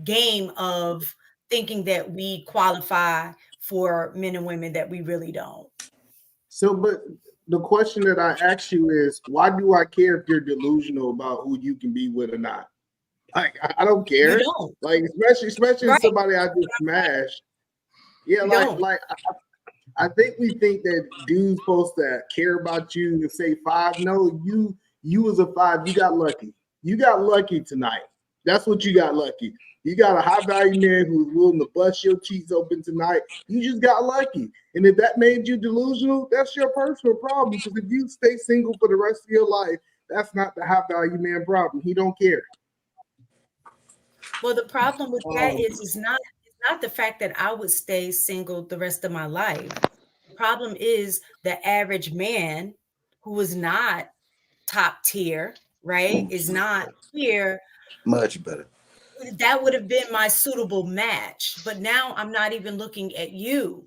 game of thinking that we qualify for men and women that we really don't. So, but the question that I ask you is, why do I care if you're delusional about who you can be with or not? Like, I don't care. You don't. Like, especially Right. somebody I just smashed. Yeah, You like, don't. like I think we think that dudes supposed to care about you and say 5. No, you was a 5. You got lucky. You got lucky tonight. That's what you got lucky. You got a high value man who's willing to bust your cheeks open tonight. You just got lucky. And if that made you delusional, that's your personal problem. Because if you stay single for the rest of your life, that's not the high value man problem. He don't care. Well, the problem with that is not the fact that I would stay single the rest of my life. The problem is the average man who is not top tier, right? Is not here. Much better. That would have been my suitable match. But now I'm not even looking at you.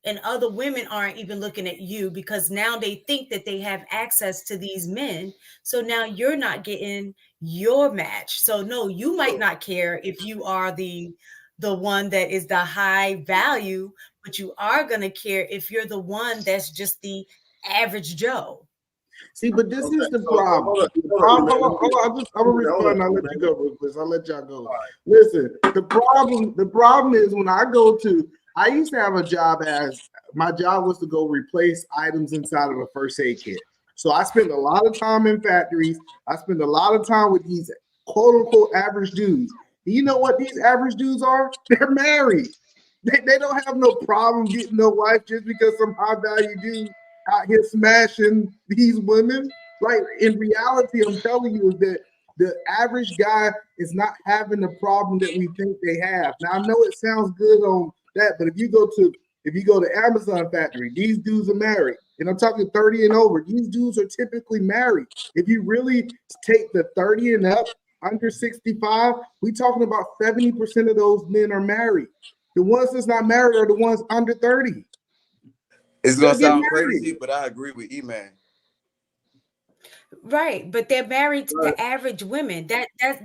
And other women aren't even looking at you because now they think that they have access to these men. So now you're not getting your match. So no, you might not care if you are the one that is the high value, but you are going to care if you're the one that's just the average Joe. See, but this is the problem. Hold on. I'm gonna respond. I'll let you go, Ruthless. I'll let y'all go. Listen, the problem is when I used to have a job my job was to go replace items inside of a first aid kit. So I spent a lot of time in factories. I spent a lot of time with these quote unquote average dudes. And you know what these average dudes are? They're married. They don't have no problem getting no wife just because some high value dude out here smashing these women. Like in reality, I'm telling you is that the average guy is not having the problem that we think they have. Now I know it sounds good on that, but if you go to Amazon factory, these dudes are married. And I'm talking 30 and over. These dudes are typically married. If you really take the 30 and up, under 65, we talking about 70% of those men are married. The ones that's not married are the ones under 30. It's gonna sound crazy, but I agree with E-Man. Right, but they're married to the average women.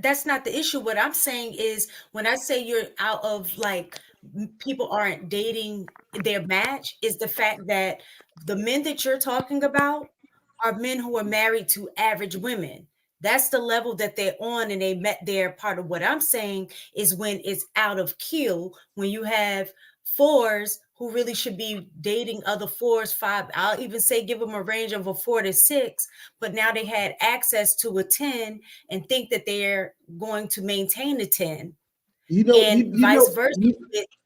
That's not the issue. What I'm saying is when I say you're out of like people aren't dating their match is the fact that the men that you're talking about are men who are married to average women. That's the level that they're on and they met their part of what I'm saying is when it's out of kill, when you have 4s who really should be dating other 4s, 5. I'll even say give them a range of a 4 to 6, but now they had access to a 10 and think that they're going to maintain a 10. Vice versa.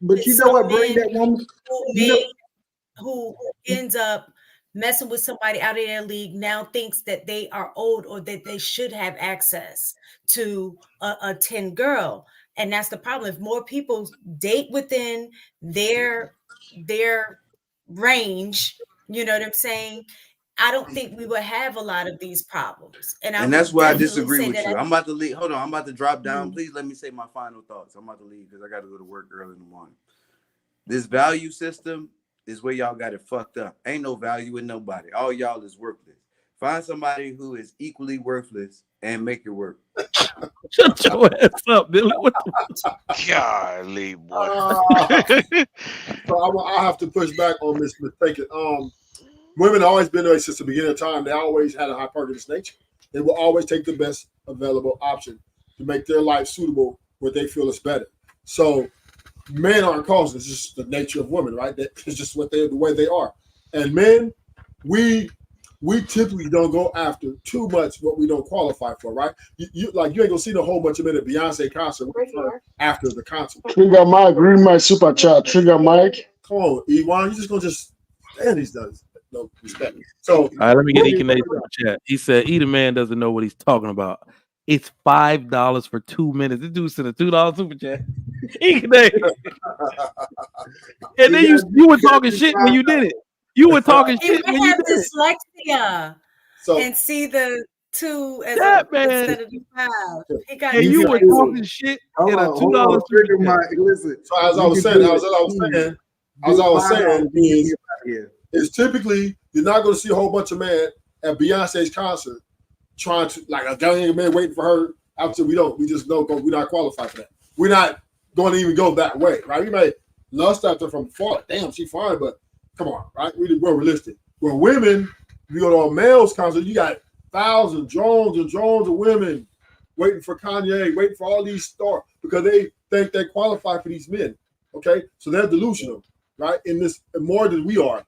But you know what bring that woman? Who ends up messing with somebody out of their league now thinks that they are old or that they should have access to a 10 girl. And that's the problem. If more people date within their range, you know what I'm saying? I don't think we would have a lot of these problems. And that's why I disagree with you. I'm about to leave. Hold on. I'm about to drop down. Please let me say my final thoughts. I'm about to leave because I got to go to work early in the morning. This value system is where y'all got it fucked up. Ain't no value in nobody. All y'all is worthless. Find somebody who is equally worthless and make it work. Shut your ass up, Billy. What the Golly, boy. So I have to push back on this mistaken. Women have always been there since the beginning of time. They always had a hypergamous nature. They will always take the best available option to make their life suitable where they feel it's better. So men aren't causing. It's just the nature of women, right? It's just the way they are. And men, we typically don't go after too much what we don't qualify for, right? You ain't gonna see the whole bunch of men at Beyonce concert after the concert. Trigger Mike, read my super chat. Trigger Mike. Come on, Ewan, you just gonna stand these does. No respect. So all right, let me get Ekin in the chat. He said, "Either man doesn't know what he's talking about." It's $5 for 2 minutes. This dude sent a $2 super chat. And then you were talking shit when you did it. You were talking He shit might when you have did it. dyslexia So and see the 2 as That a man. instead of the 5. He got And you were dyslexia. talking shit Hold in a on, hold on, $2 Trigger super chat. Mike. Listen. So as I was saying, is typically you're not going to see a whole bunch of men at Beyonce's concert trying to like a young man waiting for her. After we just don't go. We're not qualified for that. We're not going to even go that way, right? We may lust after from far. Damn, she fine, but come on, right? We're realistic. Where women, you go to a male's concert, you got thousands, drones and drones of women waiting for Kanye, waiting for all these stars because they think they qualify for these men. Okay, so they're delusional, right? In this more than we are.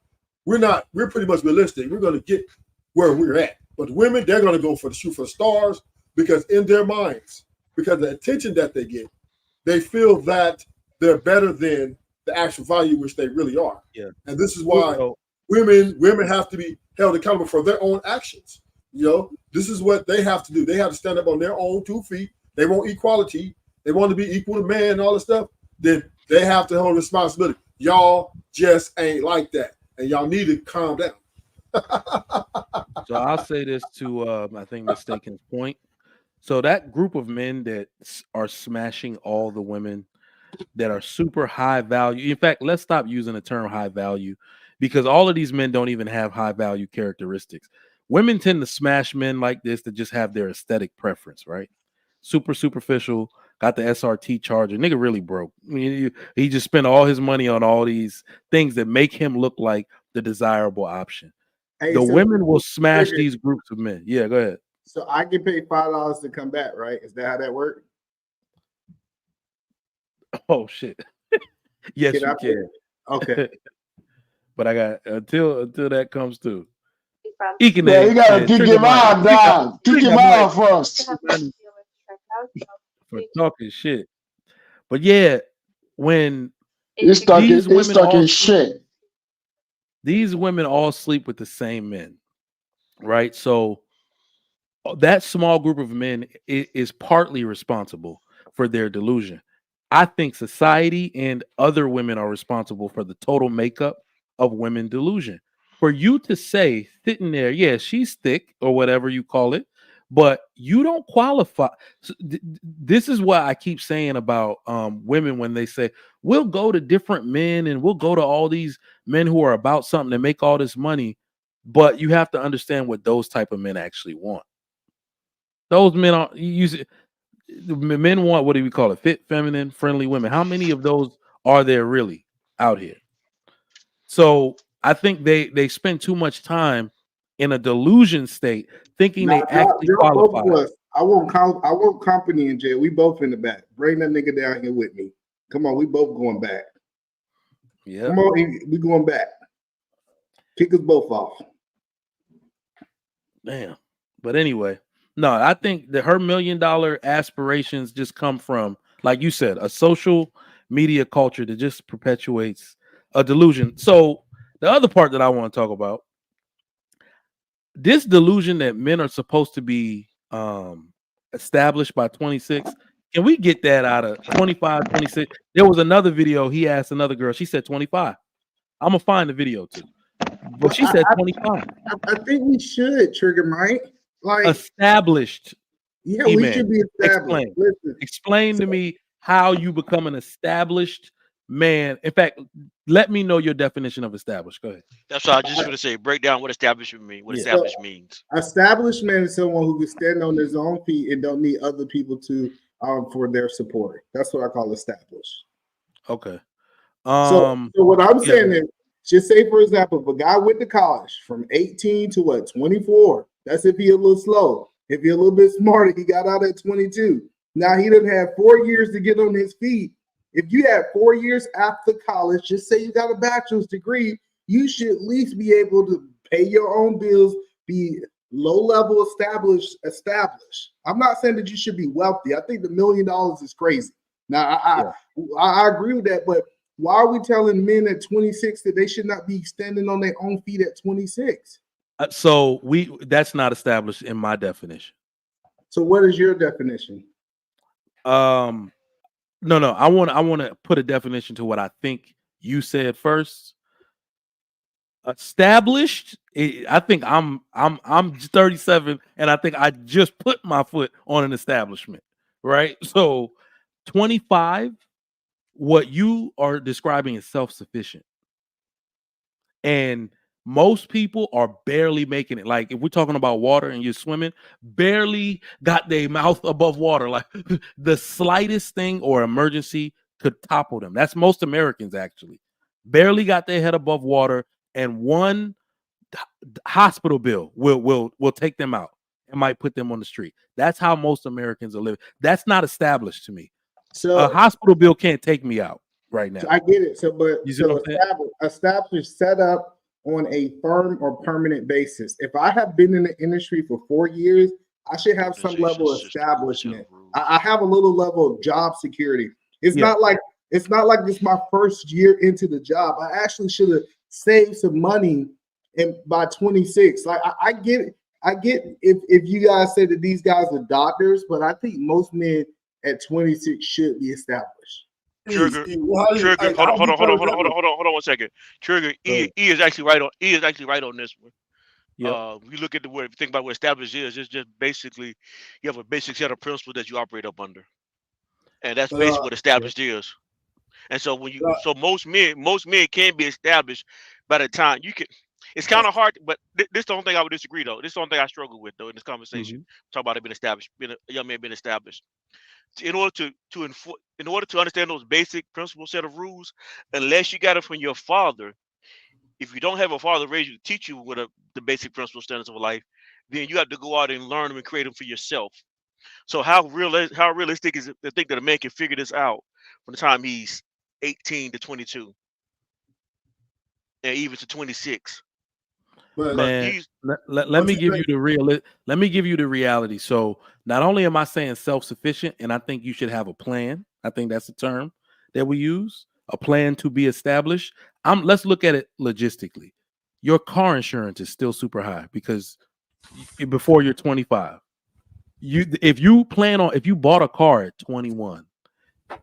We're pretty much realistic. We're going to get where we're at. But women, they're going to go for the shoot for the stars because in their minds, because of the attention that they get, they feel that they're better than the actual value which they really are. Yeah. And this is why women have to be held accountable for their own actions. You know, this is what they have to do. They have to stand up on their own 2 feet. They want equality. They want to be equal to man and all this stuff. Then they have to hold responsibility. Y'all just ain't like that. And y'all need to calm down. So I'll say this to I think Mistaken's point. So that group of men that are smashing all the women that are super high value. In fact, let's stop using the term high value because all of these men don't even have high value characteristics. Women tend to smash men like this that just have their aesthetic preference, right? Super superficial, got the SRT charger. Nigga really broke. I mean, he just spent all his money on all these things that make him look like the desirable option. Hey, The so women will smash Trigger, these groups of men. Yeah, go ahead. So I can pay $5 to come back, right? Is that how that works? Oh shit. Yes, you can. Okay. But I got until that comes through. Yeah, you gotta kick him out, dog. Kick him out first. For talking shit. But yeah, when He's talking shit. These women all sleep with the same men, right? So that small group of men is partly responsible for their delusion. I think society and other women are responsible for the total makeup of women delusion. For you to say sitting there, yeah, she's thick or whatever you call it, but you don't qualify. This is what I keep saying about women when they say we'll go to different men and we'll go to all these men who are about something and make all this money, but you have to understand what those type of men actually want. Those men are men want, what do we call it? Fit, feminine, friendly women. How many of those are there really out here? So I think they spend too much time in a delusion state thinking they actually qualify. I want company in jail. We both in the back. Bring that nigga down here with me. Come on, we both going back. Yeah. Come on, we going back. Kick us both off. Damn. But anyway, no, I think that her $1 million aspirations just come from, like you said, a social media culture that just perpetuates a delusion. So the other part that I want to talk about, this delusion that men are supposed to be established by 26. Can we get that out of 25, 26? There was another video. He asked another girl. She said 25. I'm going to find the video too. But she said 25. I think we should, Trigger Mike. Like established. Yeah, we should be established. Explain to me how you become an established man. In fact, let me know your definition of established. Go ahead. That's what I just want to say. Break down what establishment means. What established means. Established man is someone who can stand on his own feet and don't need other people to for their support. That's what I call established. Okay. So what I'm saying is, just say for example, if a guy went to college from 18 to 24. That's if he a little slow. If you're a little bit smarter, he got out at 22. Now he done had 4 years to get on his feet. If you had 4 years after college, just say you got a bachelor's degree, you should at least be able to pay your own bills, be low-level established. I'm not saying that you should be wealthy. I think the $1 million is crazy. Now, I agree with that, but why are we telling men at 26 that they should not be standing on their own feet at 26? So that's not established in my definition. So what is your definition? No. I want to put a definition to what I think you said first. Established. I think I'm 37, and I think I just put my foot on an establishment. Right. So 25. What you are describing is self-sufficient. And most people are barely making it. Like if we're talking about water and you're swimming, barely got their mouth above water. Like the slightest thing or emergency could topple them. That's most Americans actually. Barely got their head above water, and one hospital bill will take them out and might put them on the street. That's how most Americans are living. That's not established to me. So A hospital bill can't take me out right now. So I get it. So, but You see what I'm saying? established set up on a firm or permanent basis. If I have been in the industry for 4 years, I should have some level of establishment. I have a little level of job security. It's not like this is my first year into the job. I actually should have saved some money, and by 26, like I get it. I get if you guys say that these guys are doctors, but I think most men at 26 should be established. Trigger, hold on 1 second. Trigger, E is actually right on. E is actually right on this one. You look at the word. If you think about what established is, it's just basically you have a basic set of principles that you operate up under, and that's basically what established is. And so when you, so most men can be established by the time you can. It's kind of hard, but this is the only thing I would disagree though. This is the only thing I struggle with though in this conversation. Talk about it being established, being a young man being established. In order to understand those basic principle set of rules, unless you got it from your father, if you don't have a father raise you to teach you what the basic principle standards of life, then you have to go out and learn them and create them for yourself. So how realistic is it to think that a man can figure this out from the time he's 18 to 22 and even to 26? Man, let me give you the reality. So not only am I saying self-sufficient, and I think you should have a plan. I think that's the term that we use, a plan to be established. Let's look at it logistically. Your car insurance is still super high because before you're 25, if you bought a car at 21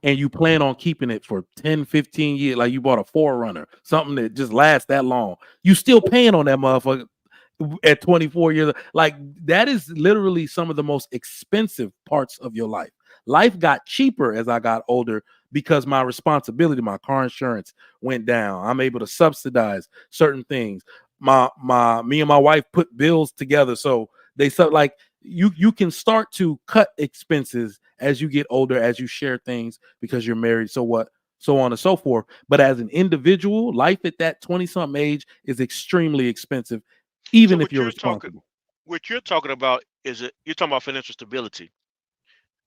and you plan on keeping it for 10, 15 years, like you bought a 4Runner, something that just lasts that long, you still paying on that motherfucker at 24 years. Like that is literally some of the most expensive parts of your life. Life got cheaper as I got older because my responsibility, my car insurance went down. I'm able to subsidize certain things. Me and my wife put bills together. So you can start to cut expenses as you get older, as you share things because you're married, so on and so forth. But as an individual, life at that 20-something age is extremely expensive, even if you're responsible. What you're talking about is you're talking about financial stability.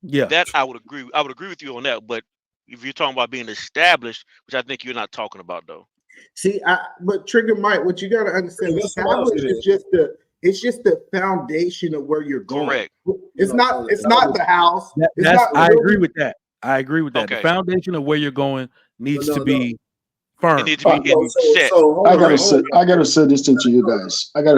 Yeah, that I would agree with you on that. But if you're talking about being established, which I think you're not talking about though. See, but Trigger Mike, what you got to understand, established is just the foundation of where you're going. Correct. It's not the house. I agree with that. Okay. The foundation of where you're going needs to be firm. It needs to be set. I gotta say this to you guys. Okay.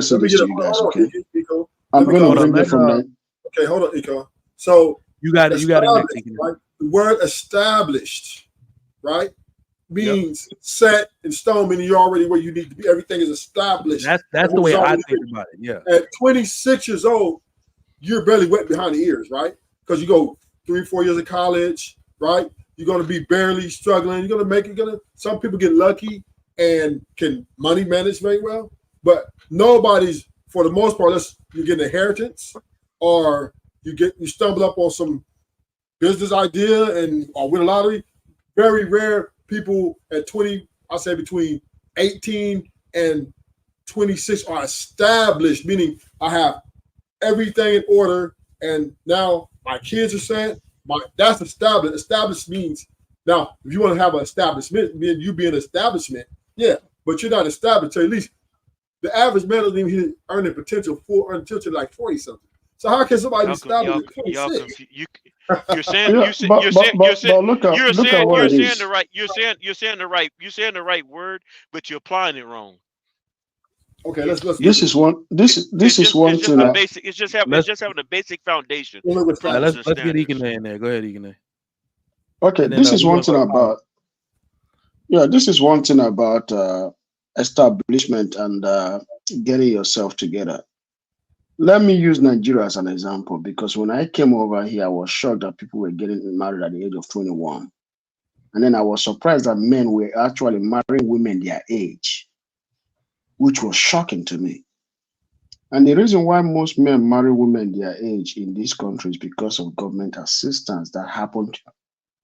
I'm gonna bring it from there. Okay, hold on, Iko. So you got it. Right? The word established, right, means set in stone, meaning you're already where you need to be. Everything is established. That's the way I think about it. Yeah. At 26 years old, you're barely wet behind the ears, right? Because you go 3-4 years of college, right? You're gonna be barely struggling. You're gonna make it. Some people get lucky and can money manage very well, but nobody's, for the most part, unless you get an inheritance or you stumble up on some business idea or win a lottery. Very rare people at 20, I say between 18 and 26 are established, meaning I have everything in order, and now my kids are set. That's established. Established means now if you want to have an establishment, mean you be an establishment, yeah, but you're not established. So at least the average man doesn't even hit earning potential until like 40 something. So how can somebody establish at 26? You're saying the right word, but you're applying it wrong. Okay, let's This is one. This is one It's just thing. the basic. It's just having a basic foundation. let's All right, Rules let's and get standards. Ikene in there. Go ahead, Ikene. Okay, And then this is we're one gonna thing go to Mike. about. Yeah, this is one thing about establishment and getting yourself together. Let me use Nigeria as an example because when I came over here, I was shocked that people were getting married at the age of 21. And then I was surprised that men were actually marrying women their age, which was shocking to me. And the reason why most men marry women their age in this country is because of government assistance that happened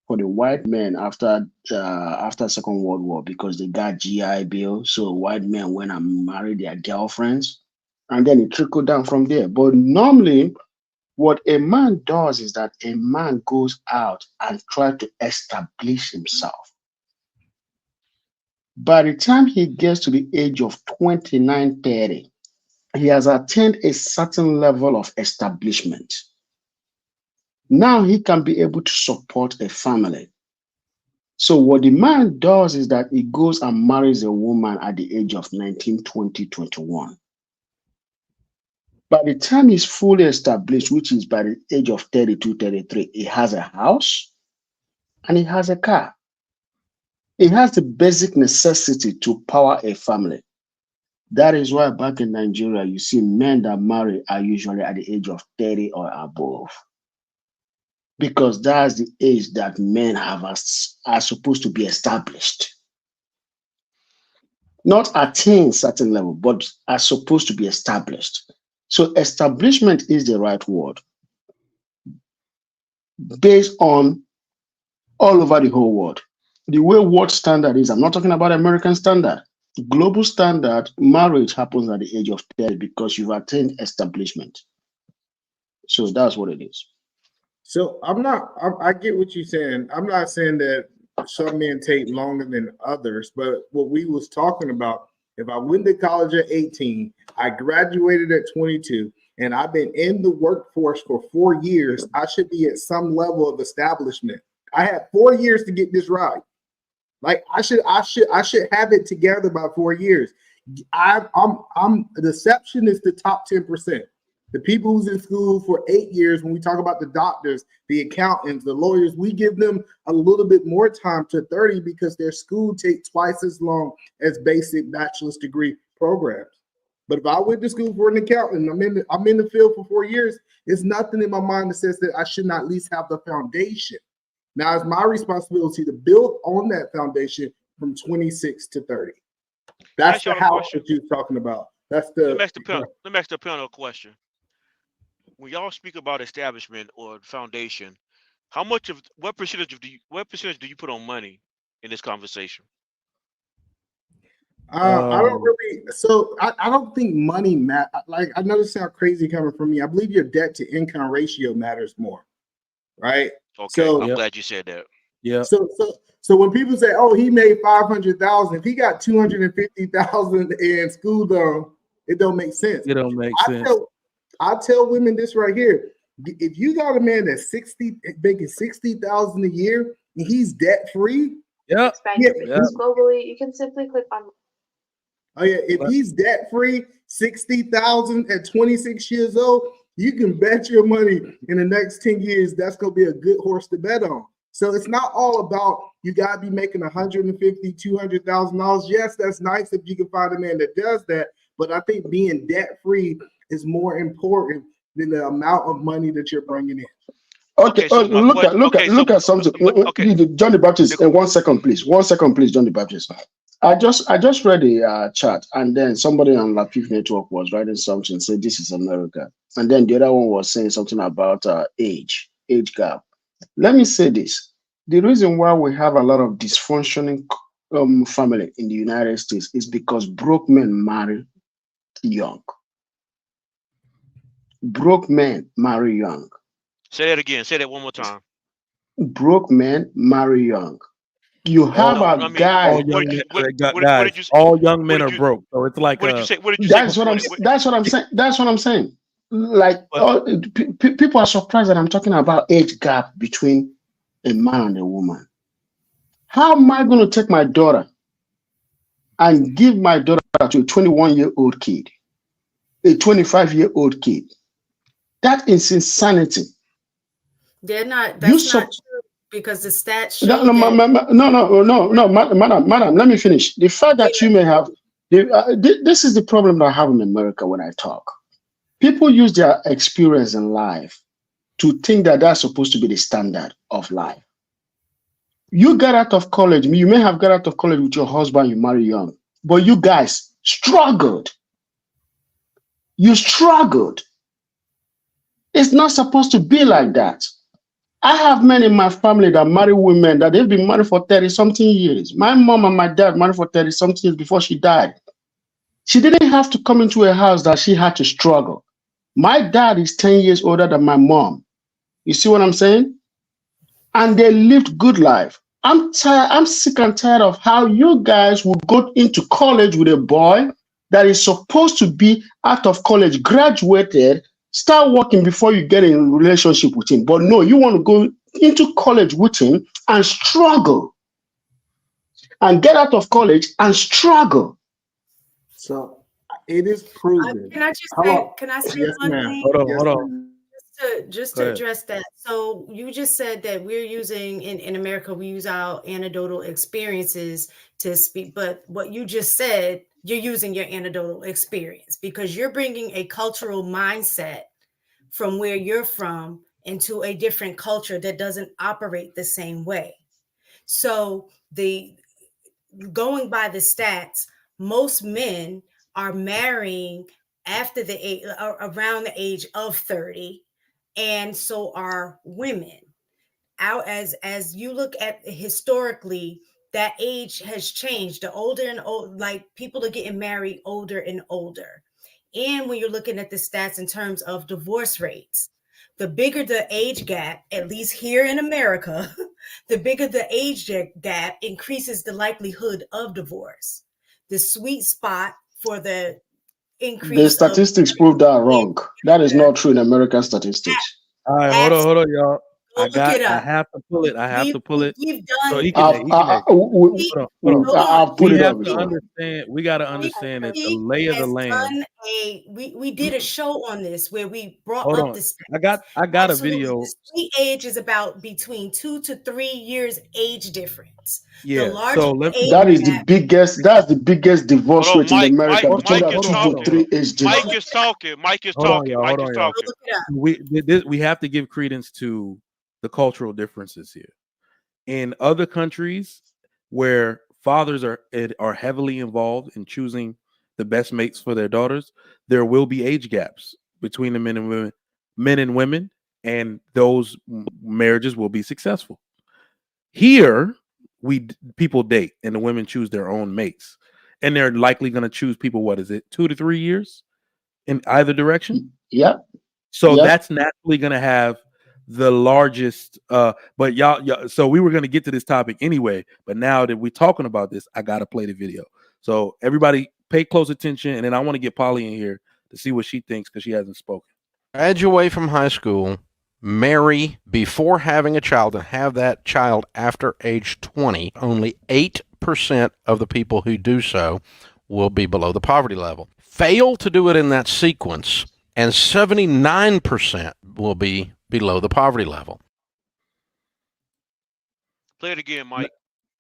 for the white men after Second World War because they got GI Bill. So white men went and married their girlfriends, and then it trickled down from there. But normally, what a man does is that a man goes out and tries to establish himself. By the time he gets to the age of 29, 30, he has attained a certain level of establishment. Now he can be able to support a family. So what the man does is that he goes and marries a woman at the age of 19, 20, 21. By the time he's fully established, which is by the age of 32, 33, he has a house and he has a car. He has the basic necessity to power a family. That is why back in Nigeria, you see men that marry are usually at the age of 30 or above. Because that's the age that men are supposed to be established. Not attain certain level, but are supposed to be established. So establishment is the right word. Based on all over the whole world. The way world standard is, I'm not talking about American standard. Global standard, marriage happens at the age of 30 because you've attained establishment. So that's what it is. So I get what you're saying. I'm not saying that some men take longer than others, but what we was talking about, if I went to college at 18, I graduated at 22, and I've been in the workforce for 4 years, I should be at some level of establishment. I had 4 years to get this right. Like I should have it together by 4 years. Deception is the top 10%. The people who's in school for 8 years, when we talk about the doctors, the accountants, the lawyers, we give them a little bit more time to 30 because their school takes twice as long as basic bachelor's degree programs. But if I went to school for an accountant, I'm in the field for 4 years, there's nothing in my mind that says that I should not at least have the foundation. Now it's my responsibility to build on that foundation from 26 to 30. That's the house that you're talking about. That's the. Let me ask the panel a question. When y'all speak about establishment or foundation, what percentage do you put on money in this conversation? I don't really. So I don't think money matters. Like I know this sounds crazy coming from me. I believe your debt to income ratio matters more, right? Okay, So, I'm glad you said that. Yeah. So when people say, "Oh, he made 500,000," if he got 250,000 in school loan, it don't make sense. It don't make sense. I tell women this right here: if you got a man that's making 60,000 a year and he's debt free, expand your business globally, you can simply click on. Oh yeah, if he's debt free, 60,000 at 26 years old, you can bet your money in the next 10 years that's gonna be a good horse to bet on. So it's not all about you gotta be making $150,000, $200,000. Yes, that's nice if you can find a man that does that, but I think being debt free is more important than the amount of money that you're bringing in. Okay, so look at something. John the Baptist. 1 second, please. 1 second, please, John the Baptist. I just read a chat, and then somebody on Lapeef Network was writing something, said this is America, and then the other one was saying something about age gap. Let me say this: the reason why we have a lot of dysfunctioning family in the United States is because broke men marry young. Broke men marry young. Say that again. Say that one more time. Broke men marry young. You have a guy. All young men are broke. So it's like what did you say? What did you that's say? That's what I'm saying. That's what I'm saying. Like people are surprised that I'm talking about age gap between a man and a woman. How am I going to take my daughter and give my daughter to a 21-year-old kid, a 25-year-old kid. That is insanity. They're not. You That's not true because the stats show no, that. no, madam, let me finish. The fact that you may have, this is the problem that I have in America when I talk. People use their experience in life to think that that's supposed to be the standard of life. You got out of college, you may have got out of college with your husband, you marry young, but you guys struggled. You struggled. It's not supposed to be like that. I have men in my family that marry women that they've been married for 30-something years. My mom and my dad married for 30-something years before she died. She didn't have to come into a house that she had to struggle. My dad is 10 years older than my mom. You see what I'm saying? And they lived good life. I'm tired. I'm sick and tired of how you guys would go into college with a boy that is supposed to be out of college, graduated, start working before you get in a relationship with him. But no, you want to go into college with him and struggle, and get out of college and struggle. So it is proven. Can I just say? Can I say Yes, one ma'am. thing? Hold on. Just Go to ahead. address that. So you just said that we're using in America, we use our anecdotal experiences to speak, but what you just said, you're using your anecdotal experience because you're bringing a cultural mindset from where you're from into a different culture that doesn't operate the same way. So going by the stats, most men are marrying after the age, around the age of 30, and so are women. Out as you look at historically, that age has changed. The older and old, like people are getting married older and older. And when you're looking at the stats in terms of divorce rates, the bigger the age gap, at least here in America, the bigger the age gap increases the likelihood of divorce. The sweet spot for the The increase of statistics prove that wrong. That is not true in American statistics. All right, hold on, y'all. Go look it I up. have to pull it. I have to pull it. We've So done. hold on. I've put We it up have to before. understand. We got to understand that the He lay of the has land. done we did a show on this where we brought Hold up on. the stats. I got a Absolutely. video. The sweet age is about between 2 to 3 years age difference. Yeah. The larger age That is the gap, biggest. That's the biggest divorce Hold on, rate in America, between Mike that is 2 to talking. 3 age difference. Mike is talking. Mike is Hold on, talking. y'all. Mike Hold is on, y'all. talking. look it up. We have to give credence to the cultural differences here. In other countries where fathers are heavily involved in choosing the best mates for their daughters, there will be age gaps between the men and women, and those marriages will be successful. Here, people date, and the women choose their own mates, and they're likely going to choose people. What is it, 2 to 3 years in either direction? Yeah. So that's naturally going to have the largest. But y'all, so we were going to get to this topic anyway, but now that we're talking about this, I got to play the video. So everybody, pay close attention, and then I want to get Polly in here to see what she thinks because she hasn't spoken. Graduate from high school, marry before having a child, and have that child after age 20. Only 8% of the people who do so will be below the poverty level. Fail to do it in that sequence, and 79% will be below the poverty level. Play it again, Mike.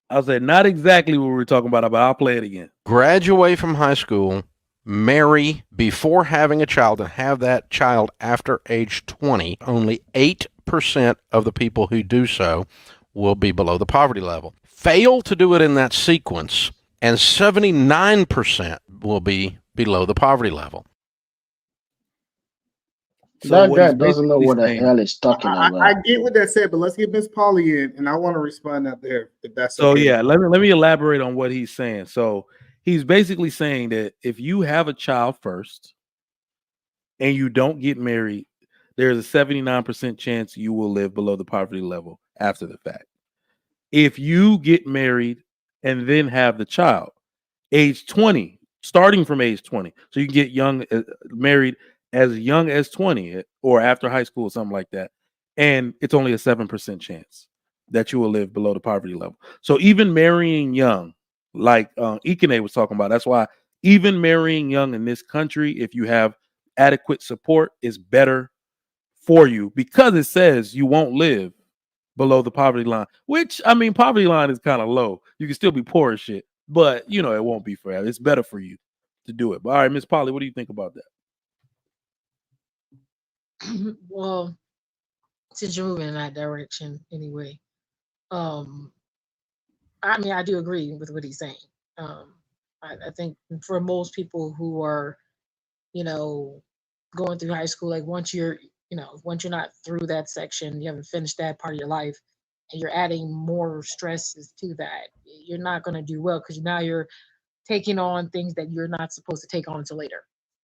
I'll say not exactly what we were talking about, but I'll play it again. Graduate from high school, marry before having a child, and have that child after age 20. Only 8% of the people who do so will be below the poverty level. Fail to do it in that sequence, and 79% will be below the poverty level. That guy doesn't know what the hell he's talking about. I get what that said, but let's get Miss Polly in, and I want to respond out there if that's So okay. yeah, let me elaborate on what he's saying. So he's basically saying that if you have a child first and you don't get married, there's a 79% chance you will live below the poverty level after the fact. If you get married and then have the child, age 20, starting from age 20, so you can get married as young as 20 or after high school or something like that, and it's only a 7% chance that you will live below the poverty level. So even marrying young, like Ikene was talking about, that's why Even marrying young in this country, if you have adequate support, is better for you because it says you won't live below the poverty line, which, I mean, poverty line is kind of low. You can still be poor as shit, but you know, it won't be forever. It's better for you to do it. But all right, Miss Polly, what do you think about that? Well, since you're moving in that direction anyway, I mean, I do agree with what he's saying. I think for most people who are, you know, going through high school, like once you're not through that section, you haven't finished that part of your life, and you're adding more stresses to that, you're not going to do well because now you're taking on things that you're not supposed to take on until later,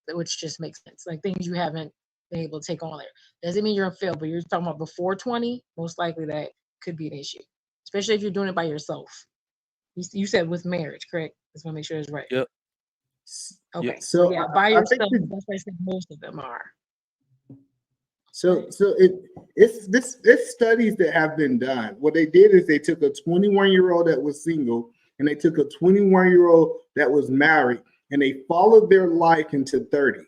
which just makes sense. Like things you haven't been able to take on later. Doesn't mean you're a fail, but you're talking about before 20, most likely that could be an issue, especially if you're doing it by yourself. You said with marriage, correct? Just want to make sure it's right. Yep. Okay. Yep. So yeah, by I yourself, think that's why I said most of them are. It's studies that have been done. What they did is they took a 21-year-old that was single and they took a 21-year-old that was married and they followed their life into 30.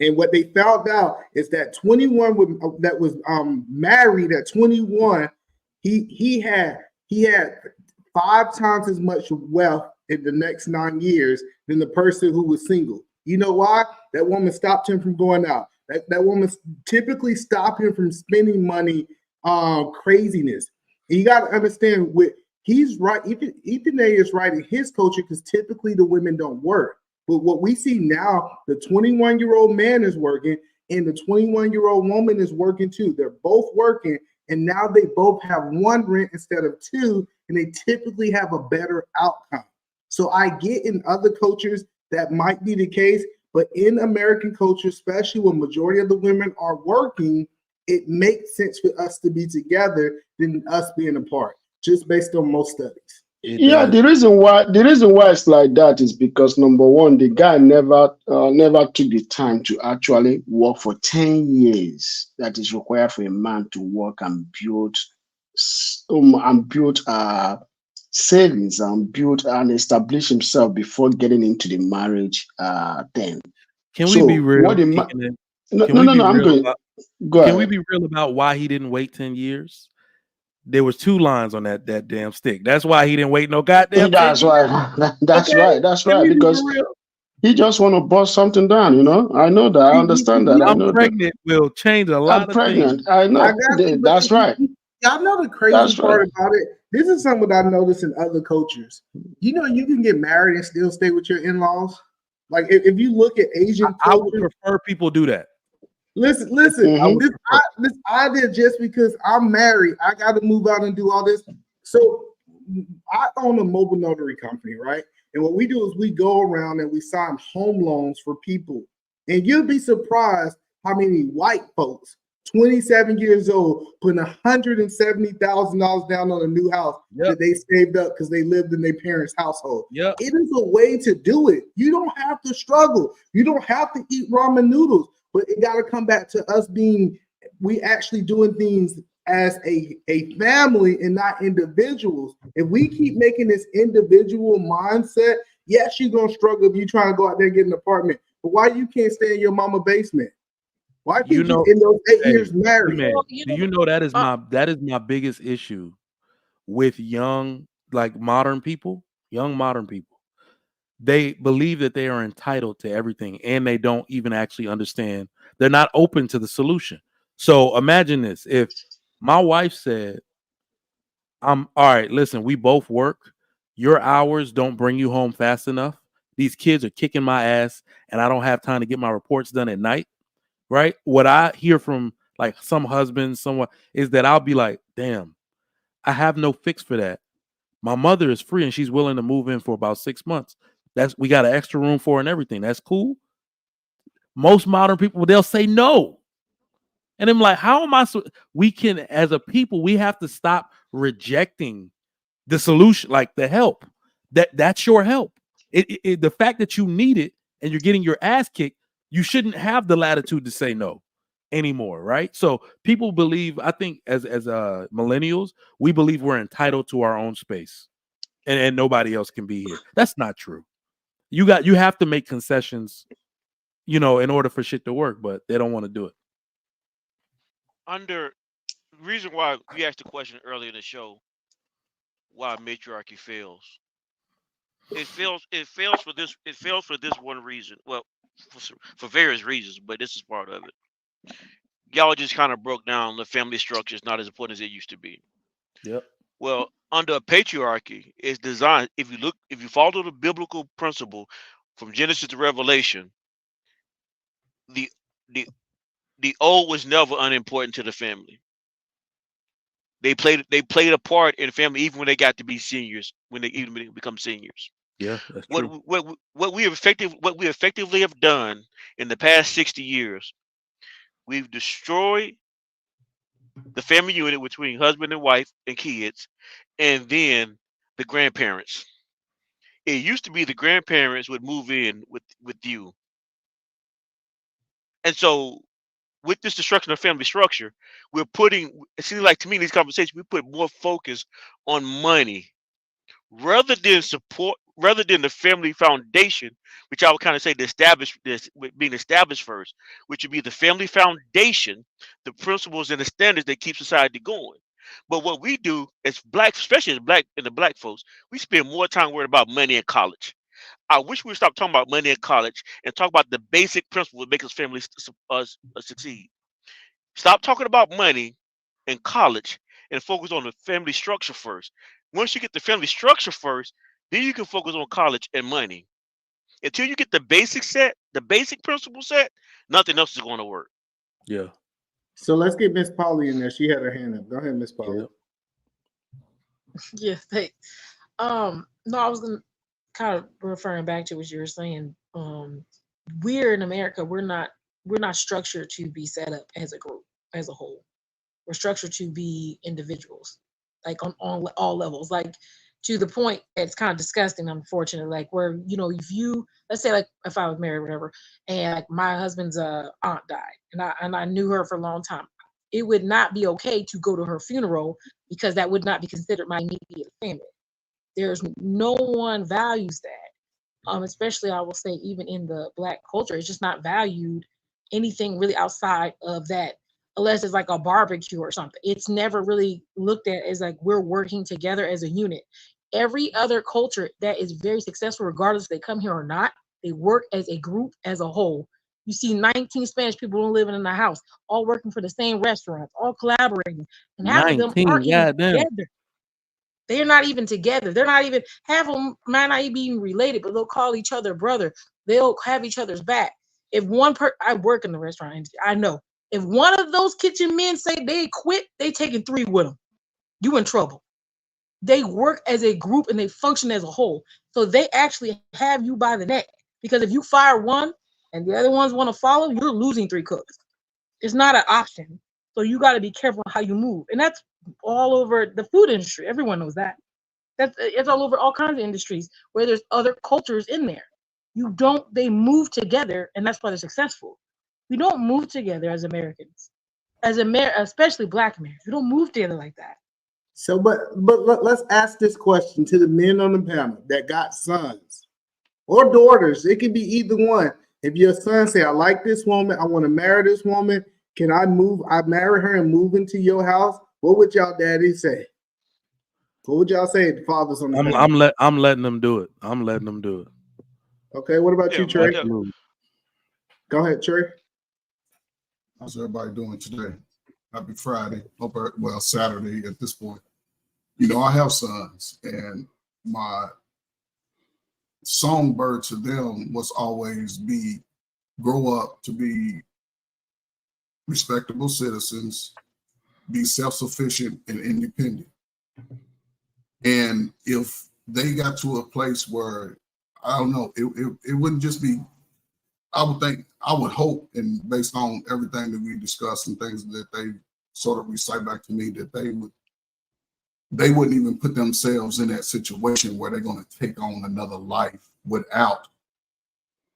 And what they found out is that 21 that was married at 21, he had 5 times as much wealth in the next 9 years than the person who was single. You know why? That woman stopped him from going out. That woman typically stopped him from spending money on craziness. And you got to understand what he's right. Ethan A is right in his culture because typically the women don't work. But what we see now, the 21-year-old man is working and the 21-year-old woman is working too. They're both working, and now they both have 1 rent instead of 2, and they typically have a better outcome. So I get in other cultures that might be the case, but in American culture, especially when majority of the women are working, it makes sense for us to be together than us being apart, just based on most studies. Yeah, the reason why it's like that is because number one, the guy never took the time to actually work for 10 years that is required for a man to work and build savings and build and establish himself before getting into the marriage thing. Can we be real? I'm going. Go Can we ahead. be real about why he didn't wait 10 years? There was 2 lines on that damn stick. That's why he didn't wait no goddamn 10 That's years. right. That's Okay? right. That's Can right. we be Because real? he just want to bust something down, you know. I know that. I understand that. I I'm know pregnant will change a lot I'm of pregnant. things. I know. That's right. Y'all know the crazy part about it? This is something that I noticed in other cultures. You know, you can get married and still stay with your in-laws. Like if you look at Asian I would culture, prefer people do that. Listen. This idea just because I'm married, I got to move out and do all this. So I own a mobile notary company, right? And what we do is we go around and we sign home loans for people. And you'll be surprised how many white folks, 27 years old, putting $170,000 down on a new house that they saved up because they lived in their parents' household. Yep. It is a way to do it. You don't have to struggle. You don't have to eat ramen noodles. But it got to come back to us we actually doing things as a family and not individuals. If we keep making this individual mindset, yes, you're going to struggle if you trying to go out there and get an apartment. But why you can't stay in your mama basement? Why can't you in those 8 years married? Man, do you know that is my biggest issue with young modern people? Young modern people. They believe that they are entitled to everything and they don't even actually understand. They're not open to the solution. So imagine this. If my wife said, all right, listen, we both work. Your hours don't bring you home fast enough. These kids are kicking my ass and I don't have time to get my reports done at night. Right? What I hear from some husbands, someone is that I'll be like, damn, I have no fix for that. My mother is free and she's willing to move in for about 6 months. We got an extra room for her and everything. That's cool. Most modern people, they'll say no. And I'm like, how am I we can, as a people, we have to stop rejecting the solution, like the help. That's your help. The fact that you need it and you're getting your ass kicked, you shouldn't have the latitude to say no anymore, right? So people believe, I think as millennials, we believe we're entitled to our own space and nobody else can be here. That's not true. You have to make concessions, in order for shit to work, but they don't want to do it. The reason why we asked the question earlier in the show, why matriarchy fails. It fails for this. It fails for this one reason. Well, for various reasons, but this is part of it. Y'all just kind of broke down the family structure is not as important as it used to be. Yep. Well, under a patriarchy, it's designed. If you follow the biblical principle from Genesis to Revelation, the the the old was never unimportant to the family. They played a part in the family even when they got to be seniors, when they become seniors. Yeah, that's true. What we effectively have done in the past 60 years, we've destroyed the family unit between husband and wife and kids, and then the grandparents. It used to be the grandparents would move in with you, and so with this destruction of family structure, it seems like to me in these conversations, we put more focus on money rather than the family foundation, which I would kind of say being established first, which would be the family foundation, the principles and the standards that keep society going. But what we do as black, especially as black folks, we spend more time worried about money in college. I wish we would stop talking about money in college and talk about the basic principles that make us families succeed. Stop talking about money in college and focus on the family structure first. Once you get the family structure first, then you can focus on college and money. Until you get the basic principle set, nothing else is going to work. Yeah. So let's get Miss Polly in there. She had her hand up. Go ahead, Miss Polly. Yeah, thanks. No, I was gonna kind of referring back to what you were saying. We're in America, we're not structured to be set up as a group, as a whole. We're structured to be individuals, like on all levels, like to the point it's kind of disgusting, unfortunately, like where, let's say like if I was married or whatever, and like my husband's aunt died, and I knew her for a long time, it would not be okay to go to her funeral because that would not be considered my immediate family. There's no one values that. Especially I will say even in the Black culture, it's just not valued anything really outside of that, unless it's like a barbecue or something. It's never really looked at as like we're working together as a unit. Every other culture that is very successful, regardless if they come here or not, they work as a group, as a whole. You see 19 Spanish people living in the house, all working for the same restaurants, all collaborating, and half of them aren't even together. They're not even together. They're not even, half of them might not even related, but they'll call each other brother. They'll have each other's back. If I work in the restaurant industry, I know. If one of those kitchen men say they quit, they taking 3 with them. You in trouble. They work as a group and they function as a whole. So they actually have you by the neck. Because if you fire one and the other ones want to follow, you're losing 3 cooks. It's not an option. So you got to be careful how you move. And that's all over the food industry. Everyone knows that. It's all over all kinds of industries where there's other cultures in there. They move together, and that's why they're successful. We don't move together as Americans, especially Black Americans. We don't move together like that. So, but let's ask this question to the men on the panel that got sons or daughters. It can be either one. If your son say, "I like this woman, I want to marry this woman. Can I marry her and move into your house?" What would y'all daddy say? What would y'all say if the fathers on the panel? I'm letting them do it. I'm letting them do it. Okay, what about you, Trey? Go ahead, Trey. How's everybody doing today? Happy Friday. Saturday at this point. I have sons, and my songbird to them was always grow up to be respectable citizens, be self-sufficient and independent. And if they got to a place where, I don't know, it wouldn't just be, I would hope, and based on everything that we discussed and things that they sort of recite back to me, that they wouldn't even put themselves in that situation where they're going to take on another life without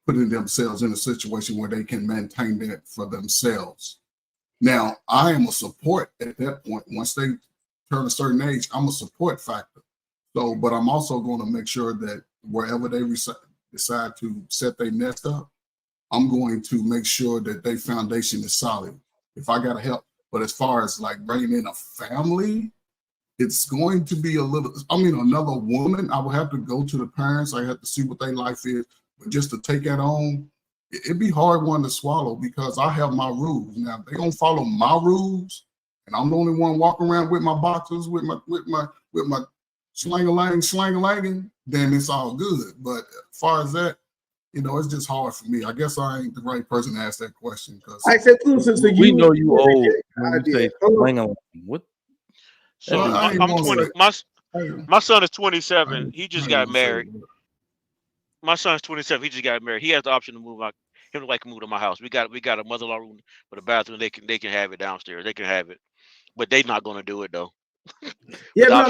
putting themselves in a situation where they can maintain that for themselves. Now, I am a support at that point. Once they turn a certain age, I'm a support factor. So, but I'm also going to make sure that wherever they decide to set their nest up, I'm going to make sure that their foundation is solid. If I gotta help, but as far as like bringing in a family, it's going to be another woman. I will have to go to the parents. I have to see what their life is. But just to take that on, it'd be hard one to swallow because I have my rules. Now, if they don't follow my rules, and I'm the only one walking around with my boxers, with my slang-a-lang, then it's all good. But as far as that, it's just hard for me. I guess I ain't the right person to ask that question. I said, so we know you old when you say slang-a-lang. What? So I'm 20. My son is 27. He just got married. My son's 27. He just got married. He has the option to move out. Him and wife can move to my house. We got a mother-in-law room with a bathroom. They can have it downstairs. They can have it, but they're not going to do it though. Yeah, no,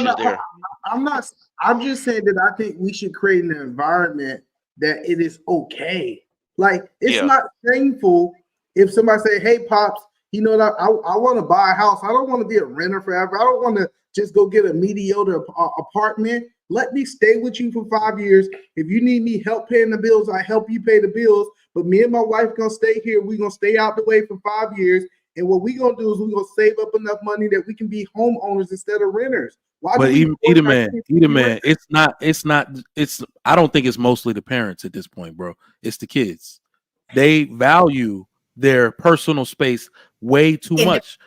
I'm not. I'm just saying that I think we should create an environment that it is okay. Like it's not shameful if somebody say, "Hey, pops, you know that I want to buy a house. I don't want to be a renter forever. I don't want to just go get a mediocre apartment. Let me stay with you for 5 years. If you need me help paying the bills, I help you pay the bills. But me and my wife gonna stay here. We're gonna stay out the way for 5 years. And what we're gonna do is we're gonna save up enough money that we can be homeowners instead of renters." But either man, I don't think it's mostly the parents at this point, bro. It's the kids. They value their personal space way too much.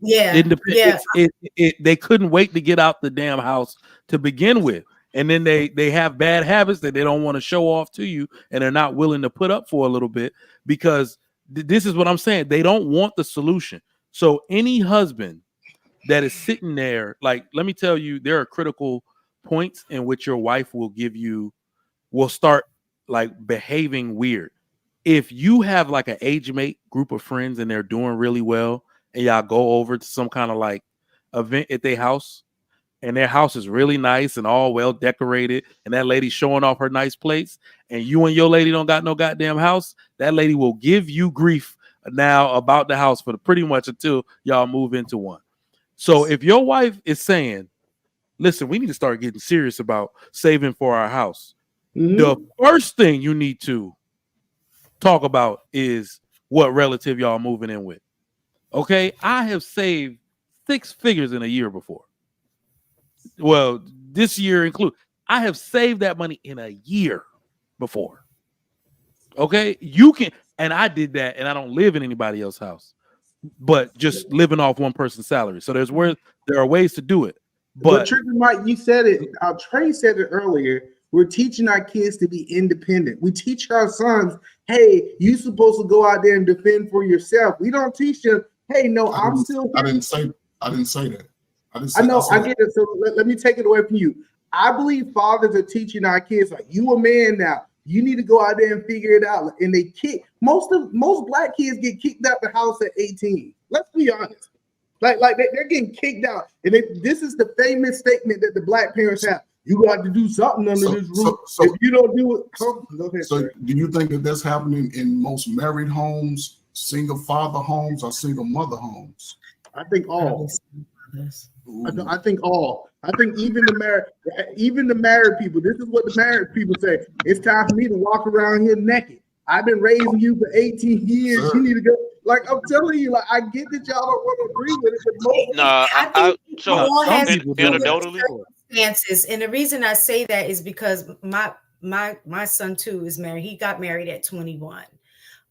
They couldn't wait to get out the damn house to begin with. And then they have bad habits that they don't want to show off to you, and they're not willing to put up for a little bit because this is what I'm saying. They don't want the solution. So any husband that is sitting there, like, let me tell you, there are critical points in which your wife will start like behaving weird. If you have like an age mate group of friends and they're doing really well, and y'all go over to some kind of like event at their house, and their house is really nice and all well decorated, and that lady's showing off her nice plates, and you and your lady don't got no goddamn house, that lady will give you grief now about the house for pretty much until y'all move into one. So if your wife is saying, listen, we need to start getting serious about saving for our house, the first thing you need to talk about is what relative y'all moving in with. Okay, I have saved 6 figures in a year before. Well, this year include. I have saved that money in a year before. Okay, you can, and I did that, and I don't live in anybody else's house, but just living off one person's salary. So there are ways to do it. But Trigger Mike, you said it. Trey said it earlier. We're teaching our kids to be independent. We teach our sons, hey, you're supposed to go out there and defend for yourself. We don't teach them, hey, no, I'm still here. I didn't say that. I get it. So let me take it away from you. I believe fathers are teaching our kids, like, you a man now. You need to go out there and figure it out. And they kick most black kids get kicked out the house at 18. Let's be honest. Like they're getting kicked out. And this is the famous statement that the black parents have. You got to do something under this roof. If you don't do it, go ahead. So do you think that that's happening in most married homes, single father homes, or single mother homes? I think all. I think all. I think even the married people. This is what the married people say. It's time for me to walk around here naked. I've been raising you for 18 years. Sure. You need to go. Like, I'm telling you, like, I get that y'all don't want to agree with it, but circumstances. And the reason I say that is because my son too is married. He got married at 21.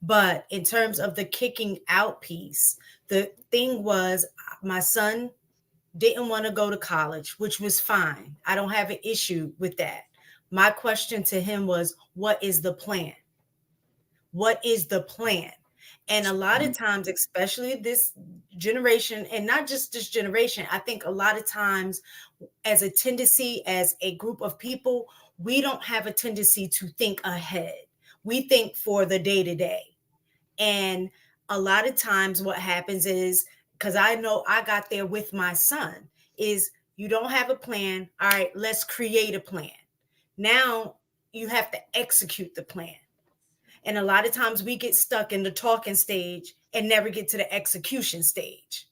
But in terms of the kicking out piece, the thing was my son didn't want to go to college, which was fine. I don't have an issue with that. My question to him was, what is the plan? What is the plan? And a lot of times, especially this generation, and not just this generation, I think a lot of times as a tendency, as a group of people, we don't have a tendency to think ahead. We think for the day to day. And a lot of times what happens is, because I know I got there with my son, is you don't have a plan. All right, let's create a plan. Now you have to execute the plan. And a lot of times we get stuck in the talking stage and never get to the execution stage.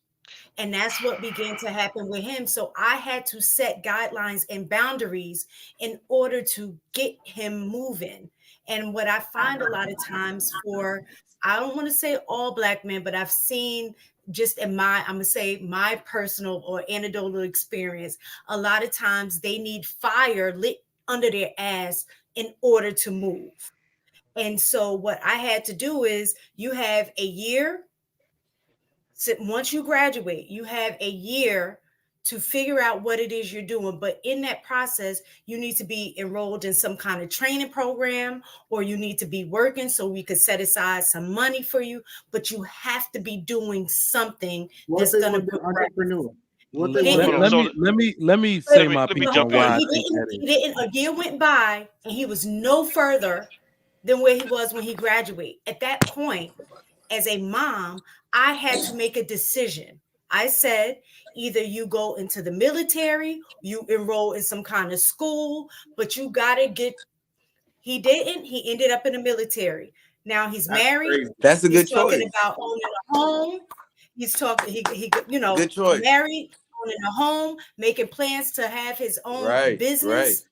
And that's what began to happen with him. So I had to set guidelines and boundaries in order to get him moving. And what I find a lot of times for, I don't want to say all Black men, but I've seen just in I'm going to say my personal or anecdotal experience, a lot of times they need fire lit under their ass in order to move. And so what I had to do is you have a year. So once you graduate, you have a year to figure out what it is you're doing. But in that process, you need to be enrolled in some kind of training program, or you need to be working so we could set aside some money for you. But you have to be doing something that's going to progress. Entrepreneur. Let me say my piece on why I think that is. He didn't. A year went by and he was no further than where he was when he graduated. At that point, as a mom, I had to make a decision. I said, either you go into the military, you enroll in some kind of school, but you got to get, he didn't. He ended up in the military. Now he's married. That's a good He's talking choice. about owning a home. He's talking, he Good choice. married, owning a home, making plans to have his own business.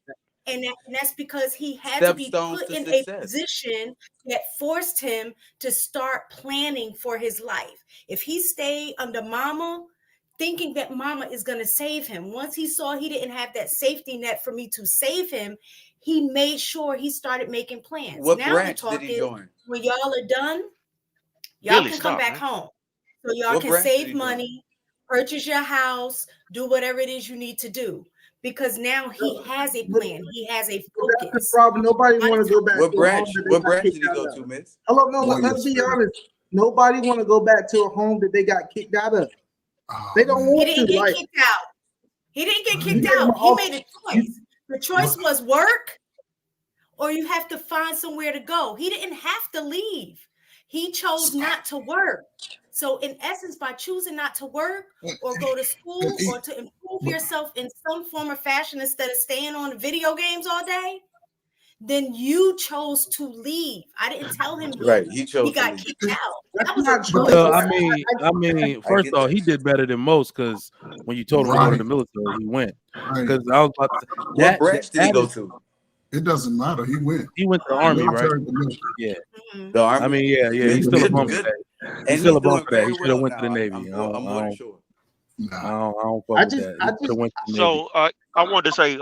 And that's because he had to be put in a position that forced him to start planning for his life. If he stayed under mama, thinking that mama is going to save him, once he saw he didn't have that safety net for me to save him, he made sure he started making plans. What now branch the talk did he is, join? when y'all are done, y'all can come back home. So y'all can save money, purchase your house, do whatever it is you need to do. Because now he has a plan. He has a focus. That's the problem. Nobody want to go back. What to branch? A home that What got branch did kicked he out go of. to, Miss? Hello, no. Let's be honest. Nobody want to go back to a home that they got kicked out of. They don't want to. He didn't get kicked out. He didn't get kicked out. He made a choice. The choice was work, or you have to find somewhere to go. He didn't have to leave. He chose not to work. So in essence, by choosing not to work or go to school or to improve yourself in some form or fashion instead of staying on video games all day, then you chose to leave. I didn't tell him He chose. He got kicked out. That was not a choice. I mean, first off, he did better than most, because when you told him to go to the military, he went. Because I was about to say, what branch did he go to? It doesn't matter. He went. He went to the Army, right? Yeah. The Army. I mean, yeah. He's still a bump for that. He's still a bump for that. He should have went to the Navy. I'm more than sure. I don't fuck with that. So I wanted to say,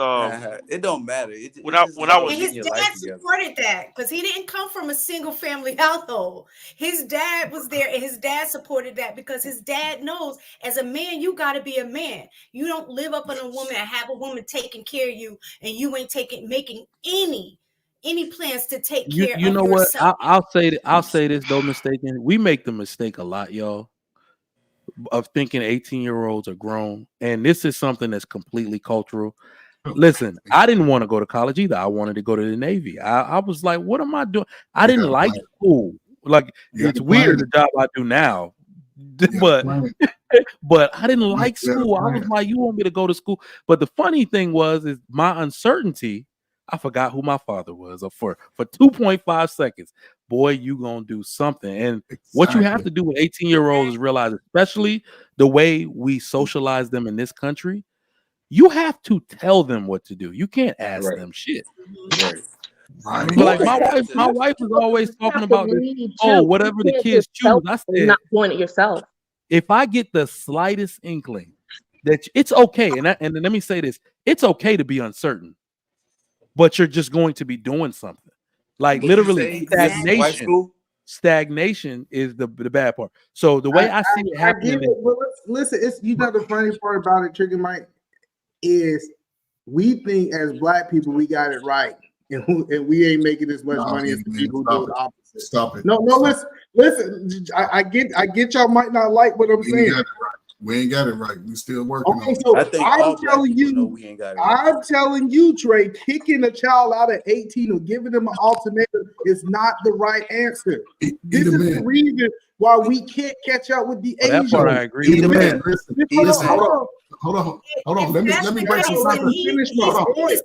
it don't matter. When I was and his dad supported that, because he didn't come from a single family household. His dad was there, and his dad supported that because his dad knows, as a man, you got to be a man. You don't live up on a woman and have a woman taking care of you, and you ain't making any plans to take care of yourself. You know what? I'll say this though, mistaken. We make the mistake a lot, y'all, of thinking 18-year-olds are grown, and this is something that's completely cultural. Listen, I didn't want to go to college either. I wanted to go to the Navy. I was like, what am I doing? I didn't like school. Like, it's weird the job I do now, but I didn't like school. I was like, you want me to go to school? But the funny thing is my uncertainty. I forgot who my father was for 2.5 seconds. Boy, you gonna do something. And what you have to do with 18-year-olds is realize, especially the way we socialize them in this country, you have to tell them what to do. You can't ask them shit. Like my wife is always talking about this. Oh, whatever the kids choose. I said, not doing it yourself. If I get the slightest inkling that it's okay, and let me say this, it's okay to be uncertain, but you're just going to be doing something. Like literally stagnation is the bad part. So the way I see it happening. Listen, you know the funny part about it, Trigger Mike, is we think as Black people we got it right, and we ain't making as much money as the people who do the opposite. Stop it. No, listen. I get y'all might not like what I'm saying. We ain't got it right. We still working on it. So I'm telling you, Trey, kicking a child out at 18 or giving them an ultimatum is not the right answer. This is the reason why we can't catch up with the Asians. That part I agree with. Listen, hold on. Let me break some something. Finish my point.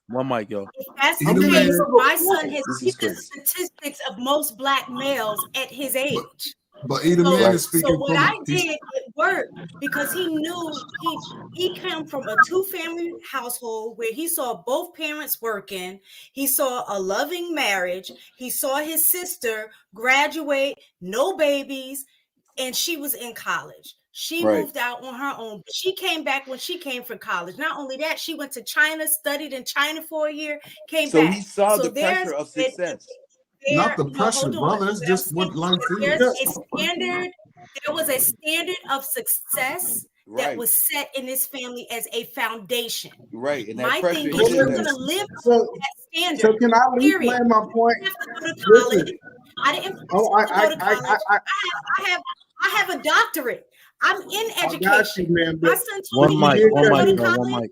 One mic, yo. That's the case. My son has seen the statistics of most Black males at his age. But either man is So speaking what from. I did, it worked because he knew he came from a 2-family household where he saw both parents working. He saw a loving marriage. He saw his sister graduate, no babies, and she was in college. She moved out on her own. She came back when she came from college. Not only that, she went to China, studied in China for a year, came So back. he saw So the pressure of success. Not the no, pressure, hold on. brother. That's What I'm just saying what life is there's is. a standard. There was a standard of success that was set in this family as a foundation. Right. And that My pressure thing he is did you're that. going to live up So, to that standard. so can I at least Period. land my point? You have to go to Listen. college. I didn't force him to go to college. I have a doctorate. I'm in I got you, education. man. My But son told One me mic, he didn't one want to mic, go to y'all, college. one mic.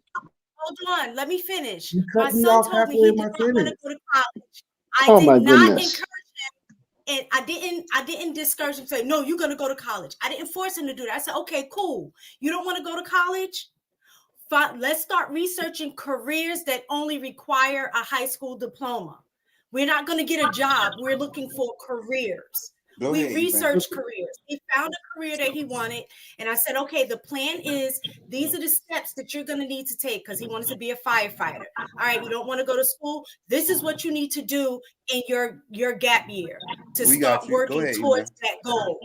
Hold on, let me finish. you My cut me son off told me halfway he in did my not want to sentence. go to college. I Oh did my not goodness. encourage him, and I didn't discourage him. Say, no, you're gonna go to college. I didn't force him to do that. I said, okay, cool. You don't want to go to college? Fine. Let's start researching careers that only require a high school diploma. We're not going to get a job. We're looking for careers. We researched careers. He found a career that he wanted. And I said, okay, the plan is these are the steps that you're going to need to take because he wanted to be a firefighter. All right, you don't want to go to school. This is what you need to do in your gap year to start working towards that goal.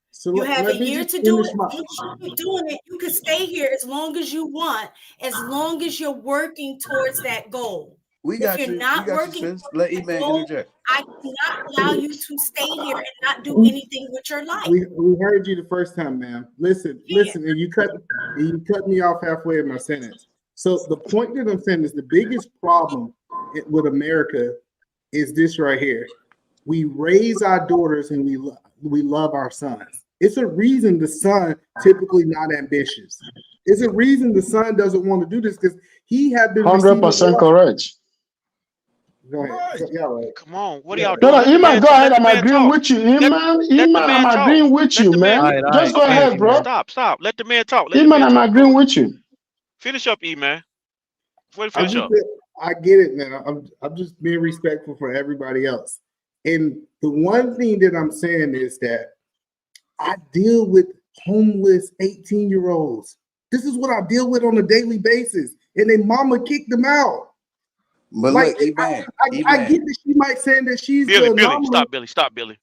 So You have a let me year just to do finish it. my. As long as you keep doing it, you can stay here as long as you want, as long as you're working towards that goal. We If got you're you. not We got you, working sis. towards Let that E-Man goal, interject. I cannot allow you to stay here and not do anything with your life. We heard you the first time, ma'am. Listen, and you cut me off halfway in my sentence. So the point that I'm saying is the biggest problem with America is this right here. We raise our daughters and we love our sons. It's a reason the son typically not ambitious. It's a reason the son doesn't want to do this because he had been 100% correct. Go ahead. Yeah, right. Come on, what are y'all No, doing? no, Let the Iman, man go talk. ahead. Let the I'm man agreeing talk. with you. Let Iman, the I'm man talk. agreeing with Let you, the man. man. Just go ahead, bro. Stop. Let the man talk. Let the Iman, man I'm talk. agreeing with you. Finish up, E-Man. Before you I'm finish just, up. I get it, man. I'm just being respectful for everybody else. And the one thing that I'm saying is that I deal with homeless 18-year-olds. This is what I deal with on a daily basis. And then mama kicked them out. But like, look, E-Man, I get that she might saying that she's the anomaly. Stop, Billy.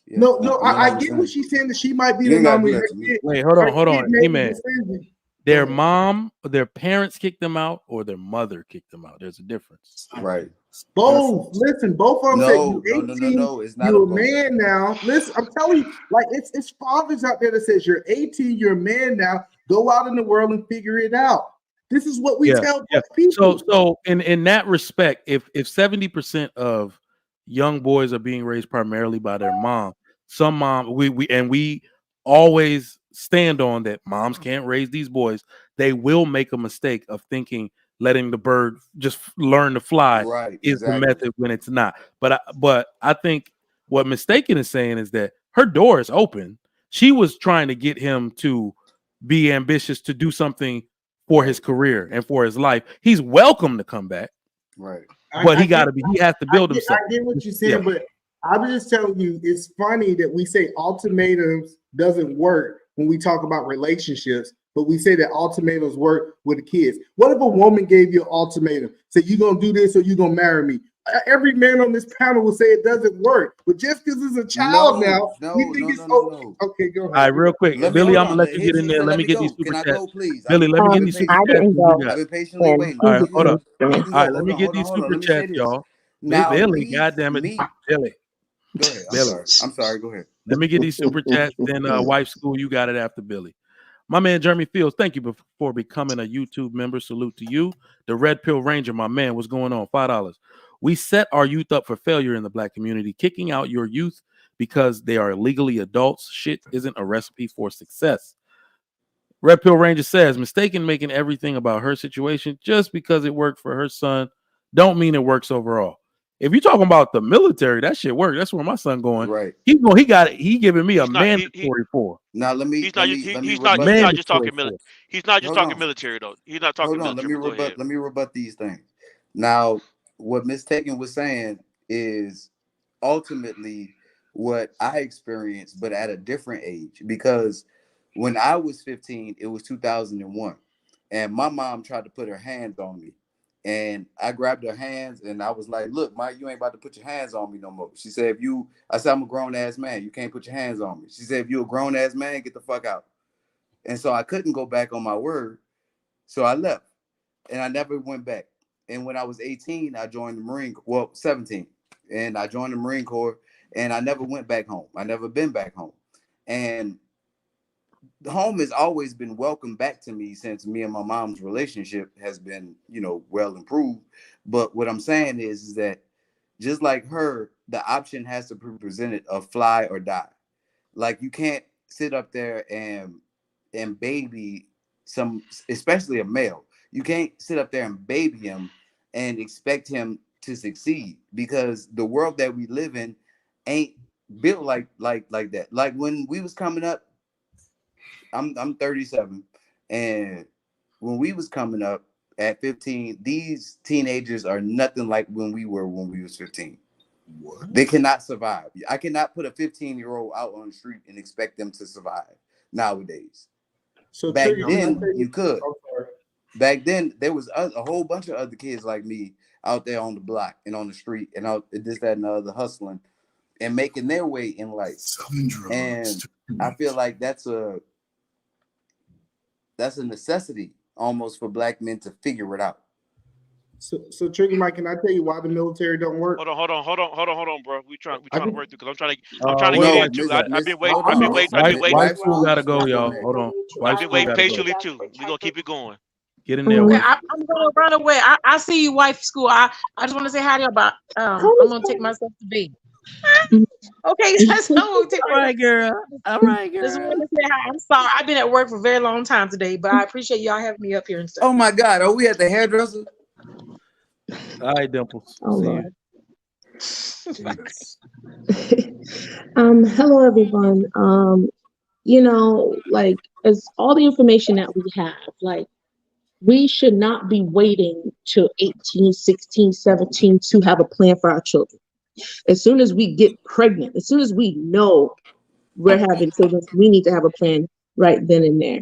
Yeah, No, I get what she's saying that she might be You the ain't gotta do anomaly. that to me. Wait, hold on, may be E-Man. decision. Their mom, their parents kicked them out, or their mother kicked them out. There's a difference. Right. Both. Listen, both of them said you 18. No. It's not You're a both. man now. Listen, I'm telling you, like it's fathers out there that says you're 18, you're a man now. Go out in the world and figure it out. This is what we tell people. So in that respect, if 70% of young boys are being raised primarily by their mom, some mom we always stand on that moms can't raise these boys. They will make a mistake of thinking letting the bird just learn to fly is the method when it's not. But I think what Mistaken is saying is that her door is open. She was trying to get him to be ambitious to do something for his career and for his life. He's welcome to come back. Right. But he has to build himself. I get what you're saying, but I'm just telling you, it's funny that we say ultimatums doesn't work when we talk about relationships, but we say that ultimatums work with the kids. What if a woman gave you an ultimatum? Say, you're going to do this or you're going to marry me. Every man on this panel will say it doesn't work. But just because it's a child we think it's okay, go ahead. All right, real quick. Billy, I'm going to let you get in there. Let me get these super chats. Billy, let me get these super chats. I've been patiently waiting. All right, hold up. You All can go. right, let me get these Hold on. super Let me say chats, this. y'all. Now, Billy, goddamn it. Billy. Go ahead. I'm sorry. Go ahead. Let me get these super chats. Then wife school, you got it after Billy. My man Jeremy Fields, thank you for becoming a YouTube member. Salute to you. The Red Pill Ranger, my man, what's going on? $5. We set our youth up for failure in the black community. Kicking out your youth because they are legally adults. Shit isn't a recipe for success. Red Pill Ranger says, Mistaken making everything about her situation just because it worked for her son don't mean it works overall. If you're talking about the military, that shit worked. That's where my son going. Right. He got it. He giving me a mandatory for. Now let me He's not just talking military. He's not just talking military though. He's not talking military. Let me rebut these things. Now, what Miss Taken was saying is ultimately what I experienced, but at a different age. Because when I was 15, it was 2001, and my mom tried to put her hands on me, and I grabbed her hands and I was like, "Look, Mike, you ain't about to put your hands on me no more." She said, I said, "I'm a grown ass man. You can't put your hands on me." She said, "If you a grown ass man, get the fuck out." And so I couldn't go back on my word, so I left, and I never went back. And when I was 18, I joined the Marine. Well, 17, and I joined the Marine Corps, and I never went back home. I never been back home, and the home has always been welcome back to me since me and my mom's relationship has been, well improved. But what I'm saying is that just like her, the option has to be presented of fly or die. Like you can't sit up there and baby some, especially a male. You can't sit up there and baby him and expect him to succeed, because the world that we live in ain't built like that. Like when we was coming up, I'm 37, and when we was coming up at 15, these teenagers are nothing like when we was 15. What? They cannot survive. I cannot put a 15-year-old out on the street and expect them to survive nowadays. So Back Trigger, then, you could. I'm sorry. Back then, there was a whole bunch of other kids like me out there on the block and on the street and out this, that, and the other, hustling and making their way in life. And I feel like that's a necessity almost for black men to figure it out. So Trigger Mike, can I tell you why the military don't work? Hold on, bro. We trying to work through, because I'm trying to Wait, get into. I've been waiting. Wife school gotta go, y'all. Hold on. I've been waiting patiently too. We're gonna keep it going. Get in there, Okay, wife. I'm gonna run away. I see you, wife school. I just want to say hi to you about. I'm gonna take myself to bed. Okay, that's all. All right, girl. All right, girl. Just want to say hi. I'm sorry. I've been at work for a very long time today, but I appreciate y'all having me up here and stuff. Oh my God, are we at the hairdresser? All right, Dimples. Oh, See Lord. you. Hello everyone. Like as all the information that we have, like we should not be waiting till 18, 16, 17 to have a plan for our children. As soon as we get pregnant, as soon as we know we're having children, we need to have a plan right then and there.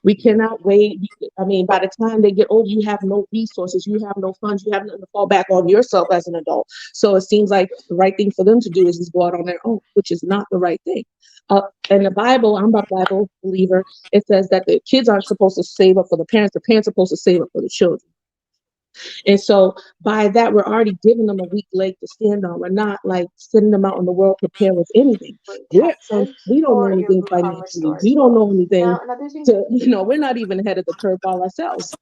We cannot wait. I mean, by the time they get older, you have no resources, you have no funds, you have nothing to fall back on yourself as an adult. So it seems like the right thing for them to do is just go out on their own, which is not the right thing. In the Bible, I'm a Bible believer, it says that the kids aren't supposed to save up for the parents are supposed to save up for the children. And so by that, we're already giving them a weak leg to stand on. We're not like sending them out in the world prepared with anything. We don't know anything financially. We don't know anything we're not even ahead of the curve all ourselves.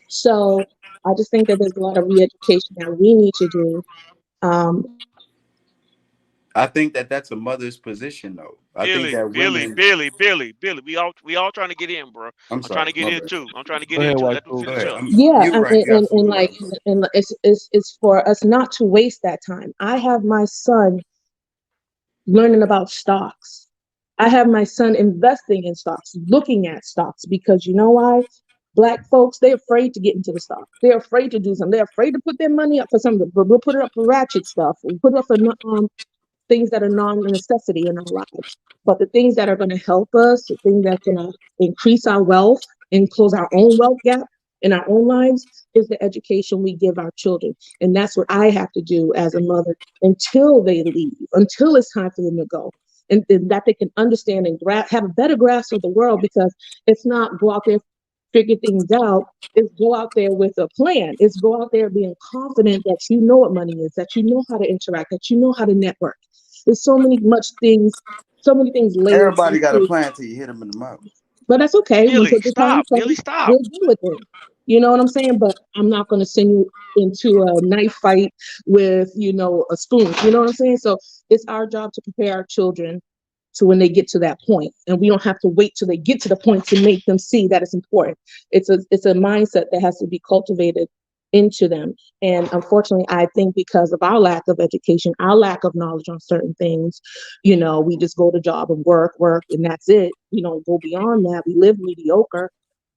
So I just think that there's a lot of re-education that we need to do. I think that that's a mother's position, though. I think that women. Billy. We all trying to get in, bro. I'm sorry, trying to get in bad. too. I'm trying to get into. Let them finish up. Yeah, and it's for us not to waste that time. I have my son learning about stocks. I have my son investing in stocks, looking at stocks, because you know why? Black folks, they're afraid to get into the stock. They're afraid to do something. They're afraid to put their money up for something. But we'll put it up for ratchet stuff. We'll put it up for things that are non-necessity in our lives. But the things that are going to help us, the things that are going to increase our wealth and close our own wealth gap in our own lives, is the education we give our children. And that's what I have to do as a mother until they leave, until it's time for them to go. And that they can understand and have a better grasp of the world, because it's not go out there, figure things out. It's go out there with a plan. It's go out there being confident that you know what money is, that you know how to interact, that you know how to network. There's so many things later. Everybody got a plan till you hit them in the mouth. But that's okay. Billy, stop. We'll deal with it. You know what I'm saying? But I'm not going to send you into a knife fight with, a spoon. You know what I'm saying? So it's our job to prepare our children to when they get to that point. And we don't have to wait till they get to the point to make them see that it's important. It's a mindset that has to be cultivated into them. And unfortunately, I think because of our lack of education, our lack of knowledge on certain things, we just go to job and work, and that's it. We don't go beyond that. We live mediocre.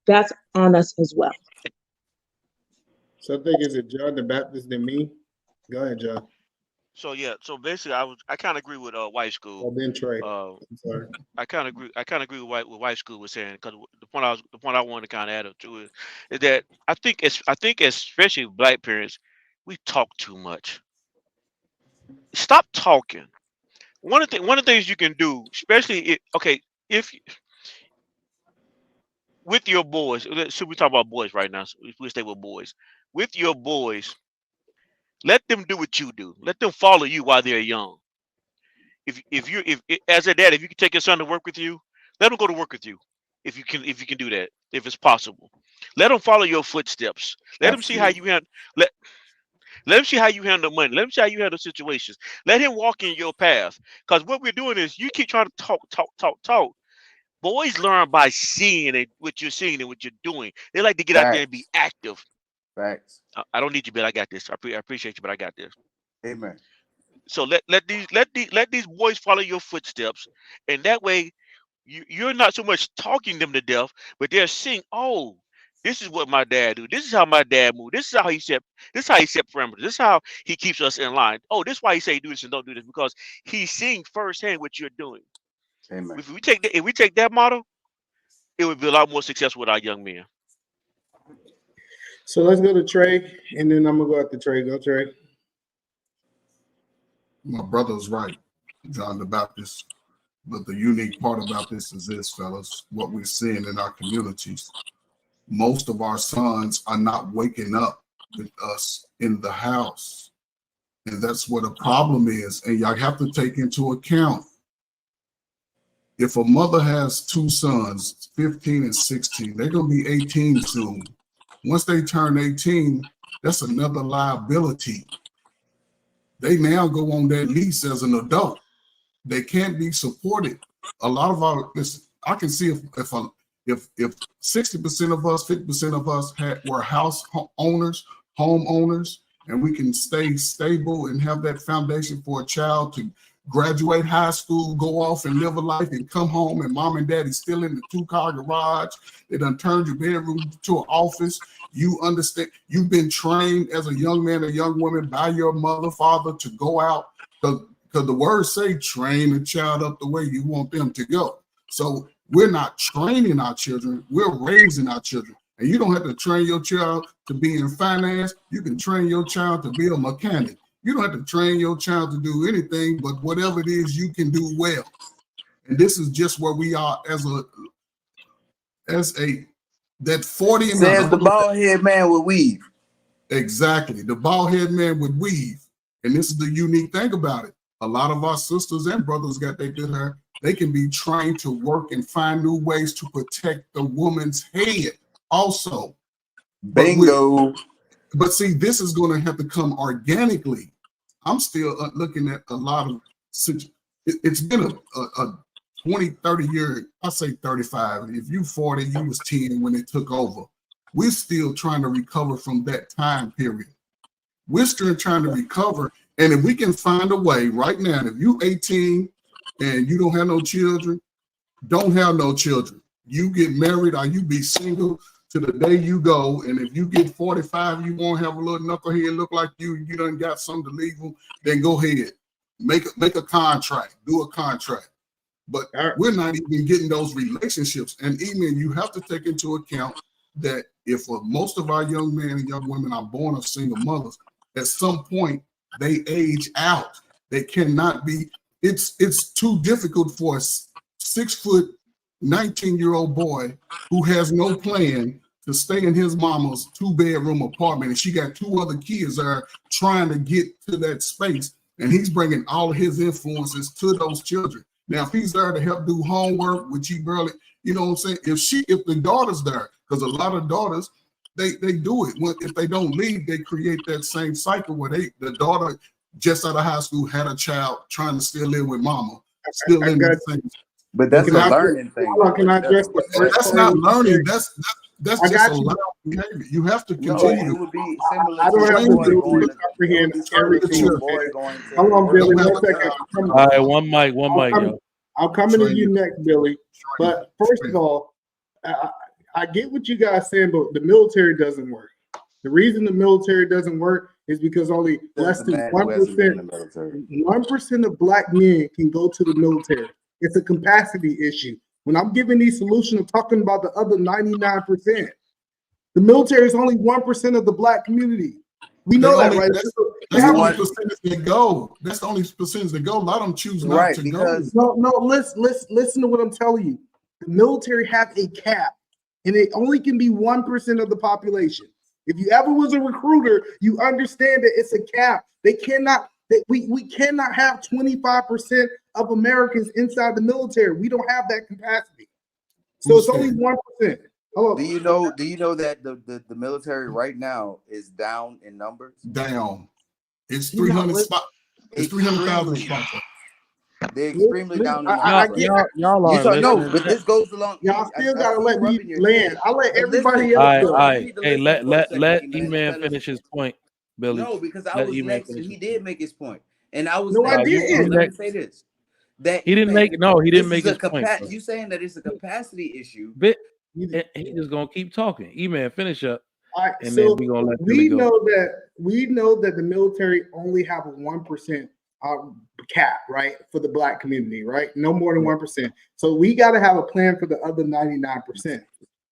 That's on us as well. So I think, is it John the Baptist than me? Go ahead, John. So yeah, so basically, I kind of agree with white school. Oh, then Trey. Uh, I'm sorry. I kind of agree. I kind of agree with white school was saying, because the point I wanted to kind of add up to is that I think especially black parents, we talk too much. Stop talking. One of the things you can do, especially if with your boys. So we talk about boys right now. So we stay with boys. With your boys, let them do what you do. Let them follow you while they're young. If as a dad, if you can take your son to work with you, let him go to work with you. If you can do that, if it's possible, let him follow your footsteps. Let him see how you handle. Let Let him see how you handle money. Let him see how you handle situations. Let him walk in your path. Because what we're doing is you keep trying to talk. Boys learn by seeing it, what you're seeing and what you're doing. They like to get out there and be Facts. active. Facts. I don't need you, but I got this. I appreciate you, but I got this. Amen. So let these boys follow your footsteps, and that way you're not so much talking them to death, but they're seeing, oh, this is what my dad do. This is how my dad move. This is how he set. This is how he set parameters. This is how he keeps us in line. Oh, this is why he say do this and don't do this, because he's seeing firsthand what you're doing. Amen. If we take that model, it would be a lot more successful with our young men. So let's go to Trey, and then I'm gonna go after Trey. Go, Trey. My brother's right, John the Baptist. But the unique part about this is this, fellas, what we're seeing in our communities. Most of our sons are not waking up with us in the house. And that's what a problem is. And y'all have to take into account, if a mother has two sons, 15 and 16, they're going to be 18 soon. Once they turn 18, that's another liability. They now go on that lease as an adult. They can't be supported. A lot of our, listen, I can see if 60% of us, 50% of us were homeowners, and we can stay stable and have that foundation for a child to graduate high school, go off and live a life, and come home and mom and daddy's still in the 2-car garage. They done turned your bedroom to an office. You understand, you've been trained as a young man, a young woman by your mother, father to go out, because the words say train a child up the way you want them to go. So we're not training our children, we're raising our children. And you don't have to train your child to be in finance. You can train your child to be a mechanic. You don't have to train your child to do anything but whatever it is you can do well. And this is just where we are as that 40 and says the bald head man would weave. Exactly. The bald head man would weave. And this is the unique thing about it. A lot of our sisters and brothers got their good hair. They can be trained to work and find new ways to protect the woman's head also. Bingo. But see, this is going to have to come organically. I'm still looking at a lot of, it's been a 20, 30 year, I say 35. If you 40, you was 10 when it took over. We're still trying to recover from that time period. We're still trying to recover. And if we can find a way right now, if you 18 and you don't have no children, don't have no children. You get married or you be single to the day you go. And if you get 45, you won't have a little knucklehead look like you done got something to leave them, then go ahead. Make a contract, do a contract. But we're not even getting those relationships. And even you have to take into account that if most of our young men and young women are born of single mothers, at some point they age out. They cannot be, it's too difficult for a 6 foot, 19-year-old boy who has no plan to stay in his mama's 2-bedroom apartment, and she got 2 other kids there trying to get to that space, and he's bringing all of his influences to those children. Now, if he's there to help do homework, which he barely, you know what I'm saying? If the daughter's there, because a lot of daughters, they do it. If they don't leave, they create that same cycle where the daughter just out of high school had a child trying to still live with mama, still in the same. But that's a learning thing. That's not learning. That's just a learning behavior. You have to continue. No, it would be similar. I don't have to do to comprehend everything. Hold on, Billy. 1 second. All right, one mic, yo. I'm coming to you next, Billy. But first of all, I get what you guys saying, but the military doesn't work. The reason the military doesn't work is because only less The than man who hasn't been in the military. 1% of black men can go to the military. It's a capacity issue. When I'm giving these solutions, I'm talking about the other 99%. The military is only 1% of the black community. We know that, right? That's the only percentage that go. That's the only percentage that go. A lot of them choose not to go. No, listen to what I'm telling you. The military have a cap, and it only can be 1% of the population. If you ever was a recruiter, you understand that it's a cap. They cannot. We cannot have 25% of Americans inside the military. We don't have that capacity. So it's only 1%. Do you know that the military right now is down in numbers? Down. It's 300 spots. It's 300,000 spots. They're extremely down in I numbers. get y'all are No, listening. but this goes along. Y'all still gotta see let me rubbing your land. head. I let But everybody listen, else go. All right. You need to Hey, listen for a second, let E-Man, and E-Man tell us- finish his point, Billy. No, because I Let was E-Man next, finish and he his did make his point. And I was No, I next. didn't. Let me say this. That He didn't E-Man, make he didn't make this his is a point. Bro. You saying that it's a capacity issue? And he just gonna keep talking. E-Man, finish up, All right, and so then we gonna let Billy go. we know that the military only have a 1% cap, right, for the black community, right? No more than 1%. So we got to have a plan for the other 99%.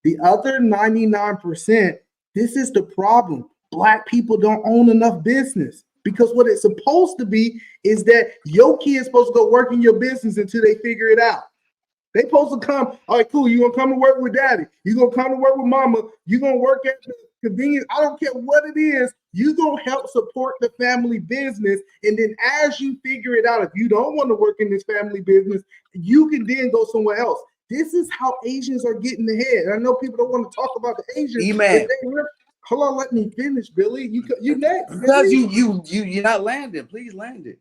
The other 99%, this is the problem. Black people don't own enough business, because what it's supposed to be is that your kid's supposed to go work in your business until they figure it out. They supposed to come, all right, cool, you gonna come to work with daddy. You gonna come to work with mama. You gonna work at the convenience. I don't care what it is. You gonna help support the family business. And then as you figure it out, if you don't want to work in this family business, you can then go somewhere else. This is how Asians are getting ahead. I know people don't want to talk about the Asians. E-Man. Hold on, let me finish, Billy. You next. Because Billy. you're not landing. Please land it.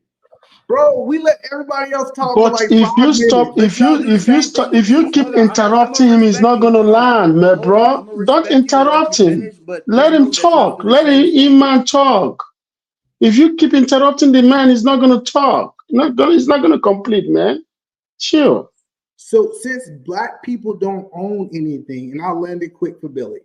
Bro, we let everybody else talk for But like if 5 you minutes. stop, if you keep interrupting him, he's not gonna land, my bro. Don't interrupt him. Let him talk. Let him talk. If you keep interrupting the man, he's not gonna talk. He's not gonna complete, man. Chill. So since black people don't own anything, and I'll land it quick for Billy,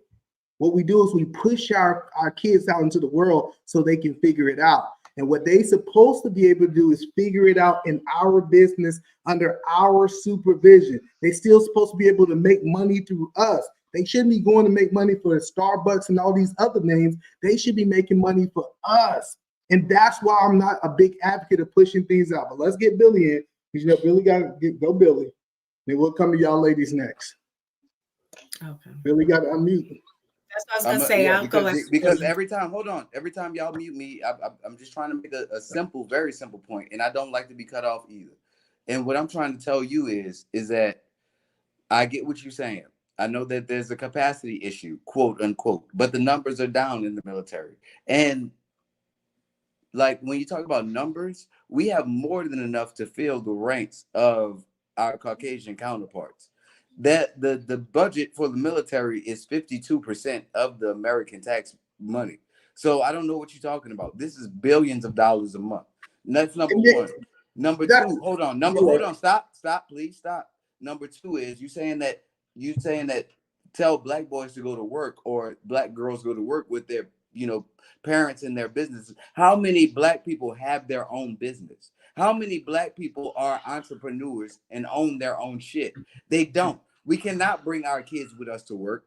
what we do is we push our kids out into the world so they can figure it out. And what they supposed to be able to do is figure it out in our business under our supervision. They still supposed to be able to make money through us. They shouldn't be going to make money for Starbucks and all these other names. They should be making money for us. And that's why I'm not a big advocate of pushing things out. But let's get Billy in, because you know Billy got to go Billy. Then we'll come to y'all ladies next. Okay. Billy got to unmute. That's what I was gonna say. I'll go because every time y'all mute me, I'm just trying to make a simple, very simple point, and I don't like to be cut off either. And what I'm trying to tell you is that I get what you're saying. I know that there's a capacity issue, quote unquote, but the numbers are down in the military. And like when you talk about numbers, we have more than enough to fill the ranks of our Caucasian counterparts. That the budget for the military is 52% of the American tax money. So I don't know what you're talking about. This is billions of dollars a month. And that's number one. Number two, hold on, stop, please stop. Number two is you saying that tell black boys to go to work or black girls go to work with their parents in their businesses. How many black people have their own business? How many black people are entrepreneurs and own their own shit? They don't. We cannot bring our kids with us to work.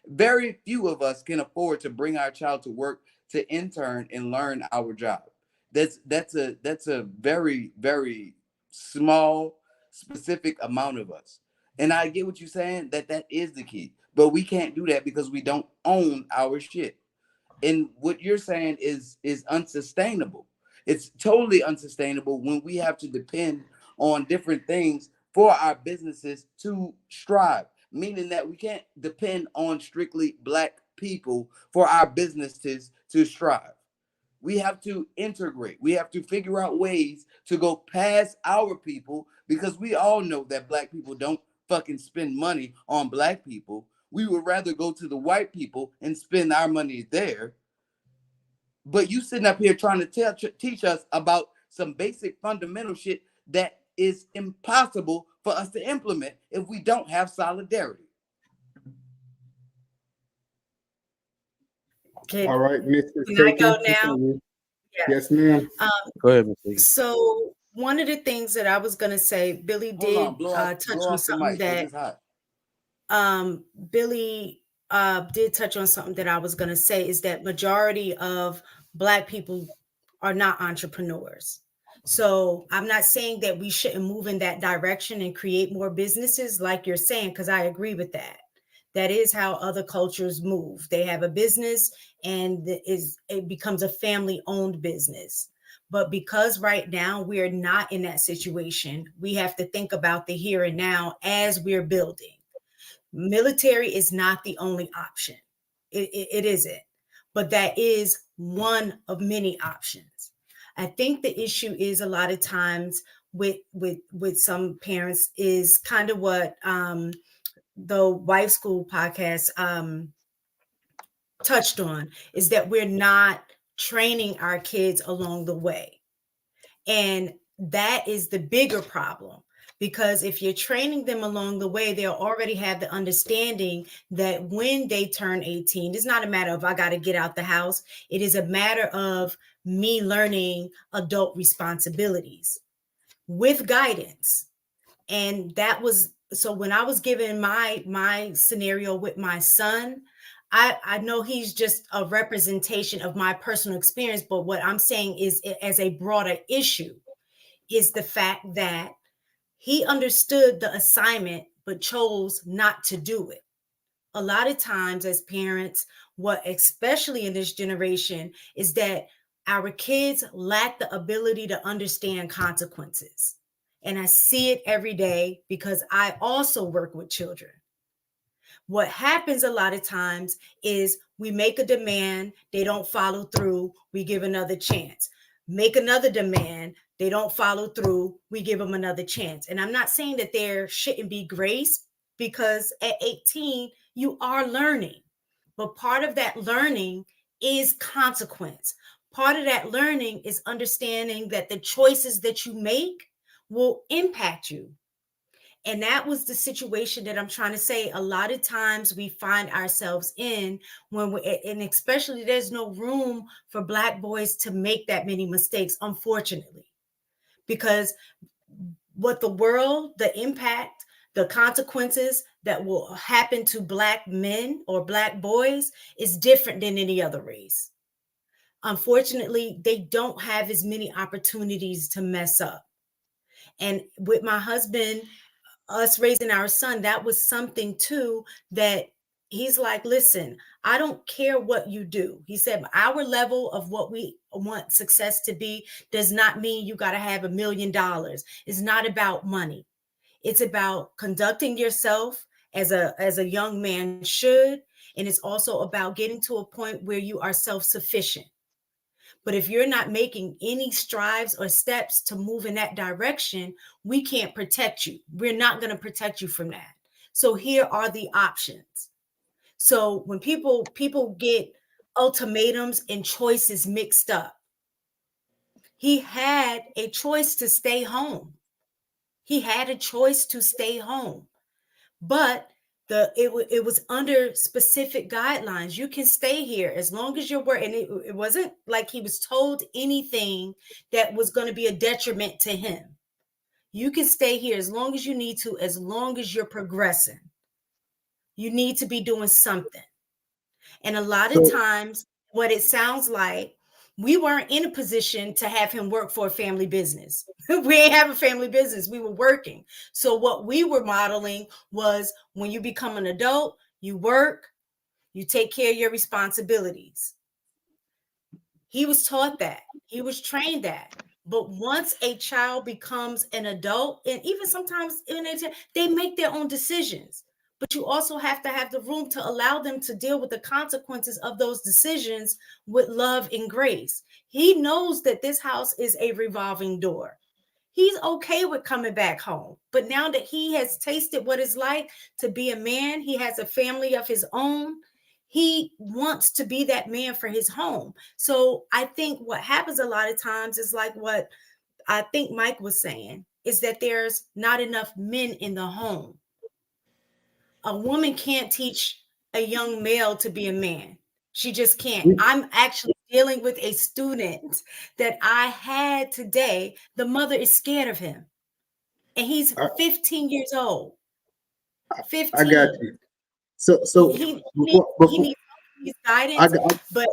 Very few of us can afford to bring our child to work to intern and learn our job. That's a very, very small, specific amount of us. And I get what you're saying, that is the key. But we can't do that because we don't own our shit. And what you're saying is unsustainable. It's totally unsustainable when we have to depend on different things for our businesses to strive, meaning that we can't depend on strictly black people for our businesses to strive. We have to integrate. We have to figure out ways to go past our people, because we all know that black people don't fucking spend money on black people. We would rather go to the white people and spend our money there. But you sitting up here trying to teach us about some basic fundamental shit that is impossible for us to implement if we don't have solidarity. Can, All right, Mr. can I go Shaker. now? Yes, ma'am. Go ahead, Ms. Higgins. So one of the things that I was going to say, Billy Hold did on, blow touch on off the something mic because that it's hot. Billy did touch on something that I was going to say is that majority of Black people are not entrepreneurs. So I'm not saying that we shouldn't move in that direction and create more businesses like you're saying, because I agree with that. That is how other cultures move. They have a business and it becomes a family-owned business. But because right now we're not in that situation, we have to think about the here and now as we're building. Military is not the only option. It isn't. But that is one of many options. I think the issue is a lot of times with some parents is kind of what the Wife School podcast touched on, is that we're not training our kids along the way. And that is the bigger problem, because if you're training them along the way, they'll already have the understanding that when they turn 18, it's not a matter of I got to get out the house. It is a matter of me learning adult responsibilities with guidance. And that was, so when I was given my scenario with my son, I know he's just a representation of my personal experience, but what I'm saying is, as a broader issue, is the fact that he understood the assignment but chose not to do it. A lot of times as parents, what especially in this generation, is that our kids lack the ability to understand consequences. And I see it every day because I also work with children. What happens a lot of times is we make a demand, they don't follow through, we give another chance. Make another demand, they don't follow through, we give them another chance. And I'm not saying that there shouldn't be grace, because at 18, you are learning. But part of that learning is consequence. Part of that learning is understanding that the choices that you make will impact you. And that was the situation that I'm trying to say. A lot of times we find ourselves in when we, and especially there's no room for Black boys to make that many mistakes, unfortunately, because what the world, the impact, the consequences that will happen to Black men or Black boys is different than any other race. Unfortunately, they don't have as many opportunities to mess up. And with my husband, us raising our son, that was something too, that he's like, listen, I don't care what you do. He said, our level of what we want success to be does not mean you got to have $1 million. It's not about money. It's about conducting yourself as a young man should. And it's also about getting to a point where you are self-sufficient. But if you're not making any strides or steps to move in that direction, we can't protect you. We're not going to protect you from that. So here are the options. So when people get ultimatums and choices mixed up, he had a choice to stay home. He had a choice to stay home. But it was under specific guidelines. You can stay here as long as you're working. It wasn't like he was told anything that was going to be a detriment to him. You can stay here as long as you need to, as long as you're progressing. You need to be doing something. And a lot of times, what it sounds like, we weren't in a position to have him work for a family business. We ain't have a family business. We were working. So what we were modeling was, when you become an adult, you work, you take care of your responsibilities. He was taught that. He was trained that. But once a child becomes an adult, and even sometimes they make their own decisions, but you also have to have the room to allow them to deal with the consequences of those decisions with love and grace. He knows that this house is a revolving door. He's okay with coming back home. But now that he has tasted what it's like to be a man, he has a family of his own, he wants to be that man for his home. So I think what happens a lot of times is like what I think Mike was saying, is that there's not enough men in the home. A woman can't teach a young male to be a man. She just can't. I'm actually dealing with a student that I had today. The mother is scared of him, and he's 15 years old. 15. I got you. So he before, needs guidance, but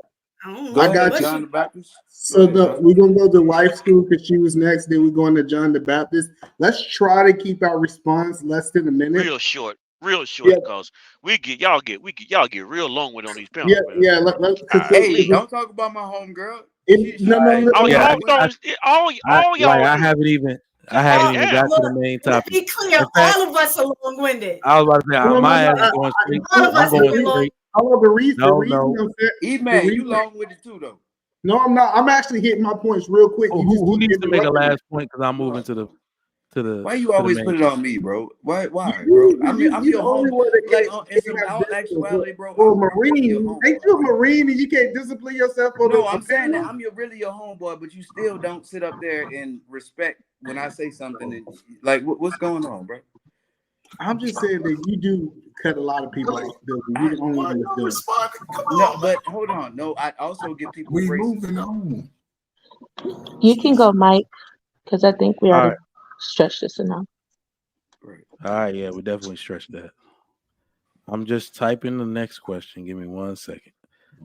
I don't know. Go I got ahead, you. John the Baptist. So we're gonna go to wife school because she was next. Then we're going to John the Baptist. Let's try to keep our response less than a minute. Real short, Yeah, because we get y'all get real long with on these panels, yeah, man. yeah. Hey, don't talk about my homegirl. No. Oh, Yeah, all y'all I do. haven't even Damn. got to the main Let's topic. be clear. In fact, All of us are long-winded. I was about to say No. my ass is going straight. All of I'm us are going long. straight. The reason No. I'm saying, E-Man, you long with it too, though. No, I'm not. I'm actually hitting my points real quick. You just Who keep needs to make a interrupting me. last point? Because I'm moving to the Why you always main. put it on me, bro? Why, bro? I'm You your the only home. one that Like, can't in some have discipline. actuality, bro. Or I'm really your Marine. homeboy. Ain't you a Marine and you can't discipline yourself for No, the I'm saying that panel? I'm really your homeboy, but you still don't sit up there and respect when I say something. And, like, what's going on, bro? I'm just saying that you do cut a lot of people off. You're the only one that's doing it. No, but hold on. No, I also give people We grace. moving on. You can go, Mike, because I think we All already right. stretched this enough. All right, yeah, we definitely stretched that. I'm just typing the next question. Give me 1 second.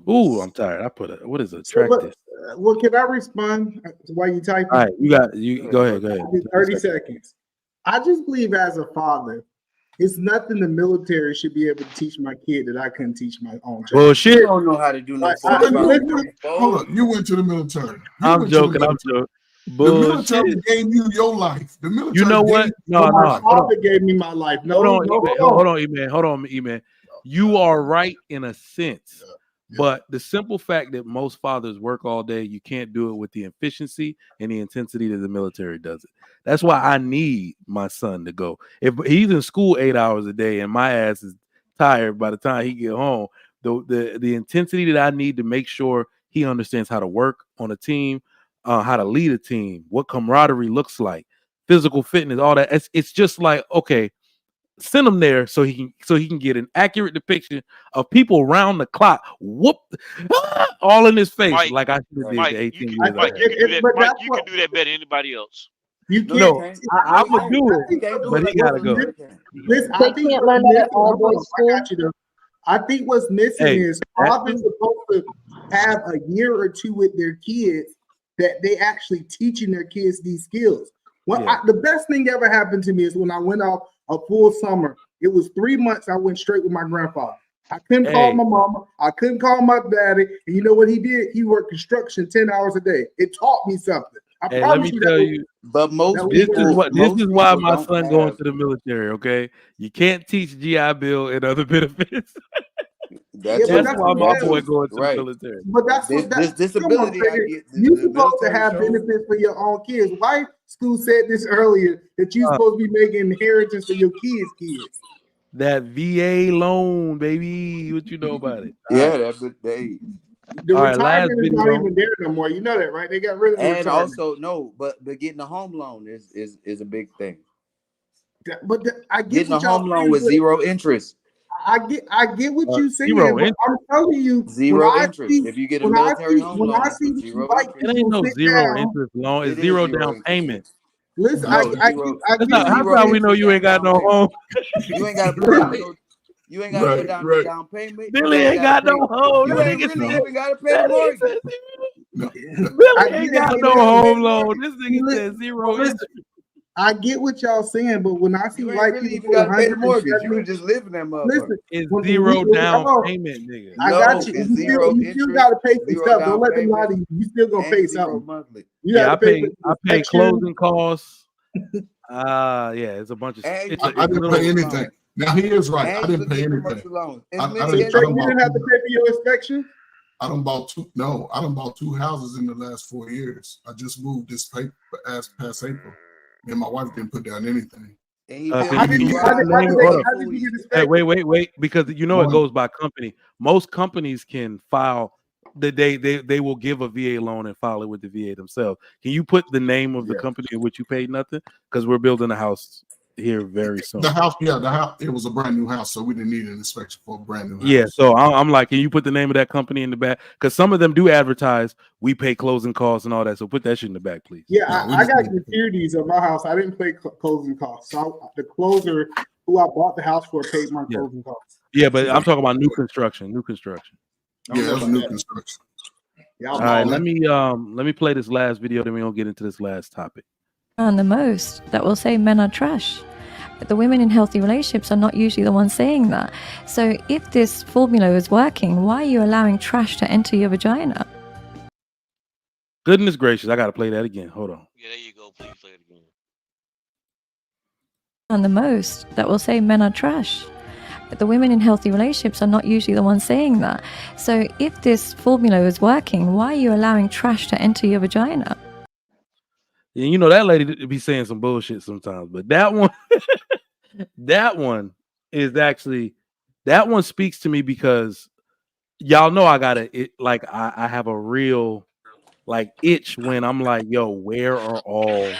Ooh, I'm tired. I put what is a track this? Well, can I respond while you typing? All right, you go ahead. 30 seconds. I just believe as a father, it's nothing the military should be able to teach my kid that I couldn't teach my own child. Bullshit. You don't know how to do no Hold on, you went to the military. I'm joking. The Bullshit. military gave you your life. The military. You know what? No. My father gave me my life. Hold on, E-Man. You are right in a sense. But the simple fact that most fathers work all day, you can't do it with the efficiency and the intensity that the military does it. That's why I need my son to go. If he's in school 8 hours a day and my ass is tired by the time he get home, the intensity that I need to make sure he understands how to work on a team, how to lead a team, what camaraderie looks like, physical fitness, all that. It's just like, okay, send him there so he can get an accurate depiction of people around the clock. Whoop, all in his face, Mike, like I should have did the 18 years. Mike, you can do that. Mike, you can do that better than anybody else. You can't. No, I'm gonna do it, but he gotta go. Listen, They can't learn that at all boys school. I got you though. I think what's missing is fathers supposed to have a year or two with their kids that they actually teaching their kids these skills. The best thing ever happened to me is when I went off a full summer. It was 3 months. I went straight with my grandfather. I couldn't call my mama. I couldn't call my daddy. And you know what he did? He worked construction 10 hours a day. It taught me something. Hey, let me tell you. But this is why my son going to the military. Okay, you can't teach GI Bill and other benefits. That's why my boy going to the military. But that's this disability. You're supposed to have benefits for your own kids. White school said this earlier that you're supposed to be making inheritance for your kids. That VA loan, baby. What you know about it? Yeah, that's good. The retirement is not even there no more. You know that, right? They got rid of the and retirement. also but getting a home loan is a big thing. I get getting a what y'all home loan with zero interest. I get what you're saying, zero but I'm telling you, zero interest. If you get a military home loan, it's zero interest. It ain't no zero interest loan. It's zero down payment. Listen, how about we know you ain't got no home? You ain't got to put down no. You ain't got to put down no down payment. Billy ain't got no home. You ain't really even got to pay the mortgage. Billy ain't got no home loan. This nigga said zero interest. I get what y'all saying, but when I see white really people got to pay the mortgage, you were just living that motherfucker. Listen, it's zero down payment, nigga. I got you. You still got to pay for stuff. Don't let them lie to you. You still gonna pay something. I pay closing costs. It's a bunch of. I didn't pay anything. Now he is right. I didn't pay anything. You didn't have to pay for your inspection. I done bought two houses in the last 4 years. I just moved this paper past April. And my wife didn't put down anything. Wait, because you know it goes by company. Most companies can file they will give a VA loan and file it with the VA themselves. Can you put the name of the company in which you paid nothing? Because we're building a house here very soon. The house, yeah, the house. It was a brand new house, so we didn't need an inspection for a brand new house. Yeah, so I'm like, can you put the name of that company in the back? Because some of them do advertise we pay closing costs and all that. So put that shit in the back, please. Yeah, I got securities at my house. I didn't pay closing costs. So the closer who I bought the house for paid my closing costs. Yeah, but I'm talking about new construction. New construction. Yeah, it was new construction. Yeah, all right, let me play this last video, then we're gonna get into this last topic. And the most that will say men are trash. But the women in healthy relationships are not usually the ones saying that. So if this formula is working, why are you allowing trash to enter your vagina? Goodness gracious, I gotta play that again. Hold on. Yeah, there you go. Please play it again. And the most that will say men are trash. But the women in healthy relationships are not usually the ones saying that. So if this formula is working, why are you allowing trash to enter your vagina? And you know that lady be saying some bullshit sometimes, but that one, that one is actually, that one speaks to me because y'all know I I have a real like itch when I'm like, yo, where are all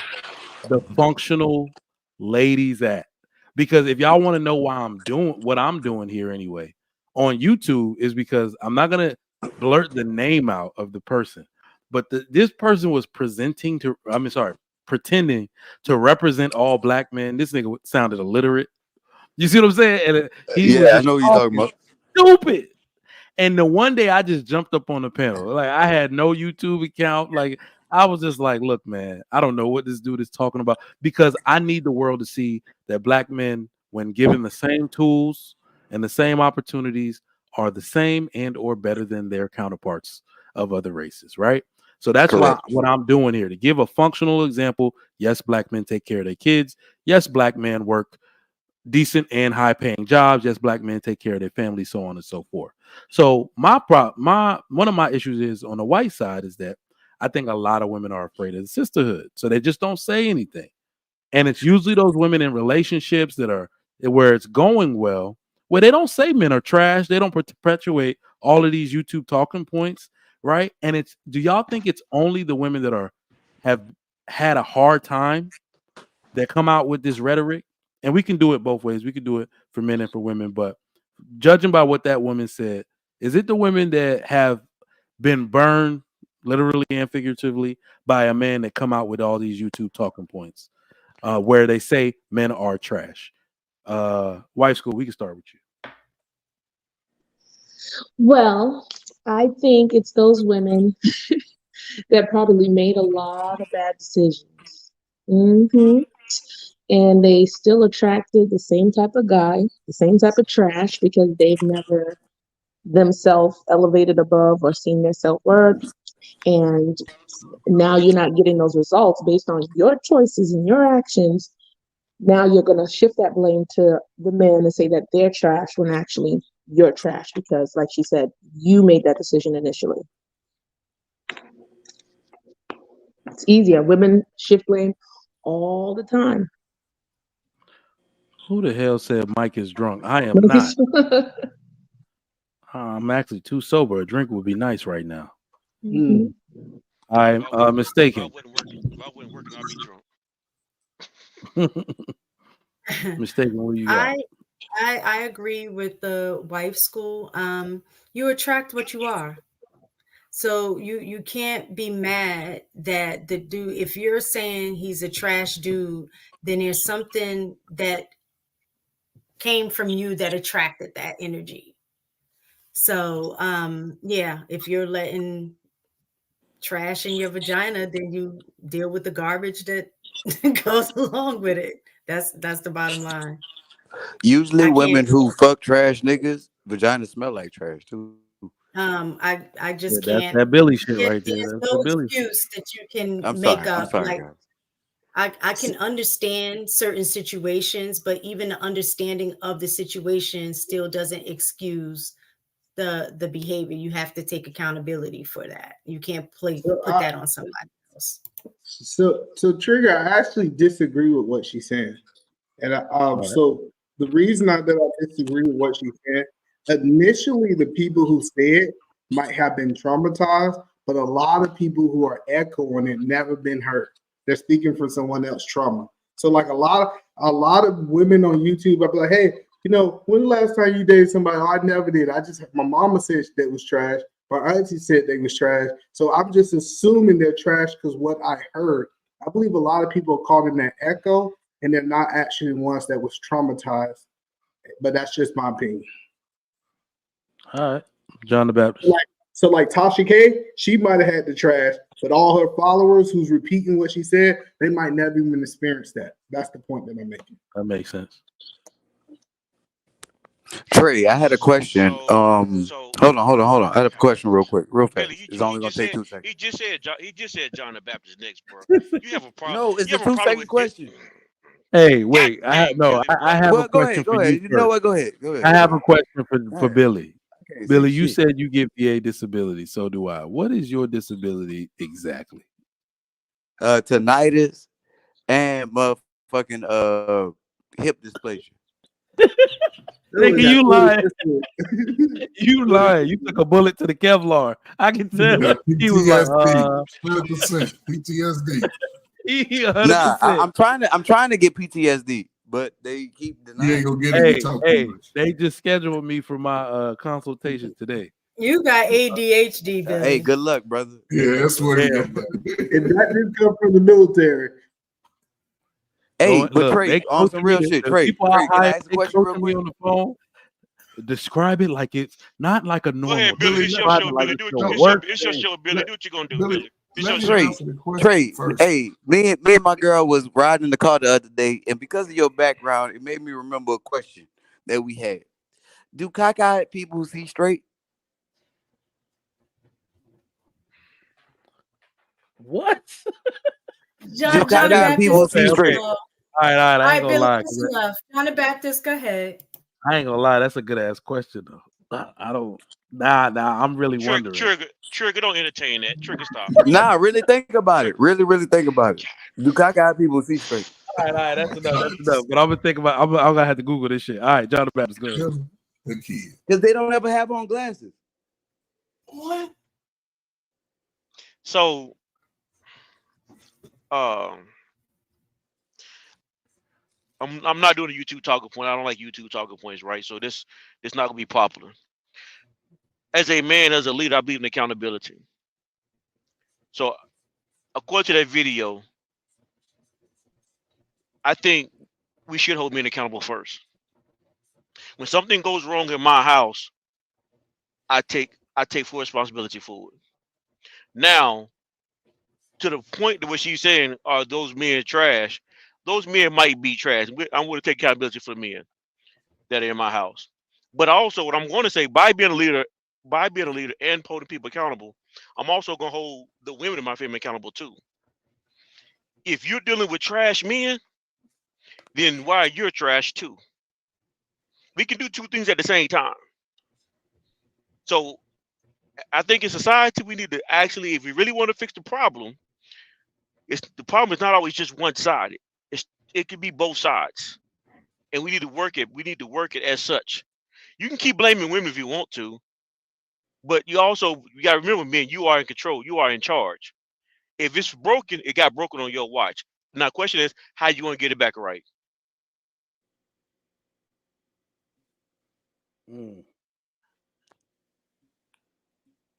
the functional ladies at? Because if y'all want to know why I'm doing what I'm doing here anyway on YouTube, is because I'm not gonna blurt the name out of the person, but this person was pretending to represent all black men. This nigga sounded illiterate. You see what I'm saying? And he was Yeah, I just know what you're talking about. stupid. And the one day I just jumped up on the panel. Like I had no YouTube account. Like I was just like, look, man, I don't know what this dude is talking about, because I need the world to see that black men, when given the same tools and the same opportunities, are the same and or better than their counterparts of other races, right? So that's why what I'm doing here, to give a functional example. Yes, black men take care of their kids. Yes, black men work decent and high paying jobs. Yes, black men take care of their families, so on and so forth. So one of my issues is on the white side is that I think a lot of women are afraid of the sisterhood, so they just don't say anything. And it's usually those women in relationships that are where it's going well, where they don't say men are trash. They don't perpetuate all of these YouTube talking points, right? And it's, do y'all think it's only the women that have had a hard time that come out with this rhetoric? And we can do it both ways. We can do it for men and for women. But judging by what that woman said, is it the women that have been burned literally and figuratively by a man that come out with all these YouTube talking points where they say men are trash? White School, we can start with you. Well, I think it's those women that probably made a lot of bad decisions. And they still attracted the same type of guy, the same type of trash, because they've never themselves elevated above or seen their self-worth. And now you're not getting those results based on your choices and your actions. Now you're going to shift that blame to the men and say that they're trash when actually you're trash, because like she said, you made that decision initially. It's easier. Women shift blame all the time. Who the hell said Mike is drunk? I am not. I'm actually too sober. A drink would be nice right now. I'm mistaken. If I wasn't working, I'd be drunk. Mistaken. What do you got? I agree with the wife school. You attract what you are. So you can't be mad that the dude, if you're saying he's a trash dude, then there's something that came from you that attracted that energy. So yeah, if you're letting trash in your vagina, then you deal with the garbage that goes along with it. That's the bottom line. Usually women who fuck trash niggas, vaginas smell like trash too. I just That's can't. that Billy shit right there. There's That's no the Billy excuse that you can I'm make sorry, up. I'm sorry, Like guys. I can understand certain situations, but even the understanding of the situation still doesn't excuse the behavior. You have to take accountability for that. You can't put that on somebody else. So Trigger, I actually disagree with what she's saying. And so the reason that I disagree with what she said, initially the people who said might have been traumatized, but a lot of people who are echoing it never been hurt. They're speaking for someone else's trauma. So like a lot of, A lot of women on YouTube, I'll be like, hey, when the last time you dated somebody? Oh, I never did. My mama said that was trash. My auntie said they was trash. So I'm just assuming they're trash because what I heard. I believe a lot of people are caught in that echo and they're not actually ones that was traumatized. But that's just my opinion. All right. John the Baptist. So like Tasha K, she might have had the trash, but all her followers who's repeating what she said, they might never even experience that. That's the point that I'm making. That makes sense. Trey, I had a question. Hold on. I had a question real quick, real fast. Billy, It's only gonna take 2 seconds. He just said John the Baptist next, bro. You have a problem. No, it's a 2-second question. Hey, wait. I have a question Go for ahead. you. You know what? Go ahead. I have a question for Billy. Okay, Billy, say you shit. said you give VA disability. So do I. What is your disability exactly? Tinnitus and motherfucking hip dysplasia. Nigga, you lying. You lying. You took a bullet to the Kevlar. I can tell. He was like, 100% PTSD. He 100%. Nah, I'm trying to get PTSD, but they keep denying. You ain't gonna get it. You talk too much. They just scheduled me for my consultation today. You got ADHD, Billy. Hey, good luck, brother. Yeah, that's what it is. And that didn't come from the military. Hey, but Trey, on some real shit, Trey, can I ask a question real quick? On the phone, describe it like it's not like a normal. Go ahead, Billy. It's your show, Billy. It's your show, Billy. Do what you gonna do, Billy. Trey, hey, me and my girl was riding in the car the other day, and because of your background, it made me remember a question that we had. Do cockeyed people see straight? What? John the people see Baptist. straight. All right. I ain't gonna Billy, lie. that's enough. John the Baptist, go ahead. I ain't gonna lie. That's a good ass question though. I don't. Nah. I'm really wondering. Trigger, don't entertain that. Trigger, stop. Nah, really think about it. Really think about it. Do cockeyed people see straight? All right. That's enough. But I'm gonna think about. I'm gonna have to Google this shit. All right, John the Baptist, go ahead. Because they don't ever have on glasses. What? So, I'm not doing a YouTube talking point. I don't like YouTube talking points, right? So this not gonna be popular. As a man, as a leader, I believe in accountability. So, according to that video, I think we should hold men accountable first. When something goes wrong in my house, I take full responsibility for it. Now, to the point to where she's saying, are those men trash? Those men might be trash. I'm going to take accountability for the men that are in my house. But also, what I'm going to say, by being a leader and holding people accountable, I'm also going to hold the women in my family accountable too. If you're dealing with trash men, then why you're trash too? We can do two things at the same time. So I think in society, we need to actually, if we really want to fix the problem is not always just one sided. It can be both sides. And we need to work it. We need to work it as such. You can keep blaming women if you want to, but you gotta remember, men, you are in control, you are in charge. If it's broken, it got broken on your watch. Now the question is, how you want to get it back right?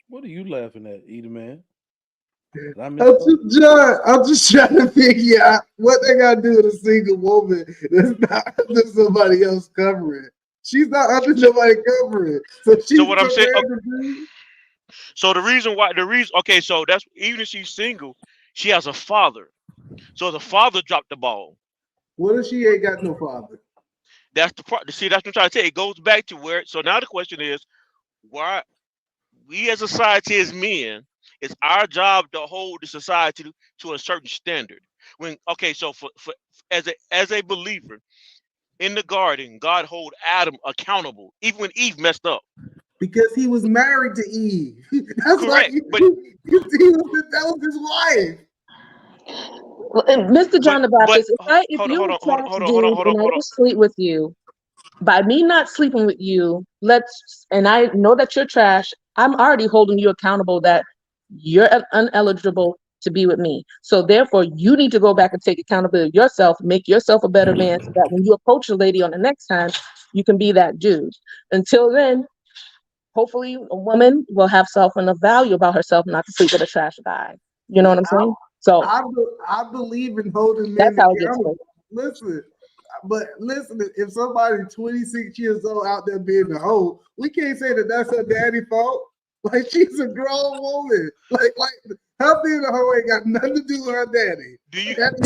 What are you laughing at, Edie Man? I'm just trying to figure out what they gotta do with a single woman that's not under somebody else covering. She's not under nobody covering. So what I'm saying. So the reason, okay, so that's even if she's single, she has a father. So the father dropped the ball. What if she ain't got no father? That's the part. See, that's what I'm trying to say. It goes back to where. So now the question is, why we as a society, as men, it's our job to hold the society to a certain standard. So for as a believer in the garden, God hold Adam accountable, even when Eve messed up. Because he was married to Eve. That's correct. That was his wife. Mr. John the Baptist, if you were trash dude and I just sleep with you, by me not sleeping with you, and I know that you're trash, I'm already holding you accountable that you're uneligible to be with me. So therefore, you need to go back and take accountability of yourself, make yourself a better man, so that when you approach a lady on the next time, you can be that dude. Until then, hopefully a woman will have self enough value about herself not to sleep with a trash guy. You know what I'm saying? So I believe in holding that's men how it gets accountable. played. Listen, if somebody 26 years old out there being a hoe, we can't say that that's her daddy fault. Like, she's a grown woman. Like her being a hoe ain't got nothing to do with her daddy.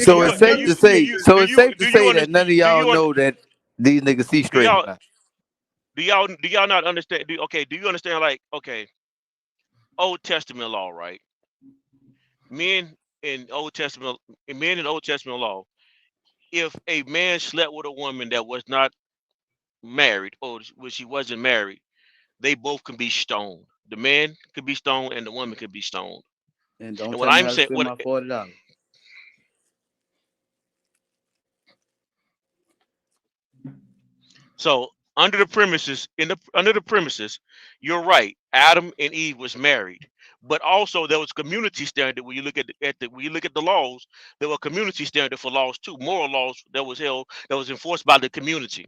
So it's safe to say. So it's safe to say that none of y'all know that these niggas see straight or not. Do y'all not understand? Do you understand, like, okay, Old Testament law, right? Men in Old Testament law, if a man slept with a woman that was not married, or when she wasn't married, they both can be stoned. The man could be stoned and the woman could be stoned. And don't And tell what me I'm how to saying, spend my $40. so under the premises, you're right. Adam and Eve was married, but also there was community standard. When you look at the laws, there were community standard for laws too, moral laws that was enforced by the community.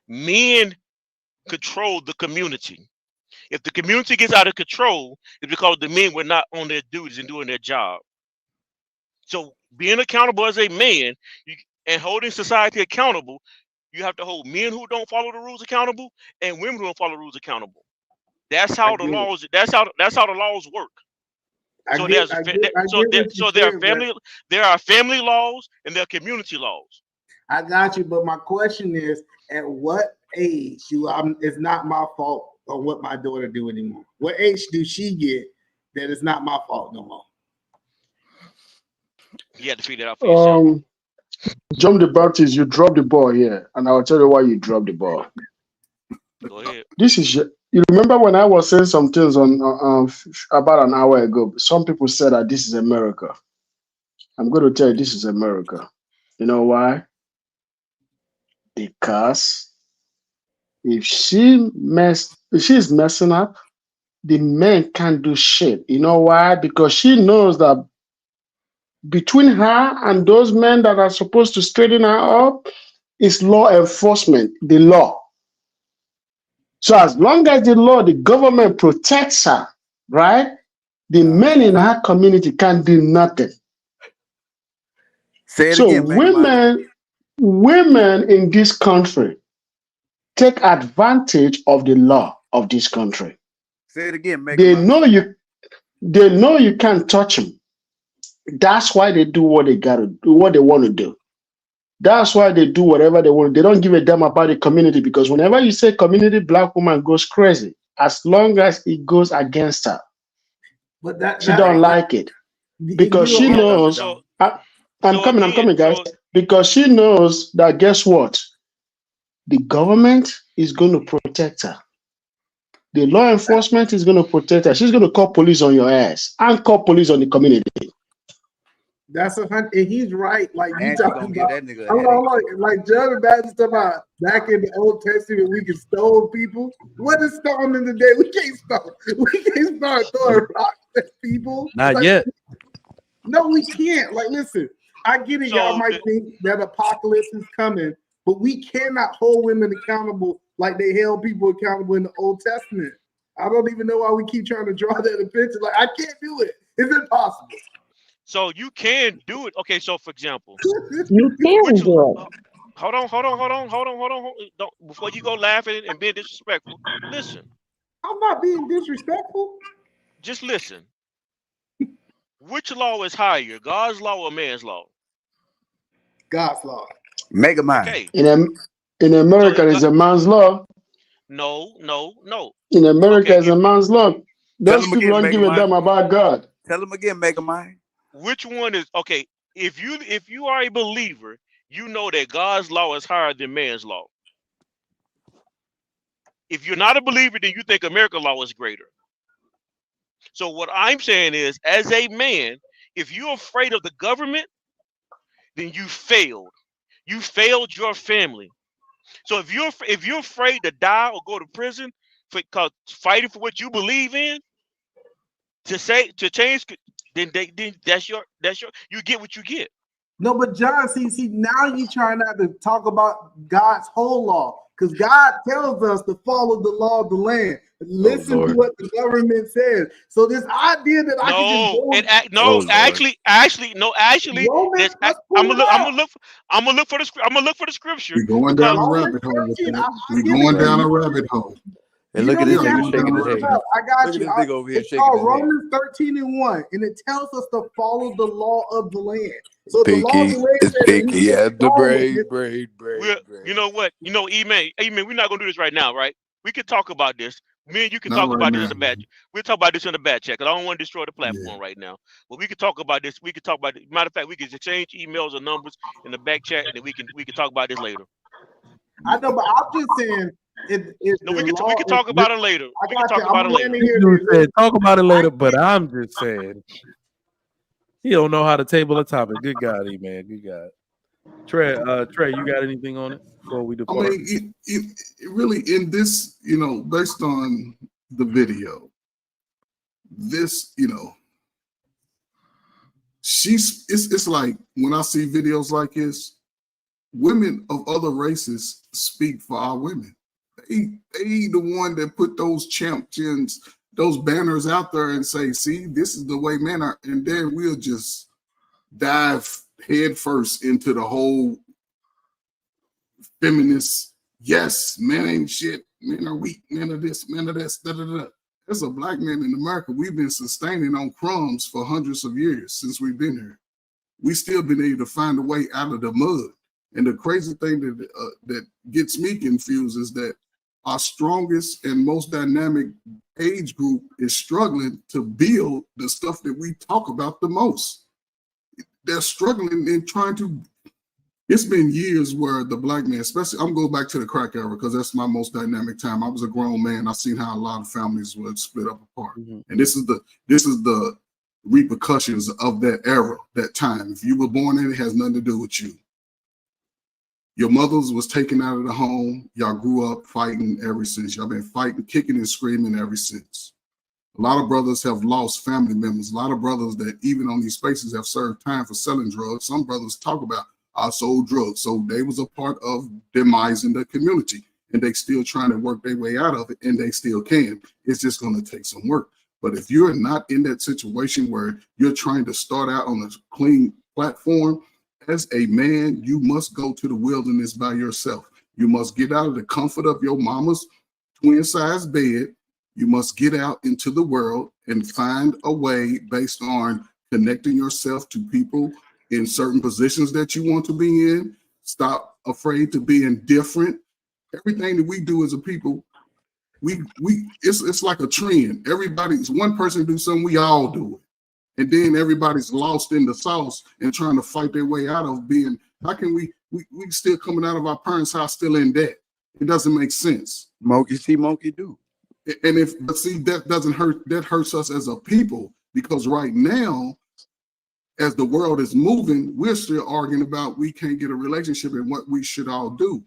Men control the community. If the community gets out of control, it's because the men were not on their duties and doing their job. So being accountable as a man and holding society accountable, you have to hold men who don't follow the rules accountable and women who don't follow the rules accountable. That's how the laws. That's how the laws work. So there are family laws and there are community laws. I got you, but my question is, at what age it's not my fault on what my daughter do anymore? What age do she get that it's not my fault no more? You have to figure that out for yourself. John the Baptist, you dropped the ball here, and I'll tell you why you dropped the ball. Go ahead. You remember when I was saying some things on about an hour ago? Some people said that this is America. I'm going to tell you this is America. You know why? Because if she's messing up, the men can't do shit. You know why? Because she knows that between her and those men that are supposed to straighten her up is law enforcement, the law. So as long as the government protects her, right? The men in her community can't do nothing. Say it so again, women in this country take advantage of the law of this country. Say it again, They know you can't touch them. That's why they do what they gotta do, what they want to do. That's why they do whatever they want. They don't give a damn about the community, because whenever you say community, black woman goes crazy as long as it goes against her. But she don't like it because she knows. I'm coming, guys. Because she knows that, guess what? The government is going to protect her. The law enforcement is going to protect her. She's going to call police on your ass and call police on the community. That's and he's right. Like you talking about, that nigga like John the Baptist about back in the Old Testament, we can stone people. What is stoning today? We can't stone. We can't start throwing rocks at people. Not yet. No, we can't. Like, listen, I get it. Y'all might think that apocalypse is coming, but we cannot hold women accountable like they held people accountable in the Old Testament. I don't even know why we keep trying to draw that picture. Like, I can't do it. It's impossible. So you can do it. Okay, so for example, you can do it. Hold on. Don't, before you go laughing and being disrespectful, listen. I'm not being disrespectful. Just listen. Which law is higher, God's law or man's law? God's law. Mega mind. Okay. In America, it's a man's law. No. In America, it's a man's law. Those people don't give a damn about God. Tell them again, Mega mind. Which one is okay? If you are a believer, you know that God's law is higher than man's law. If you're not a believer, then you think American law is greater. So what I'm saying is, as a man, if you're afraid of the government, then you failed. You failed your family. So if you're afraid to die or go to prison for fighting for what you believe in, to change then that's your you get what you get. No, but John, see, now you trying not to talk about God's whole law, because God tells us to follow the law of the land. Listen to what the government says. So this idea that I can just go Romans, I'm gonna look for the scripture. We're going down a rabbit hole. We're going down a rabbit hole. And You look at don't this have nigga to shaking his look it head. up. I got Look at you. this nigga over here It's shaking called his head. Romans 13:1, and it tells us to follow the law of the land. So the law of Pinky, the land it's says that we Pinky can at the follow braid. You know what? Amen. We're not gonna do this right now, right? We can talk about this. Me and you can Not talk right about this now. in the back. We'll talk about this in the back chat, because I don't want to destroy the platform right now. But we can talk about this. We can talk about it. Matter of fact, we can exchange emails or numbers in the back chat, and then we can talk about this later. I know, but I'm just saying we can talk about it later. We can talk about it later. You said talk about it later, but I'm just saying he don't know how to table a topic. Good God, man. Good God. Trey, you got anything on it before we I depart? mean, it really in this, based on the video, this, it's like when I see videos like this, women of other races speak for our women. They the one that put those champions, those banners out there and say, see, this is the way men are. And then we'll just dive head first into the whole feminist, yes, men ain't shit, men are weak, men are this, men are this, da-da-da. As a black man in America, we've been sustaining on crumbs for hundreds of years since we've been here. We still been able to find a way out of the mud. And the crazy thing that gets me confused is that our strongest and most dynamic age group is struggling to build the stuff that we talk about the most. They're struggling in trying to. It's been years where the black man, especially, I'm going back to the crack era because that's my most dynamic time. I was a grown man. I've seen how a lot of families would split up apart. And this is the repercussions of that era, that time. If you were born in it, has nothing to do with you. Your mothers was taken out of the home. Y'all grew up fighting ever since. Y'all been fighting, kicking and screaming ever since. A lot of brothers have lost family members. A lot of brothers that even on these spaces have served time for selling drugs. Some brothers talk about, I sold drugs. So they was a part of demising the community, and they still trying to work their way out of it, and they still can. It's just going to take some work. But if you're not in that situation where you're trying to start out on a clean platform, as a man, you must go to the wilderness by yourself. You must get out of the comfort of your mama's twin-sized bed. You must get out into the world and find a way based on connecting yourself to people in certain positions that you want to be in. Stop afraid to be indifferent. Everything that we do as a people, it's like a trend. Everybody's one person do something, we all do it. And then everybody's lost in the sauce and trying to fight their way out of being, how can we still coming out of our parents' house still in debt? It doesn't make sense. Monkey see, monkey do. And that doesn't hurt, that hurts us as a people, because right now, as the world is moving, we're still arguing about we can't get a relationship and what we should all do.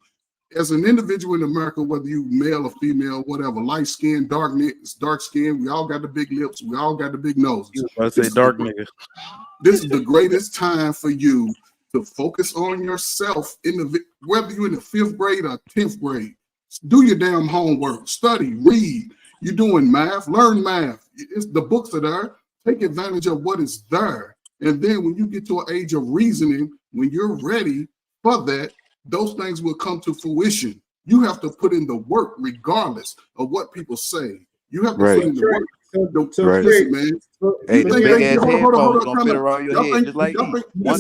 As an individual in America, whether you male or female, whatever, light skin, dark skin, we all got the big lips, we all got the big noses. I say dark nigga. This is the greatest time for you to focus on yourself whether you're in the 5th grade or 10th grade. Do your damn homework, study, read. You're doing math, learn math. The books are there. Take advantage of what is there. And then when you get to an age of reasoning, when you're ready for that, those things will come to fruition. You have to put in the work regardless of what people say. You have to put in the work. Listen, man. Hey, the big ass headphones gonna fit around your head just like these. Y'all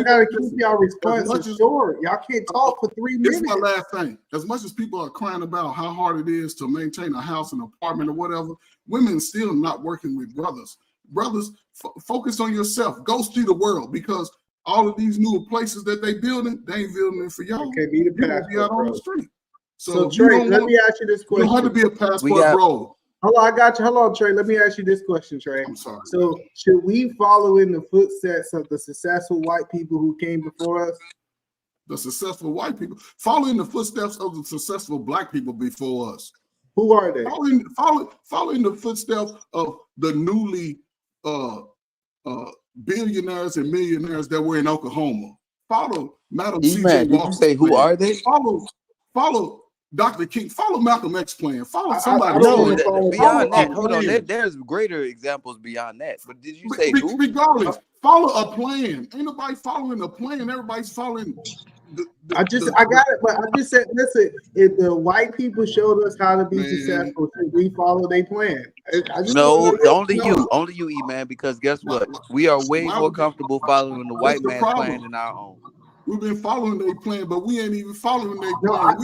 gotta keep y'all responses short. Y'all can't talk for 3 minutes. This is my last thing. As much as people are crying about how hard it is to maintain a house, an apartment, or whatever, women still not working with brothers. Brothers, focus on yourself. Go see the world, because all of these new places that they building, they ain't building it for y'all. Okay, be the passport, be out on the street. So Trey, let me ask you this question. You don't have to be a passport bro. Hold on, I got you. Hold on, Trey. Let me ask you this question, Trey. I'm sorry. So, should we follow in the footsteps of the successful white people who came before us? The successful white people, follow in the footsteps of the successful black people before us. Who are they? Follow in the footsteps of the newly billionaires and millionaires that were in Oklahoma. Follow Madam E-Man, C.J. did you Walker's say who plan. are they? Follow Dr. King. Follow Malcolm X plan. Follow I somebody. don't No, want to follow beyond follow that. a Hold on. plan. There's greater examples beyond that. But did you say who? Regardless, follow a plan. Ain't nobody following a plan. Everybody's following. I got it, but I just said, listen, if the white people showed us how to be successful, should we follow their plan? No, only you, E-Man, because guess what? We are way more comfortable following the white man's plan than our own. We've been following their plan, but we ain't even following their plan.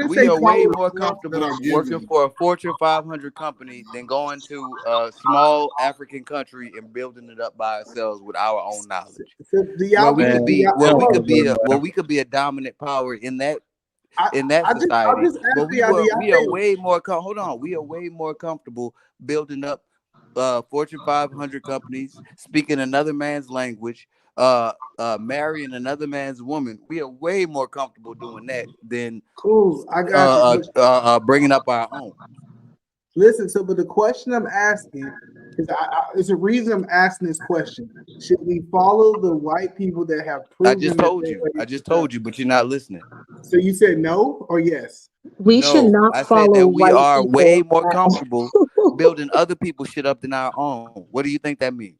We are way more comfortable working for a Fortune 500 company than going to a small African country and building it up by ourselves with our own knowledge. We could be a dominant power in that society. But we are way more. Hold on, we are way more comfortable building up Fortune 500 companies, speaking another man's language, marrying another man's woman. We are way more comfortable doing that than I got you. Bringing up our own. Listen, but the question I'm asking is, it's a reason I'm asking this question. Should we follow the white people that have proven? I just told you, but you're not listening. So you said no or yes? We should not I follow said that we white are people way more comfortable building other people's shit up than our own. What do you think that means?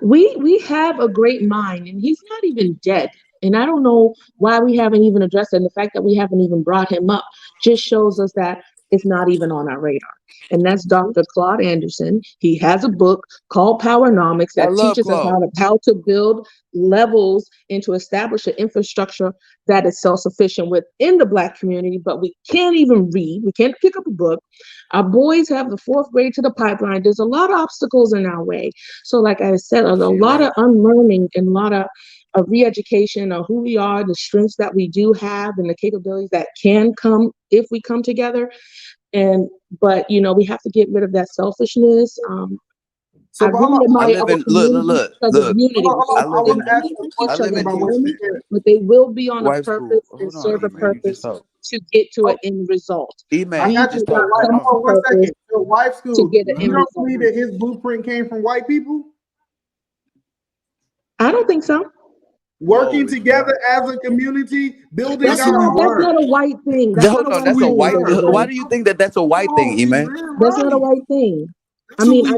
We have a great mind, and he's not even dead. And I don't know why we haven't even addressed it. And the fact that we haven't even brought him up just shows us that it's not even on our radar. And that's Dr. Claude Anderson. He has a book called Powernomics that teaches us how to build levels and to establish an infrastructure that is self-sufficient within the Black community, but we can't even read. We can't pick up a book. Our boys have the 4th grade to the pipeline. There's a lot of obstacles in our way. So like I said, a lot of unlearning and a lot of re-education of who we are, the strengths that we do have, and the capabilities that can come if we come together. But we have to get rid of that selfishness. So I really admire our community because of unity. But they will be on a purpose and serve a purpose to get to an end result. I got you. One second. So white school, to get an you don't believe that his blueprint came from white people? I don't think so. Working together as a community, building. That's not a white thing. That's a white thing. Why do you think that that's a white thing, E-Man? That's not a white thing. I mean, I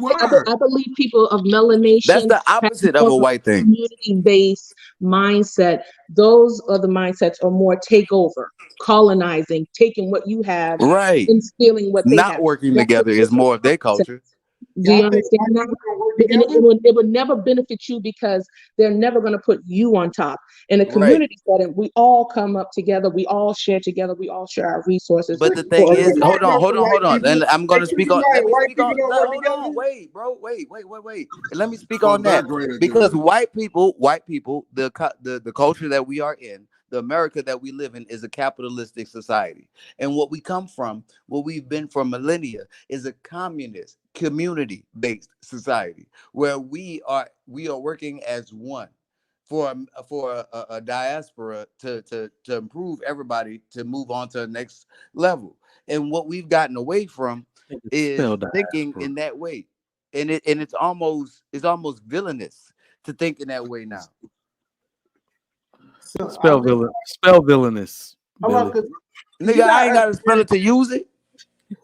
believe people of melanation. That's the opposite of a white thing. Community-based mindset. Those are the mindsets are more takeover, colonizing, taking what you have, right, and stealing what they have. Not working together is more of their culture. Do you understand that? It would never benefit you because they're never going to put you on top. In a community setting, we all come up together. We all share together. We all share our resources. But the thing is, hold on. And I'm going to speak on. Wait, bro. Wait. And let me speak on that because white people, the culture that we are in, the America that we live in is a capitalistic society. And what we come from, what we've been for millennia, is a communist, community-based society where we are working as one for a diaspora to improve everybody to move on to the next level. And what we've gotten away from is thinking in that way. And it's almost villainous to think in that way now. So spell villainous. Nigga, I ain't gotta spell it to use it.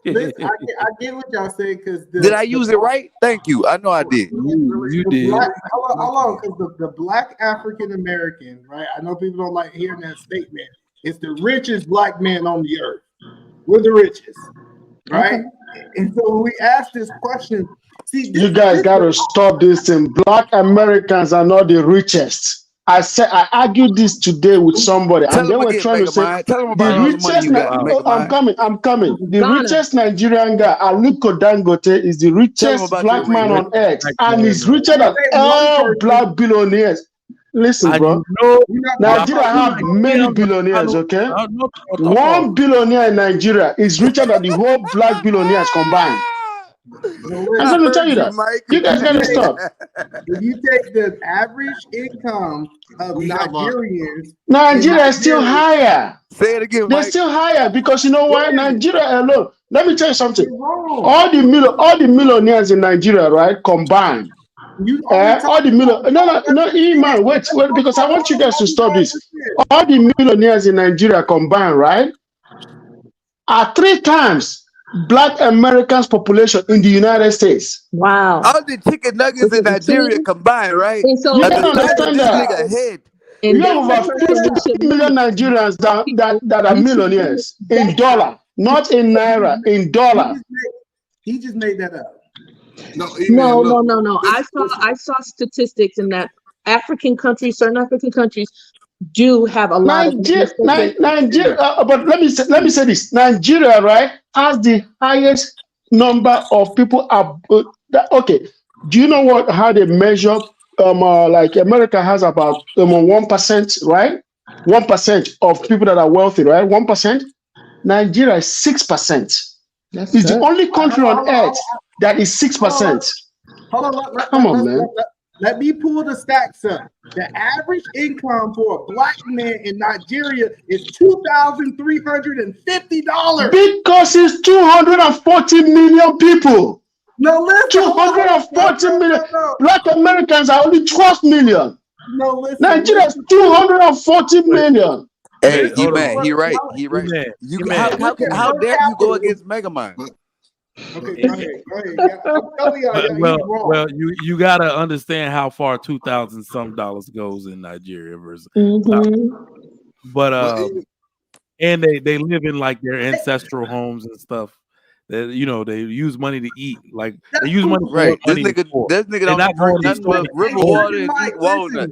Listen, I get what y'all saying because did I use it right? Thank you. I know I did. You did. Hold on, because the Black African American, right? I know people don't like hearing that statement. It's the richest Black man on the earth. We're the richest, right? And so when we ask this question, you guys got to stop this thing. Black Americans are not the richest. I argued this today with somebody, and they were trying to say the richest. I'm coming. The richest Nigerian guy, Aliko Dangote, is the richest Black man on earth, and he's richer than all Black billionaires. Listen, bro. Nigeria have many billionaires. Okay, 1 billionaire in Nigeria is richer than the whole Black billionaires combined. I'm going to tell you that. You guys got to stop. If you take the average income of Nigerians, Nigeria is still higher. Say it again, They're still higher because you know why? Nigeria alone. Let me tell you something. All the millionaires in Nigeria, right, combined, All the million. No, man, wait, because I want you guys to stop this. All the millionaires in Nigeria combined, right, are 3 times Black Americans' population in the United States. Wow. All the chicken nuggets in Nigeria combined, right? And so You Are don't the size of understand this that. nigga head. and We have that's over the person we 50 should million Nigerians that are millionaires in dollar, not in naira, in dollar. He just made that up. No, No. I saw statistics in that certain African countries do have a lot of Nigeria, but let me say this: Nigeria, right, has the highest number of people. Okay, do you know how they measure? Like America has about 1%, right? 1% of people that are wealthy, right? 1%. Nigeria is 6%. It's the only country on earth that is 6%. Hold on, Come on, man. Let me pull the stats up. The average income for a Black man in Nigeria is $2,350. Because it's 240 million people. No, listen. 240 million. No. Black Americans are only 12 million. No, listen. Nigeria is 240 million. Hey, he right. How dare you go against Megamind? Okay, go ahead. I'm telling y'all, he's wrong. Well, you gotta understand how far $2,000 some goes in Nigeria versus. But and they live in like their ancestral homes and stuff. That they use money to eat. Like they use money for what money is for. This nigga don't drink nothing but river water and eat walnuts.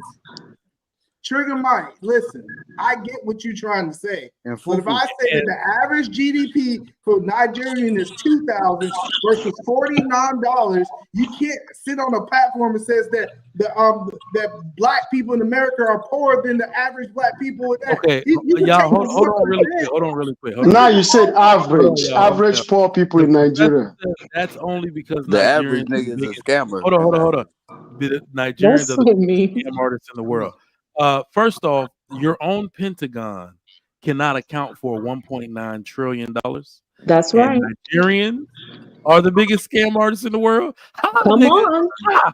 Trigger Mike, listen, I get what you're trying to say. But if I say that the average GDP for Nigerian is $2,000 versus $49, you can't sit on a platform and says that that Black people in America are poorer than the average Black people. Okay, y'all, hold on really quick. Now you said average poor people in Nigeria. That's only because the average Nigerians nigga is a scammer. Hold on. The Nigerians are the biggest scam artists in the world. First off, your own Pentagon cannot account for $1.9 trillion. That's right. Nigerians are the biggest scam artists in the world. Come on,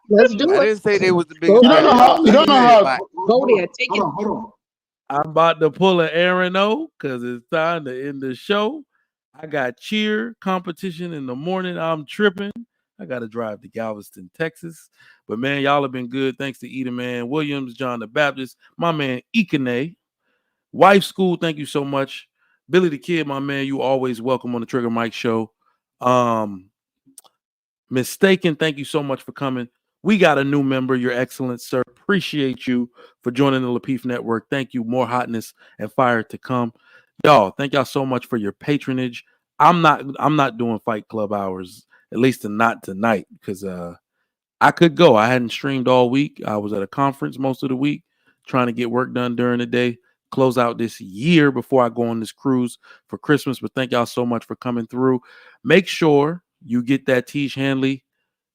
let's do it. I didn't say they was the biggest. You don't know how. Go there, take it. Hold on. I'm about to pull an Aaron O because it's time to end the show. I got cheer competition in the morning. I'm tripping. I got to drive to Galveston, Texas. But, man, y'all have been good. Thanks to Eda Man Williams, John the Baptist, my man Ikane. Wife School, thank you so much. Billy the Kid, my man, you always welcome on the Trigger Mike Show. Mistaken, thank you so much for coming. We got a new member, Your Excellence, sir. Appreciate you for joining the Lapeef Network. Thank you. More hotness and fire to come. Y'all, thank y'all so much for your patronage. I'm not doing Fight Club hours, at least not tonight, because I could go. I hadn't streamed all week. I was at a conference most of the week trying to get work done during the day, close out this year before I go on this cruise for Christmas. But thank y'all so much for coming through. Make sure you get that Tiege Hanley,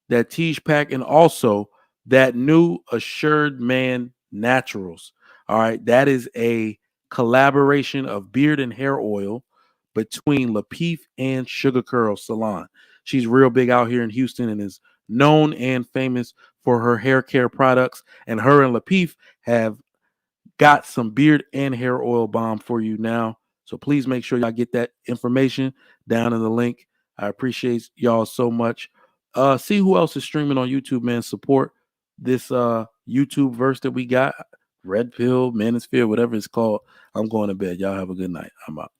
that Tiege pack, and also that new Assured Man Naturals. All right. That is a collaboration of beard and hair oil between Lapeef and Sugar Curl Salon. She's real big out here in Houston and is known and famous for her hair care products. And her and Lapeef have got some beard and hair oil balm for you now. So please make sure y'all get that information down in the link. I appreciate y'all so much. See who else is streaming on YouTube, man. Support this YouTube verse that we got. Red Pill, Manosphere, whatever it's called. I'm going to bed. Y'all have a good night. I'm out.